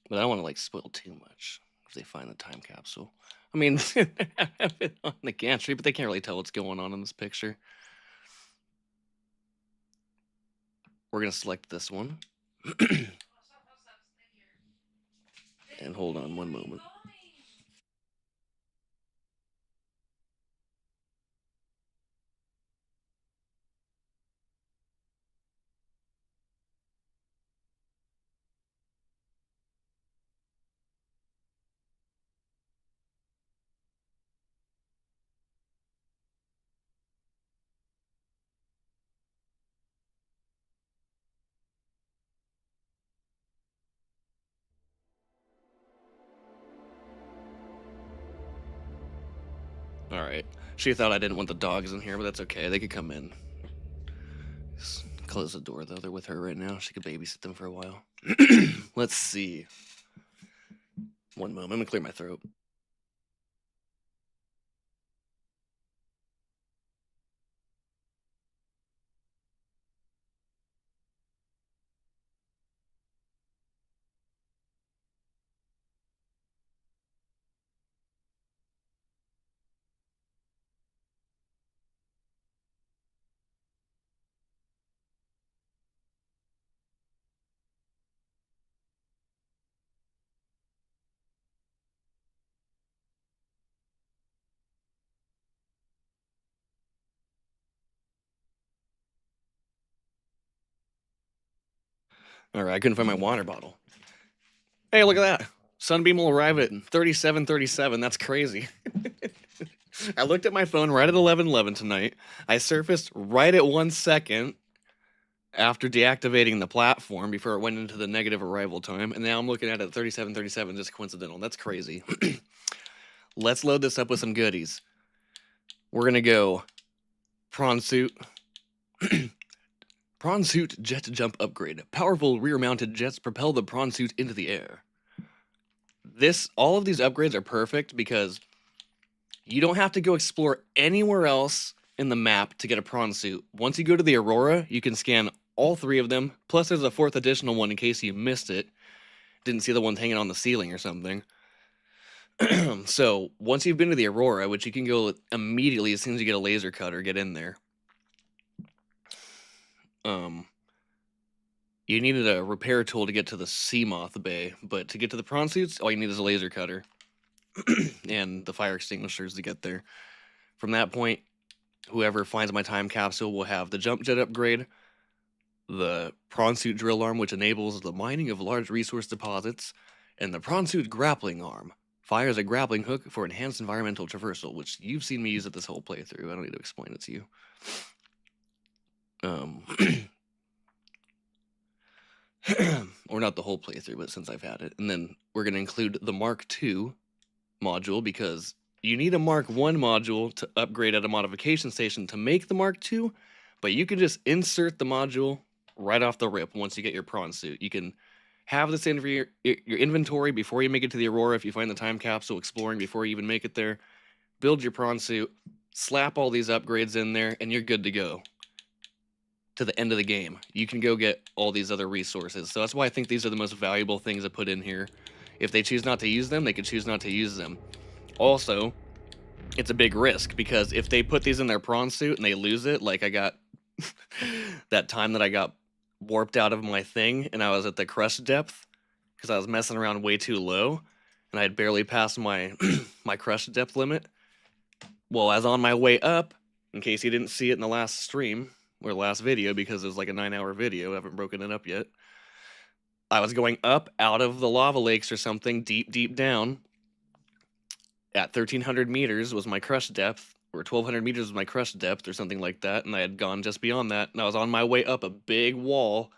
But I don't want to like spoil too much if they find the time capsule. I mean, I have it on the gantry, but they can't really tell what's going on in this picture. We're gonna select this one. And hold on one moment. Alright. She thought I didn't want the dogs in here, but that's okay. They could come in. Just close the door, though. They're with her right now. She could babysit them for a while. Let's see. One moment. I'm going to clear my throat. Alright, I couldn't find my water bottle. Hey, look at that. Sunbeam will arrive at 37:37. That's crazy. I looked at my phone right at 11:11 tonight. I surfaced right at 1 second after deactivating the platform before it went into the negative arrival time, and now I'm looking at it at 37:37. Just coincidental. That's crazy. Let's load this up with some goodies. We're gonna go prawn suit. Prawn suit jet jump upgrade. Powerful rear-mounted jets propel the prawn suit into the air. All of these upgrades are perfect because you don't have to go explore anywhere else in the map to get a prawn suit. Once you go to the Aurora, you can scan all 3 of them. Plus, there's a 4th additional one in case you missed it. Didn't see the ones hanging on the ceiling or something. So, once you've been to the Aurora, which you can go immediately as soon as you get a laser cutter, get in there. You needed a repair tool to get to the Seamoth Bay, but to get to the prawn suits, all you need is a laser cutter. And the fire extinguishers to get there. From that point, whoever finds my time capsule will have the jump jet upgrade, the prawn suit drill arm, which enables the mining of large resource deposits, and the prawn suit grappling arm, Fires a grappling hook for enhanced environmental traversal, which you've seen me use it this whole playthrough. I don't need to explain it to you. Or not the whole playthrough, but since I've had it. And then we're going to include the Mark II module, because you need a Mark I module to upgrade at a modification station to make the Mark II, but you can just insert the module right off the rip once you get your prawn suit. You can have this in your inventory before you make it to the Aurora if you find the time capsule exploring before you even make it there. Build your prawn suit, slap all these upgrades in there, and you're good to go. To the end of the game, you can go get all these other resources. So that's why I think these are the most valuable things to put in here. If they choose not to use them, they can choose not to use them. Also, it's a big risk, because if they put these in their prawn suit and they lose it, like I got that time that I got warped out of my thing and I was at the crush depth because I was messing around way too low and I had barely passed my my crush depth limit. Well, I was on my way up, in case you didn't see it in the last stream, or last video, because it was like a 9-hour video. I haven't broken it up yet. I was going up out of the lava lakes or something, deep down. At 1,300 meters was my crush depth, or 1,200 meters was my crush depth, or something like that, and I had gone just beyond that, and I was on my way up a big wall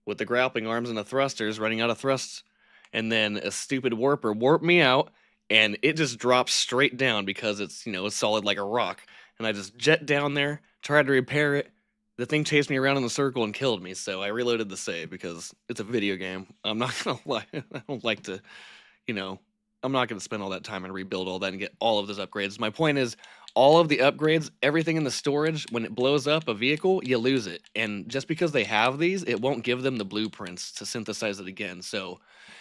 with the grappling arms and the thrusters, running out of thrusts, and then a stupid warper warped me out, and it just dropped straight down because it's, you know, it's solid like a rock, and I just jet down there, tried to repair it. The thing chased me around in a circle and killed me, so I reloaded the save because it's a video game. I'm not gonna lie, I don't like to, you know, I'm not gonna spend all that time and rebuild all that and get all of those upgrades. My point is, all of the upgrades, everything in the storage, when it blows up a vehicle, you lose it. And just because they have these, it won't give them the blueprints to synthesize it again. So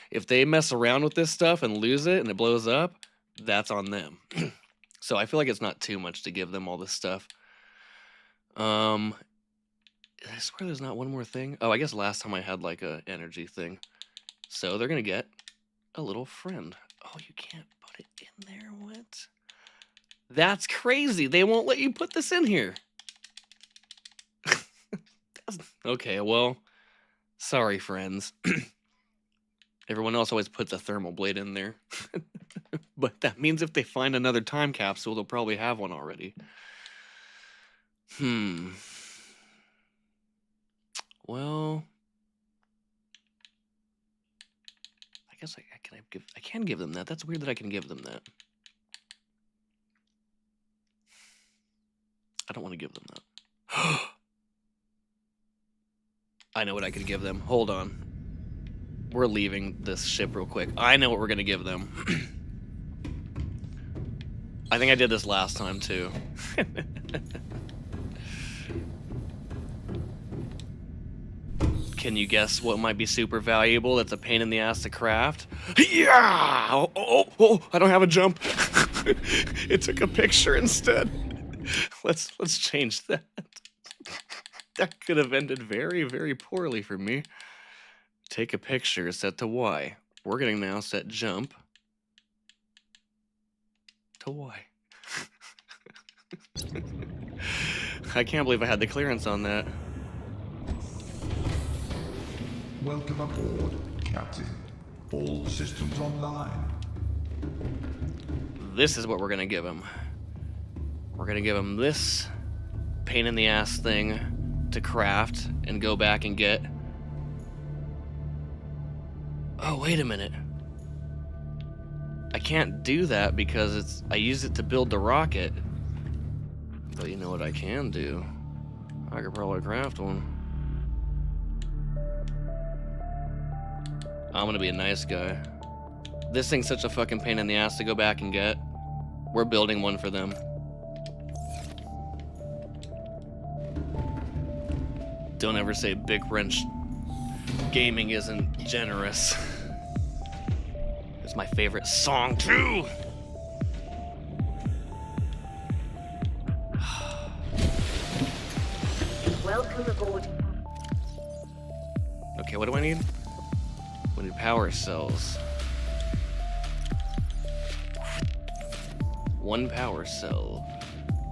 if they mess around with this stuff and lose it and it blows up, that's on them. So I feel like it's not too much to give them all this stuff. I swear there's not one more thing. Oh, I guess last time I had like a energy thing. So they're gonna get a little friend. Oh, you can't put it in there? What? That's crazy. They won't let you put this in here. Okay, well, sorry, friends. Everyone else always puts a thermal blade in there. But that means if they find another time capsule, they'll probably have one already. Well, I guess I can give them that. That's weird that I can give them that. I don't want to give them that. I know what I could give them. Hold on. We're leaving this ship real quick. I know what we're going to give them. I think I did this last time, too. Can you guess what might be super valuable that's a pain in the ass to craft? Yeah! Oh, I don't have a jump. It took a picture instead. Let's change that. That could have ended very, very poorly for me. Take a picture, set to Y. We're going to now set jump to Y. I can't believe I had the clearance on that. Welcome aboard, Captain. All systems online. This is what we're going to give him. We're going to give him this pain in the ass thing to craft and go back and get. Oh, wait a minute. I can't do that because I used it to build the rocket. But you know what I can do? I could probably craft one. I'm gonna be a nice guy. This thing's such a fucking pain in the ass to go back and get. We're building one for them. Don't ever say Big Wrench Gaming isn't generous. It's my favorite song too. Welcome aboard. Okay, what do I need? We need power cells. 1 power cell.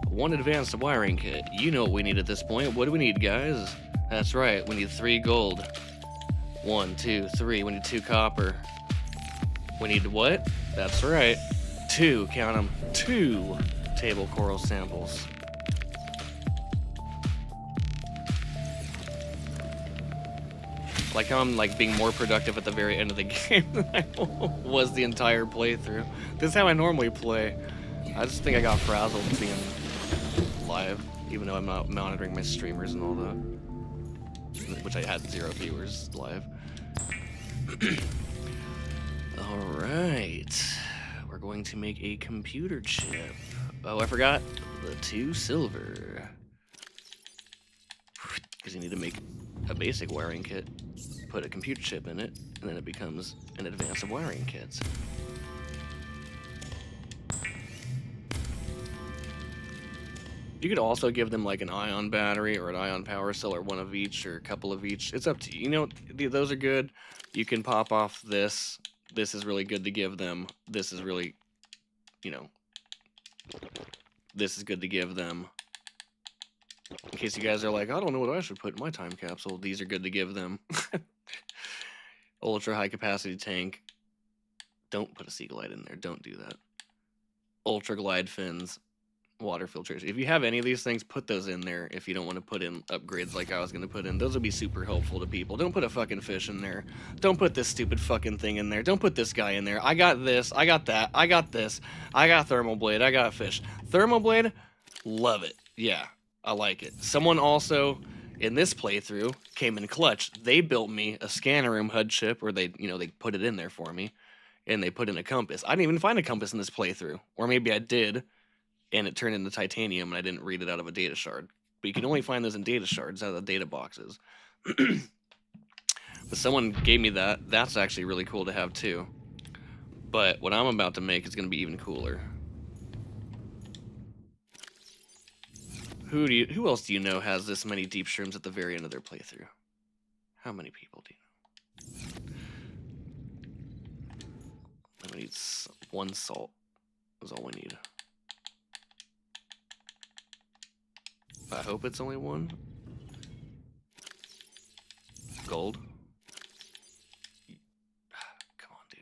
1 advanced wiring kit. You know what we need at this point. What do we need, guys? That's right, we need 3 gold. 1, 2, 3. We need 2 copper. We need what? That's right. 2, count them, 2 table coral samples. Like how I'm like being more productive at the very end of the game than I was the entire playthrough. This is how I normally play. I just think I got frazzled being live, even though I'm not monitoring my streamers and all that. Which I had 0 viewers live. Alright. We're going to make a computer chip. Oh, I forgot the 2 silver. Because you need to make a basic wiring kit, put a computer chip in it, and then it becomes an advanced wiring kit. You could also give them like an ion battery or an ion power cell or one of each or a couple of each. It's up to you. You know, those are good. You can pop off this. This is really good to give them. This is really, you know, this is good to give them. In case you guys are like, I don't know what I should put in my time capsule. These are good to give them. Ultra high capacity tank. Don't put a sea glide in there. Don't do that. Ultra glide fins. Water filtration. If you have any of these things, put those in there if you don't want to put in upgrades like I was going to put in. Those would be super helpful to people. Don't put a fucking fish in there. Don't put this stupid fucking thing in there. Don't put this guy in there. I got this. I got that. I got this. I got thermal blade. I got fish. Thermal blade, love it. Yeah, I like it. Someone also, in this playthrough, came in clutch. They built me a scanner room HUD chip, or they, you know, they put it in there for me, and they put in a compass. I didn't even find a compass in this playthrough. Or maybe I did, and it turned into titanium, and I didn't read it out of a data shard. But you can only find those in data shards, out of the data boxes. But someone gave me that. That's actually really cool to have, too. But what I'm about to make is going to be even cooler. Who else do you know has this many deep shrooms at the very end of their playthrough? How many people do you know? We need 1 salt. Is all we need. I hope it's only 1. Gold. Come on, dude.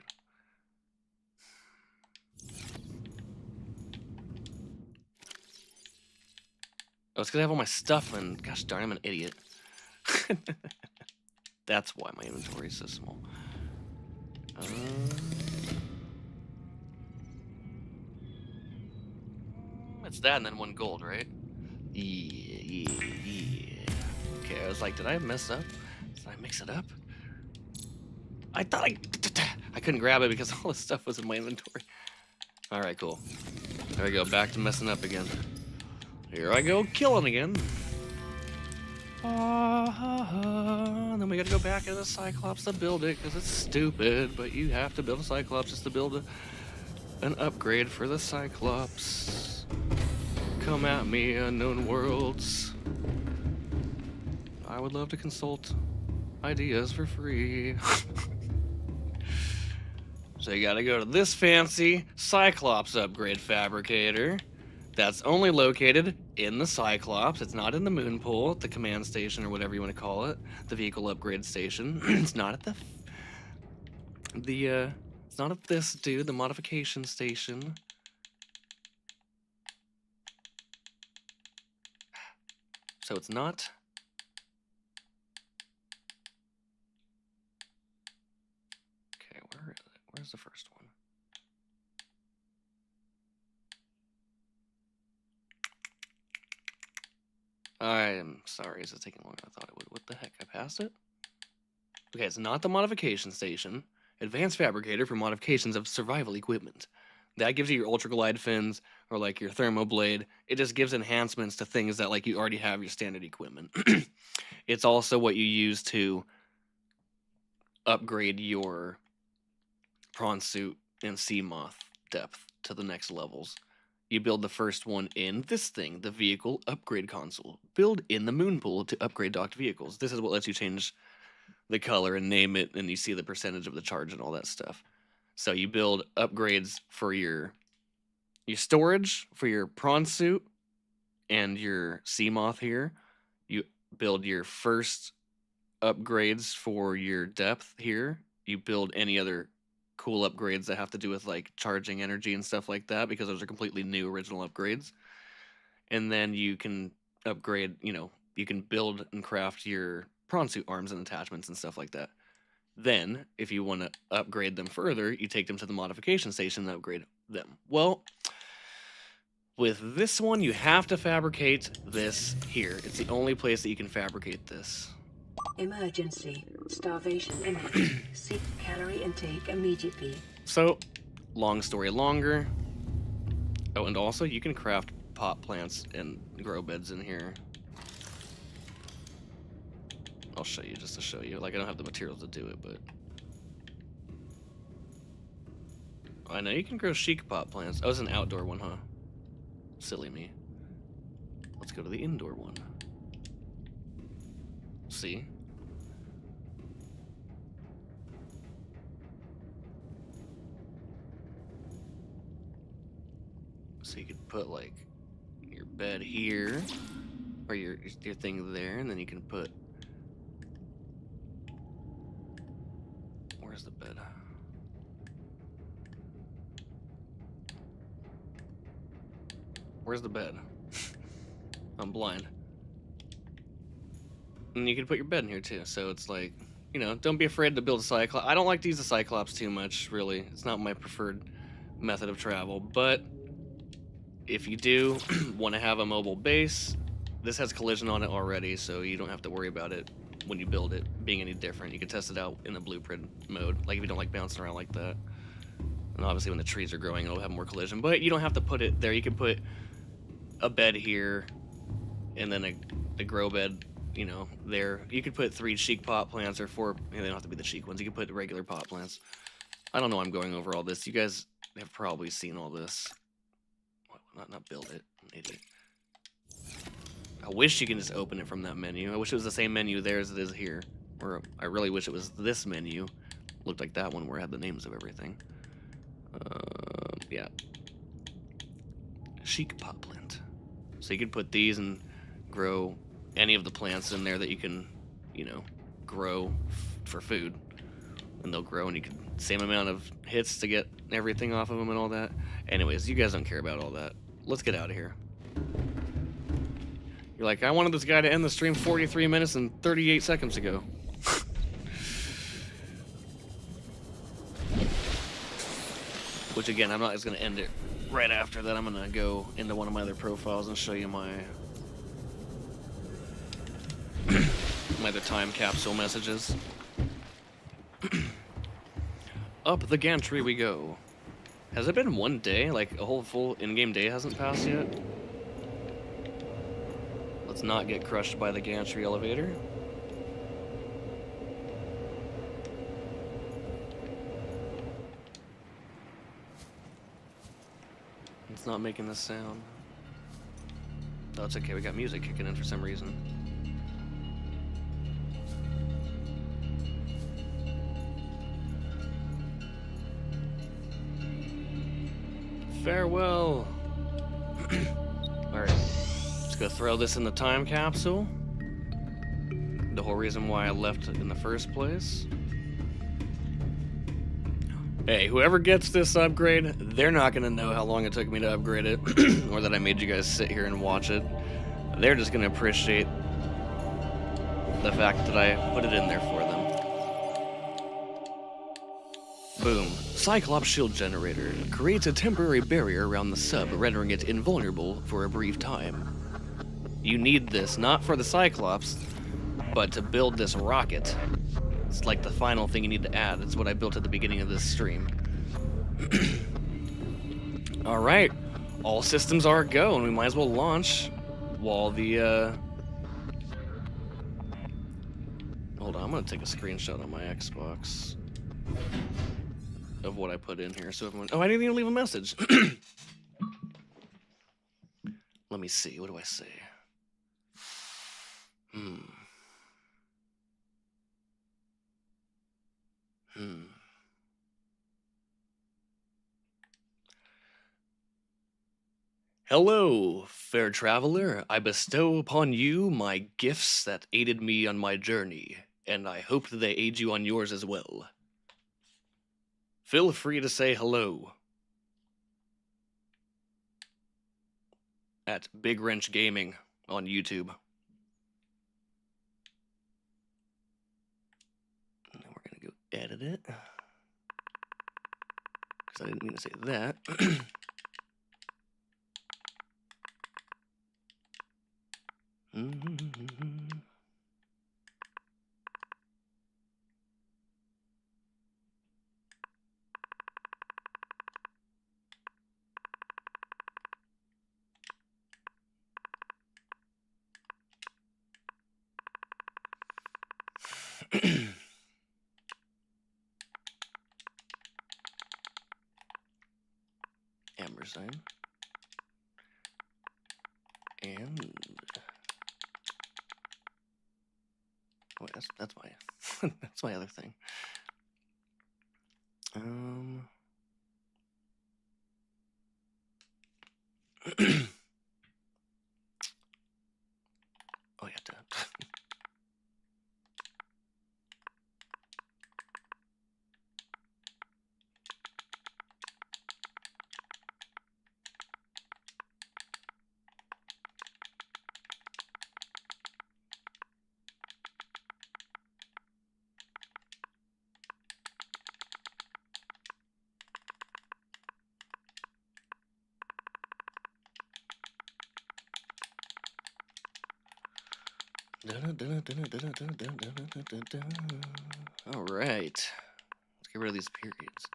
Oh, it's because I have all my stuff and gosh darn, I'm an idiot. That's why my inventory is so small. It's that and then 1 gold, right? Yeah. Okay, I was like, did I mess up? Did I mix it up? I thought I couldn't grab it because all this stuff was in my inventory. Alright, cool. There we go, back to messing up again. Here I go, killing again. And then we gotta go back into the Cyclops to build it, because it's stupid, but you have to build a Cyclops just to build an upgrade for the Cyclops. Come at me, unknown worlds. I would love to consult ideas for free. So you gotta go to this fancy Cyclops upgrade fabricator. That's only located in the Cyclops. It's not in the moon pool, the command station, or whatever you want to call it. The vehicle upgrade station. It's not at it's not at this dude, the modification station. So it's not. Okay, where is it? Where's the first one? I'm sorry, is it taking longer than I thought it would? What the heck? I passed it? Okay, it's not the modification station. Advanced fabricator for modifications of survival equipment. That gives you your ultra glide fins or like your thermo blade. It just gives enhancements to things that like you already have your standard equipment. It's also what you use to upgrade your prawn suit and sea moth depth to the next levels. You build the first one in this thing, the vehicle upgrade console. Build in the moon pool to upgrade docked vehicles. This is what lets you change the color and name it, and you see the percentage of the charge and all that stuff. So you build upgrades for your storage, for your prawn suit, and your sea moth here. You build your first upgrades for your depth here. You build any other cool upgrades that have to do with like charging energy and stuff like that, because those are completely new original upgrades. And then you can upgrade, you can build and craft your prawn suit arms and attachments and stuff like that. Then, if you want to upgrade them further, you take them to the modification station and upgrade them. Well, with this one, you have to fabricate this here. It's the only place that you can fabricate this. Emergency. Starvation imminent. Seek calorie intake immediately. So, long story longer. Oh, and also, you can craft pot plants and grow beds in here. I'll show you just to show you. Like, I don't have the materials to do it, but... I know you can grow chic pot plants. Oh, it's an outdoor one, huh? Silly me. Let's go to the indoor one. See? So you could put, like, your bed here, or your thing there, and then you can put... Where's the bed? Where's the bed? I'm blind. And you can put your bed in here too, so it's like, don't be afraid to build a Cyclops. I don't like to use the Cyclops too much, really. It's not my preferred method of travel, but if you do want to have a mobile base, this has collision on it already, so you don't have to worry about it when you build it being any different. You can test it out in the blueprint mode, like if you don't like bouncing around like that. And obviously when the trees are growing, it'll have more collision, but you don't have to put it there. You can put a bed here, and then a grow bed, there. You could put 3 chic pot plants, or 4, they don't have to be the chic ones. You can put regular pot plants. I don't know why I'm going over all this. You guys have probably seen all this. Not build it, I'm an idiot. I wish you can just open it from that menu. I wish it was the same menu there as it is here. Or I really wish it was this menu. Looked like that one where it had the names of everything. Yeah. Chic pot plant. So you can put these and grow any of the plants in there that you can, grow for food. And they'll grow, and you can same amount of hits to get everything off of them and all that. Anyways, you guys don't care about all that. Let's get out of here. You're like, I wanted this guy to end the stream 43 minutes and 38 seconds ago. Which again, I'm not just gonna end it right after that. I'm gonna go into one of my other profiles and show you my my other time capsule messages. Up the gantry we go. Has it been one day? Like a whole full in-game day hasn't passed yet? Let's not get crushed by the gantry elevator. It's not making this sound. Oh, it's okay. We got music kicking in for some reason. Farewell. Alright. Let's go throw this in the time capsule. The whole reason why I left it in the first place. Hey, whoever gets this upgrade, they're not going to know how long it took me to upgrade it, or that I made you guys sit here and watch it. They're just going to appreciate the fact that I put it in there for them. Boom. Cyclops shield generator creates a temporary barrier around the sub, rendering it invulnerable for a brief time. You need this not for the Cyclops, but to build this rocket. It's like the final thing you need to add. It's what I built at the beginning of this stream. Alright. All systems are go, and we might as well launch while the, Hold on, I'm gonna take a screenshot on my Xbox of what I put in here, so everyone... Oh, I didn't even leave a message! Let me see, what do I say? Hello, fair traveler. I bestow upon you my gifts that aided me on my journey, and I hope they aid you on yours as well. Feel free to say hello at Big Wrench Gaming on YouTube. And then we're going to go edit it. Because I didn't mean to say that. Ampersand. And wait, that's my that's my other thing. Oh yeah, all right. Let's get rid of these periods.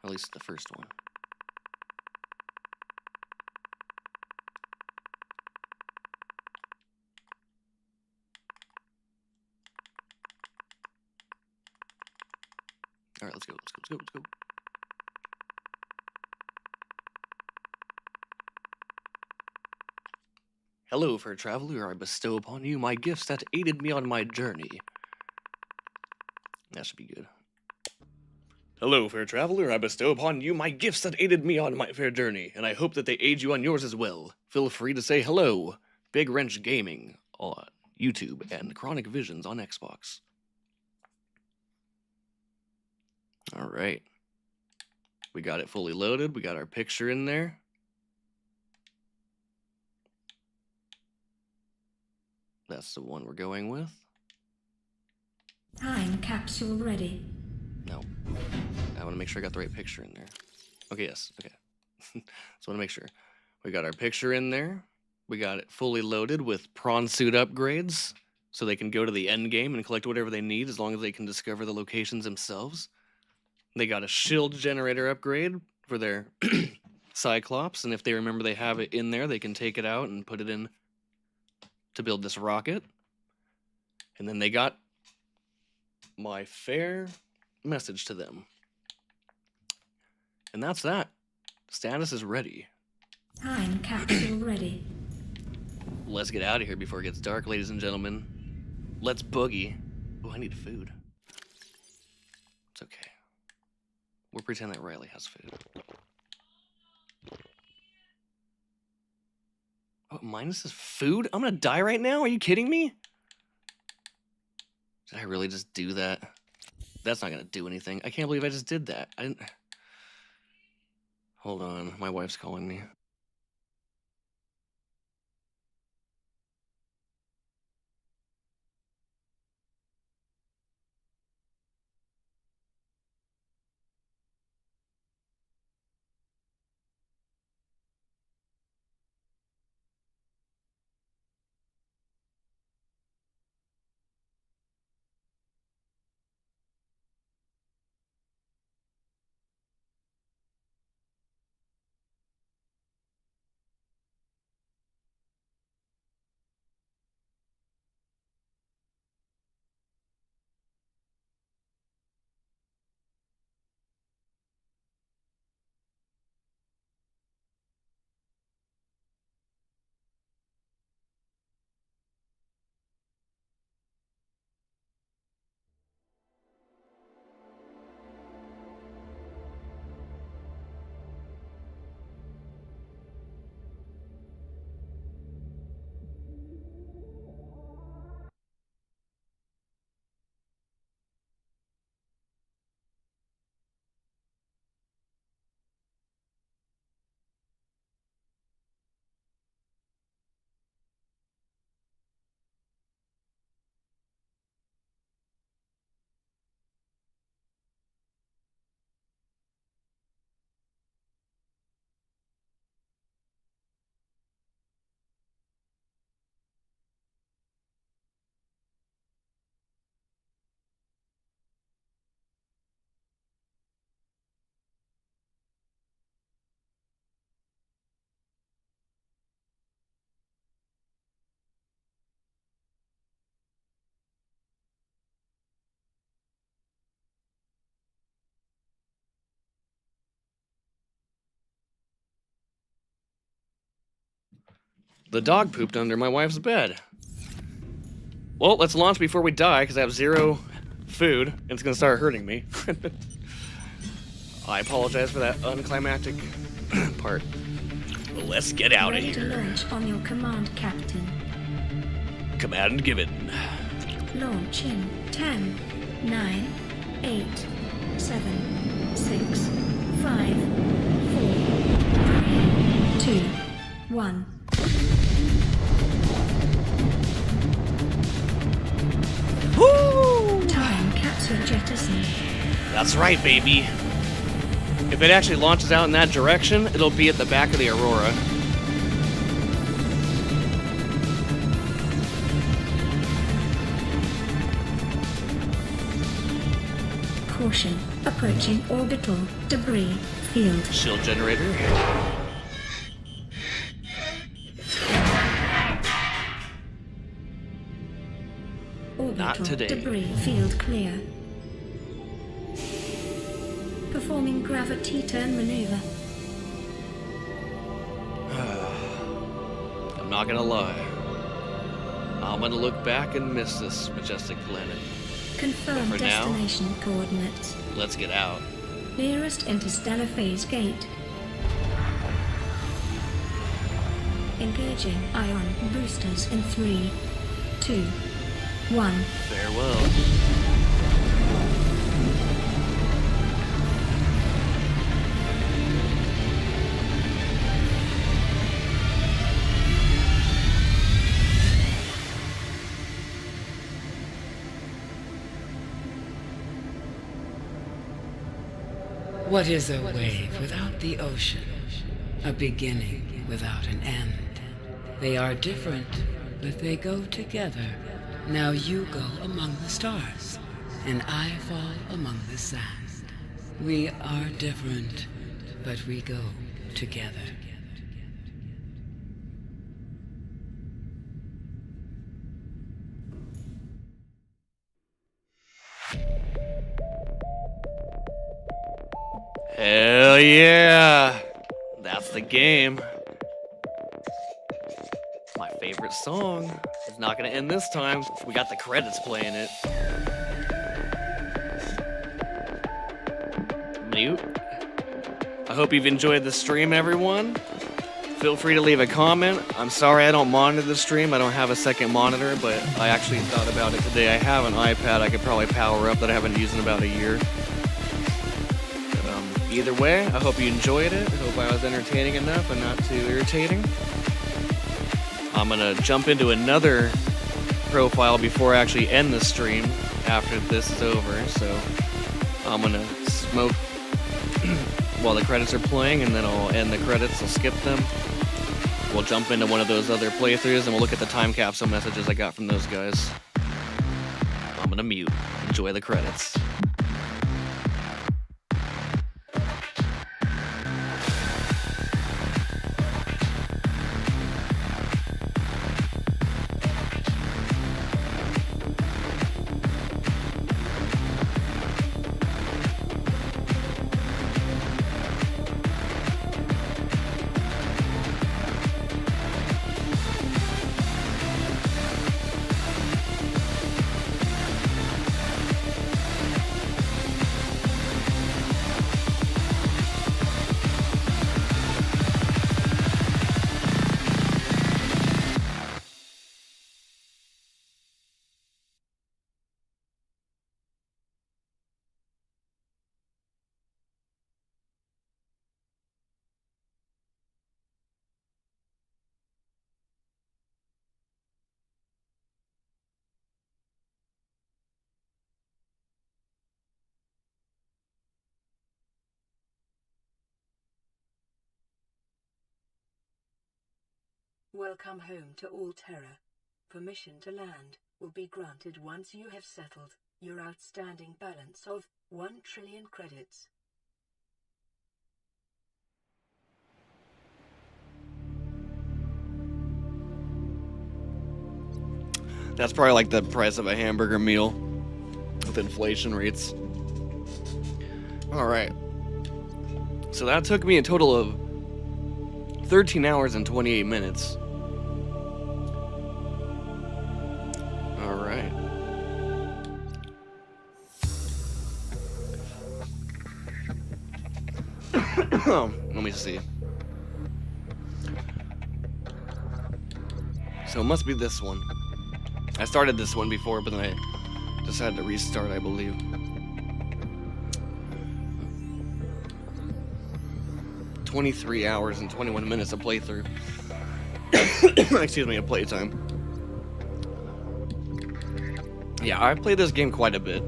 At least the first one. All right, let's go. Hello, fair traveler. I bestow upon you my gifts that aided me on my journey. That should be good. Hello, fair traveler. I bestow upon you my gifts that aided me on my fair journey, and I hope that they aid you on yours as well. Feel free to say hello. Big Wrench Gaming on YouTube and Chronic Visions on Xbox. All right. We got it fully loaded. We got our picture in there. That's the one we're going with. Time capsule ready. No. I want to make sure I got the right picture in there. Okay, yes. Okay. Just want to make sure. We got our picture in there. We got it fully loaded with prawn suit upgrades, so they can go to the end game and collect whatever they need as long as they can discover the locations themselves. They got a shield generator upgrade for their Cyclops, and if they remember they have it in there, they can take it out and put it in to build this rocket. And then they got my fair message to them. And that's that. Status is ready. Time capsule ready. Let's get out of here before it gets dark, ladies and gentlemen. Let's boogie. Oh, I need food. It's okay. We'll pretend that Riley has food. Oh, minus is food? I'm gonna die right now? Are you kidding me? Did I really just do that? That's not gonna do anything. I can't believe I just did that. I didn't... Hold on, my wife's calling me. The dog pooped under my wife's bed. Well, let's launch before we die, because I have 0 food, and it's going to start hurting me. I apologize for that unclimactic part. Well, let's get out of Ready to here. launch on your command, Captain. Command given. Launch in 10, 9, 8, 7, 6, 5, 4, 3, 2, 1. Woo! Time capsule jettison. That's right, baby. If it actually launches out in that direction, it'll be at the back of the Aurora. Caution. Approaching orbital debris field. Shield generator. Orbital today. debris field clear. Performing gravity turn maneuver. I'm not gonna lie. I'm gonna look back and miss this majestic planet. Confirm For now. destination coordinates. Let's get out. Nearest interstellar phase gate. Engaging ion boosters in 3, 2, 1. Farewell. What is a wave without the ocean? A beginning without an end. They are different, but they go together. Now you go among the stars, and I fall among the sand. We are different, but we go together. Hell yeah! That's the game. My favorite song. It's not gonna end this time. We got the credits playing it. Mute. I hope you've enjoyed the stream, everyone. Feel free to leave a comment. I'm sorry I don't monitor the stream. I don't have a second monitor, but I actually thought about it today. I have an iPad I could probably power up that I haven't used in about a year. Either way, I hope you enjoyed it. I hope I was entertaining enough and not too irritating. I'm gonna jump into another profile before I actually end the stream after this is over, so I'm gonna smoke while the credits are playing, and then I'll end the credits, I'll skip them. We'll jump into one of those other playthroughs, and we'll look at the time capsule messages I got from those guys. I'm gonna mute. Enjoy the credits. Welcome home to all Terra. Permission to land will be granted once you have settled your outstanding balance of 1 trillion credits. That's probably like the price of a hamburger meal with inflation rates. Alright. So that took me a total of 13 hours and 28 minutes. Let me see. So it must be this one. I started this one before, but then I decided to restart, I believe. "23 hours and 21 minutes of playthrough." Excuse me, of playtime. Yeah, I played this game quite a bit.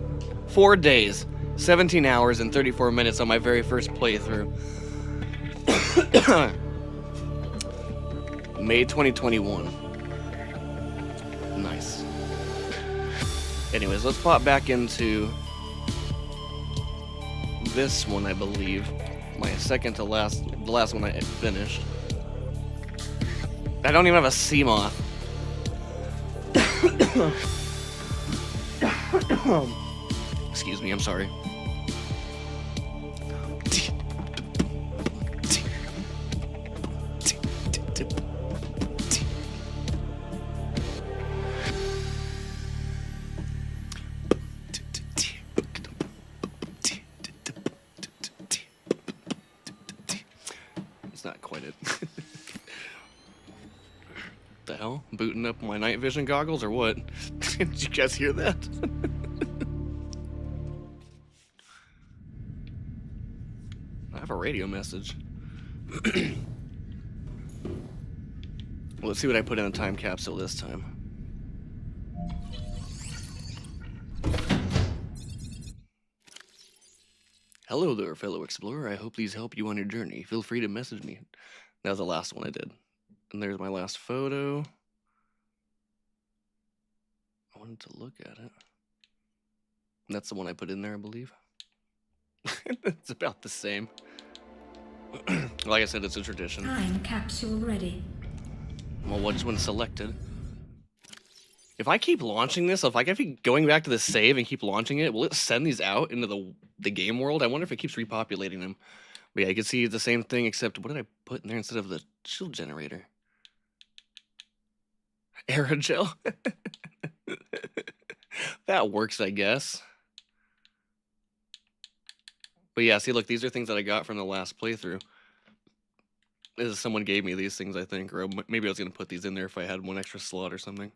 4 days, 17 hours and 34 minutes on my very first playthrough. May 2021. Nice. Anyways, let's pop back into this one, I believe. My second to last, the last one I finished. I don't even have a sea moth. Excuse me, I'm sorry. It's not quite it. The hell? Booting up my night vision goggles or what? Did you guys hear that? I have a radio message. Let's see what I put in the time capsule this time. Hello there, fellow explorer. I hope these help you on your journey. Feel free to message me. That was the last one I did. And there's my last photo. I wanted to look at it. That's the one I put in there, I believe. It's about the same. Like I said, it's a tradition. Time capsule ready. Well, which one's selected? If I keep launching this, if I keep going back to the save and keep launching it, will it send these out into the game world? I wonder if it keeps repopulating them. But yeah, you can see the same thing, except what did I put in there instead of the shield generator? Aerogel? That works, I guess. But yeah, see, look, these are things that I got from the last playthrough. Someone gave me these things, I think, or maybe I was going to put these in there if I had one extra slot or something.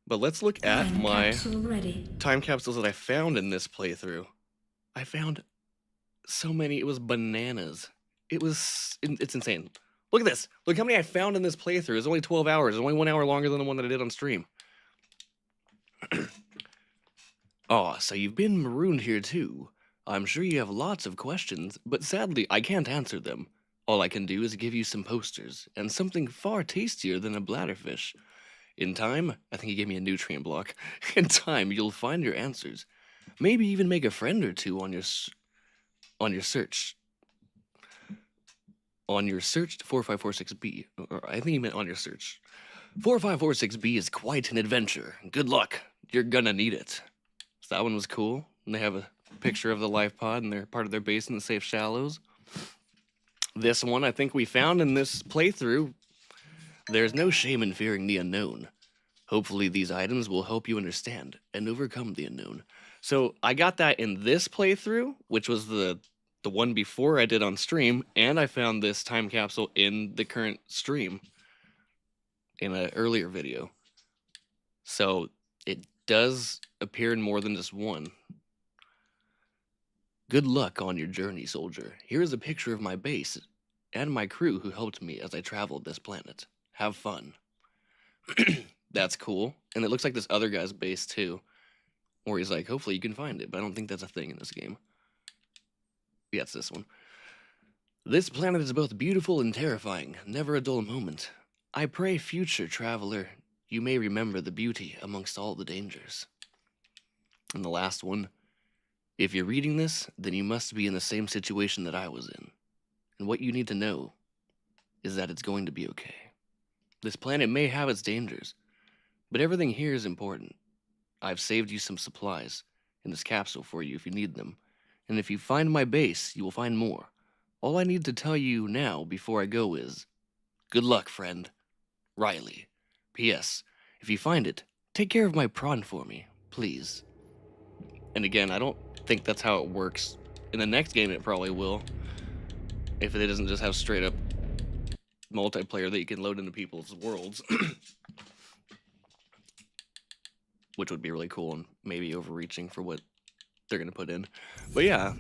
But let's look at my time capsules that I found in this playthrough. I found so many, it was bananas. It's insane. Look at this. Look how many I found in this playthrough. It's only 12 hours. It's only 1 hour longer than the one that I did on stream. Oh, so you've been marooned here too. I'm sure you have lots of questions, but sadly I can't answer them. All I can do is give you some posters, and something far tastier than a bladderfish. In time, I think he gave me a nutrient block. In time, you'll find your answers. Maybe even make a friend or two on your search. On your search to 4546B. Or I think he meant on your search. 4546B is quite an adventure. Good luck. You're gonna need it. So that one was cool. And they have a picture of the life pod, and they're part of their base in the safe shallows. This one I think we found in this playthrough. There's no shame in fearing the unknown. Hopefully these items will help you understand and overcome the unknown. So I got that in this playthrough, which was the one before I did on stream, and I found this time capsule in the current stream in an earlier video. So it does appear in more than just one. Good luck on your journey, soldier. Here is a picture of my base and my crew who helped me as I traveled this planet. Have fun. That's cool. And it looks like this other guy's base too. Or he's like, hopefully you can find it, but I don't think that's a thing in this game. Yeah, it's this one. This planet is both beautiful and terrifying, never a dull moment. I pray, future traveler, you may remember the beauty amongst all the dangers. And the last one. If you're reading this, then you must be in the same situation that I was in. And what you need to know is that it's going to be okay. This planet may have its dangers, but everything here is important. I've saved you some supplies in this capsule for you if you need them. And if you find my base, you will find more. All I need to tell you now before I go is, good luck, friend. Riley. P.S. If you find it, take care of my prawn for me, please. And again, I don't think that's how it works. In the next game, it probably will. if it doesn't just have straight up multiplayer that you can load into people's worlds, which would be really cool and maybe overreaching for what they're gonna put in. But yeah,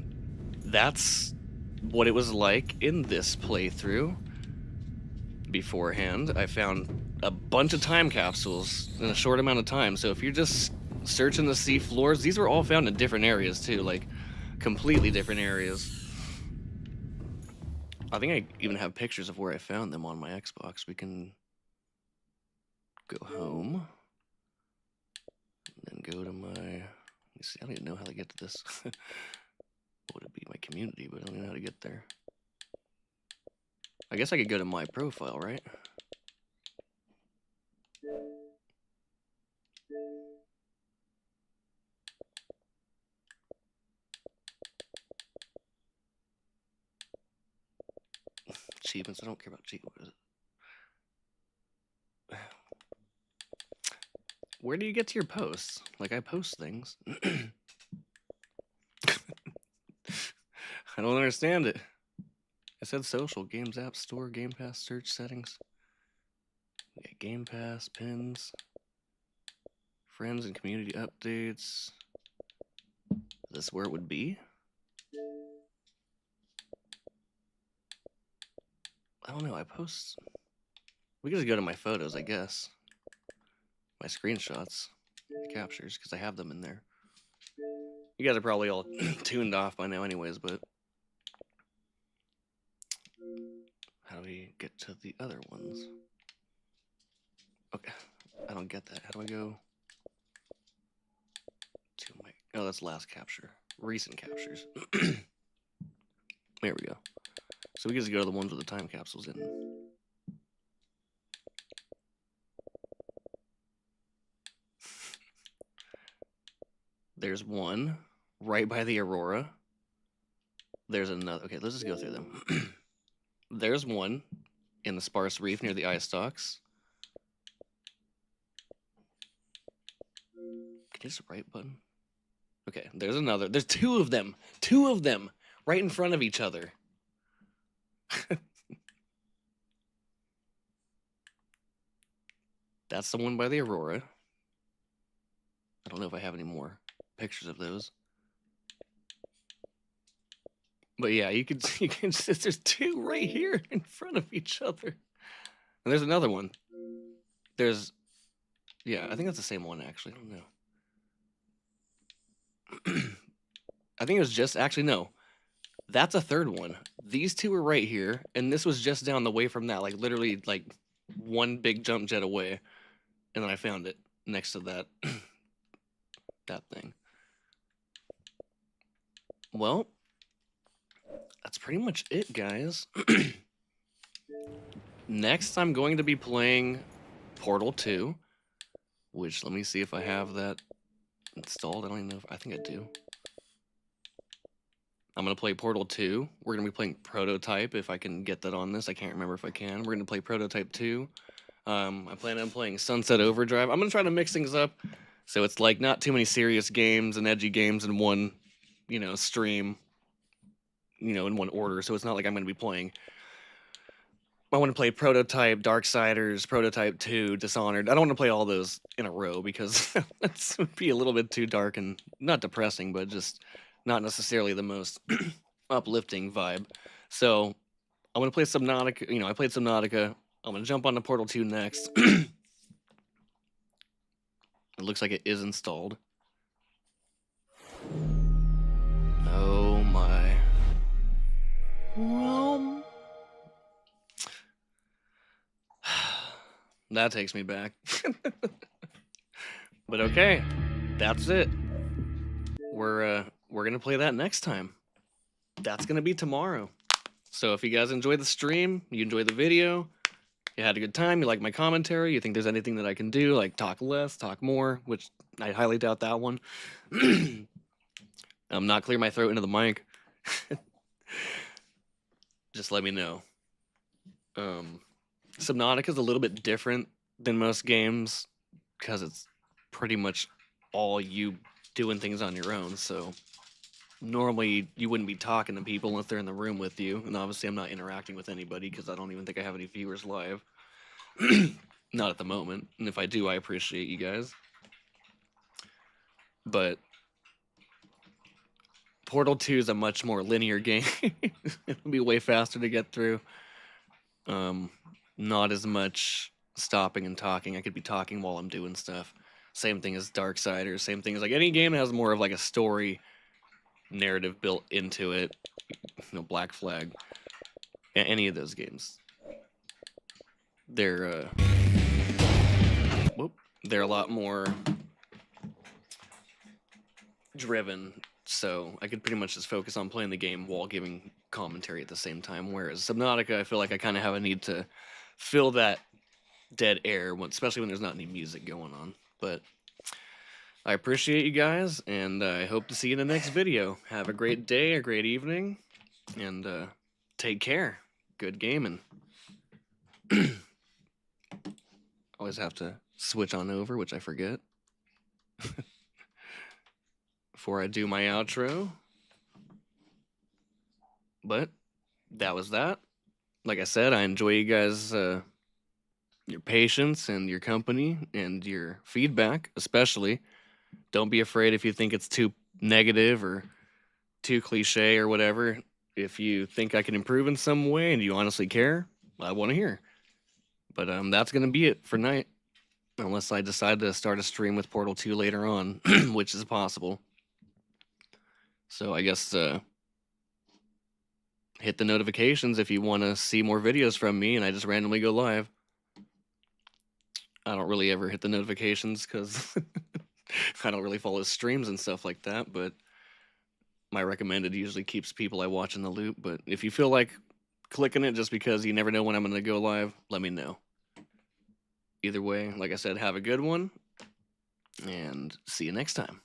that's what it was like in this playthrough. Beforehand, I found a bunch of time capsules in a short amount of time. So if you're just searching the sea floors, these were all found in different areas too, like completely different areas. I think I even have pictures of where I found them on my Xbox. We can go home and then go to my, let me see, I don't even know how to get to this. What would it be? My community, but I don't even know how to get there. I guess I could go to my profile, right? Achievements, I don't care about achievements. What is it? Where do you get to your posts? Like, I post things. I don't understand it. I said social, games, app store, Game Pass, search settings. Yeah, Game Pass, pins, friends and community updates. Is this where it would be? I don't know, I post... We can just go to my photos, I guess. My screenshots, my captures, because I have them in there. You guys are probably all tuned off by now anyways, but... How do we get to the other ones? Okay, I don't get that. How do I go to my... Oh, that's last capture. Recent captures. There we go. So we can just go to the ones with the time capsules in. There's one right by the Aurora. There's another. Okay, let's just go through them. There's one in the sparse reef near the ice docks. Can you just right button? Okay, there's another. There's two of them. Two of them right in front of each other. That's the one by the Aurora. I don't know if I have any more pictures of those. But yeah, you can there's two right here in front of each other. And there's another one. Yeah, I think that's the same one actually. I don't know. I think it was just, actually no. That's a third one. These two are right here, and this was just down the way from that, like literally like one big jump jet away. And then I found it next to that that thing. Well, that's pretty much it, guys. Next, I'm going to be playing Portal 2, which, let me see if I have that installed. I don't even know if, I think I do. I'm going to play Portal 2. We're going to be playing Prototype, if I can get that on this. I can't remember if I can. We're going to play Prototype 2. I plan on playing Sunset Overdrive. I'm going to try to mix things up, so it's like not too many serious games and edgy games in one, stream, in one order. So it's not like I'm going to be playing. I want to play Prototype, Darksiders, Prototype 2, Dishonored. I don't want to play all those in a row because that would be a little bit too dark and not depressing, but just not necessarily the most uplifting vibe. So I want to play Subnautica. I played Subnautica. I'm going to jump on to Portal 2 next. It looks like it is installed. Oh my. Well, that takes me back. But okay, that's it. We're gonna play that next time. That's gonna be tomorrow. So if you guys enjoyed the stream, you enjoyed the video, you had a good time, you like my commentary, you think there's anything that I can do, like talk less, talk more, which I highly doubt that one. Not clear my throat into the mic. Just let me know. Subnautica is a little bit different than most games because it's pretty much all you doing things on your own. So normally you wouldn't be talking to people unless they're in the room with you, and obviously I'm not interacting with anybody because I don't even think I have any viewers live. Not at the moment, and if I do, I appreciate you guys. But Portal 2 is a much more linear game. It'll be way faster to get through. Not as much stopping and talking. I could be talking while I'm doing stuff. Same thing as Darksiders. Same thing as like any game that has more of like a story narrative built into it. Black Flag. Any of those games. They're they're a lot more driven, so I could pretty much just focus on playing the game while giving commentary at the same time. Whereas Subnautica, I feel like I kind of have a need to fill that dead air, especially when there's not any music going on. But I appreciate you guys, and I hope to see you in the next video. Have a great day, a great evening, and take care. Good gaming. Always have to switch on over, which I forget. Before I do my outro. But that was that. Like I said, I enjoy you guys, your patience and your company and your feedback, especially. Don't be afraid if you think it's too negative or too cliche or whatever. If you think I can improve in some way and you honestly care, I want to hear. But that's going to be it for night. Unless I decide to start a stream with Portal 2 later on, which is possible. So I guess hit the notifications if you want to see more videos from me and I just randomly go live. I don't really ever hit the notifications because I don't really follow streams and stuff like that, but my recommended usually keeps people I watch in the loop. But if you feel like clicking it just because you never know when I'm going to go live, let me know. Either way, like I said, have a good one, and see you next time.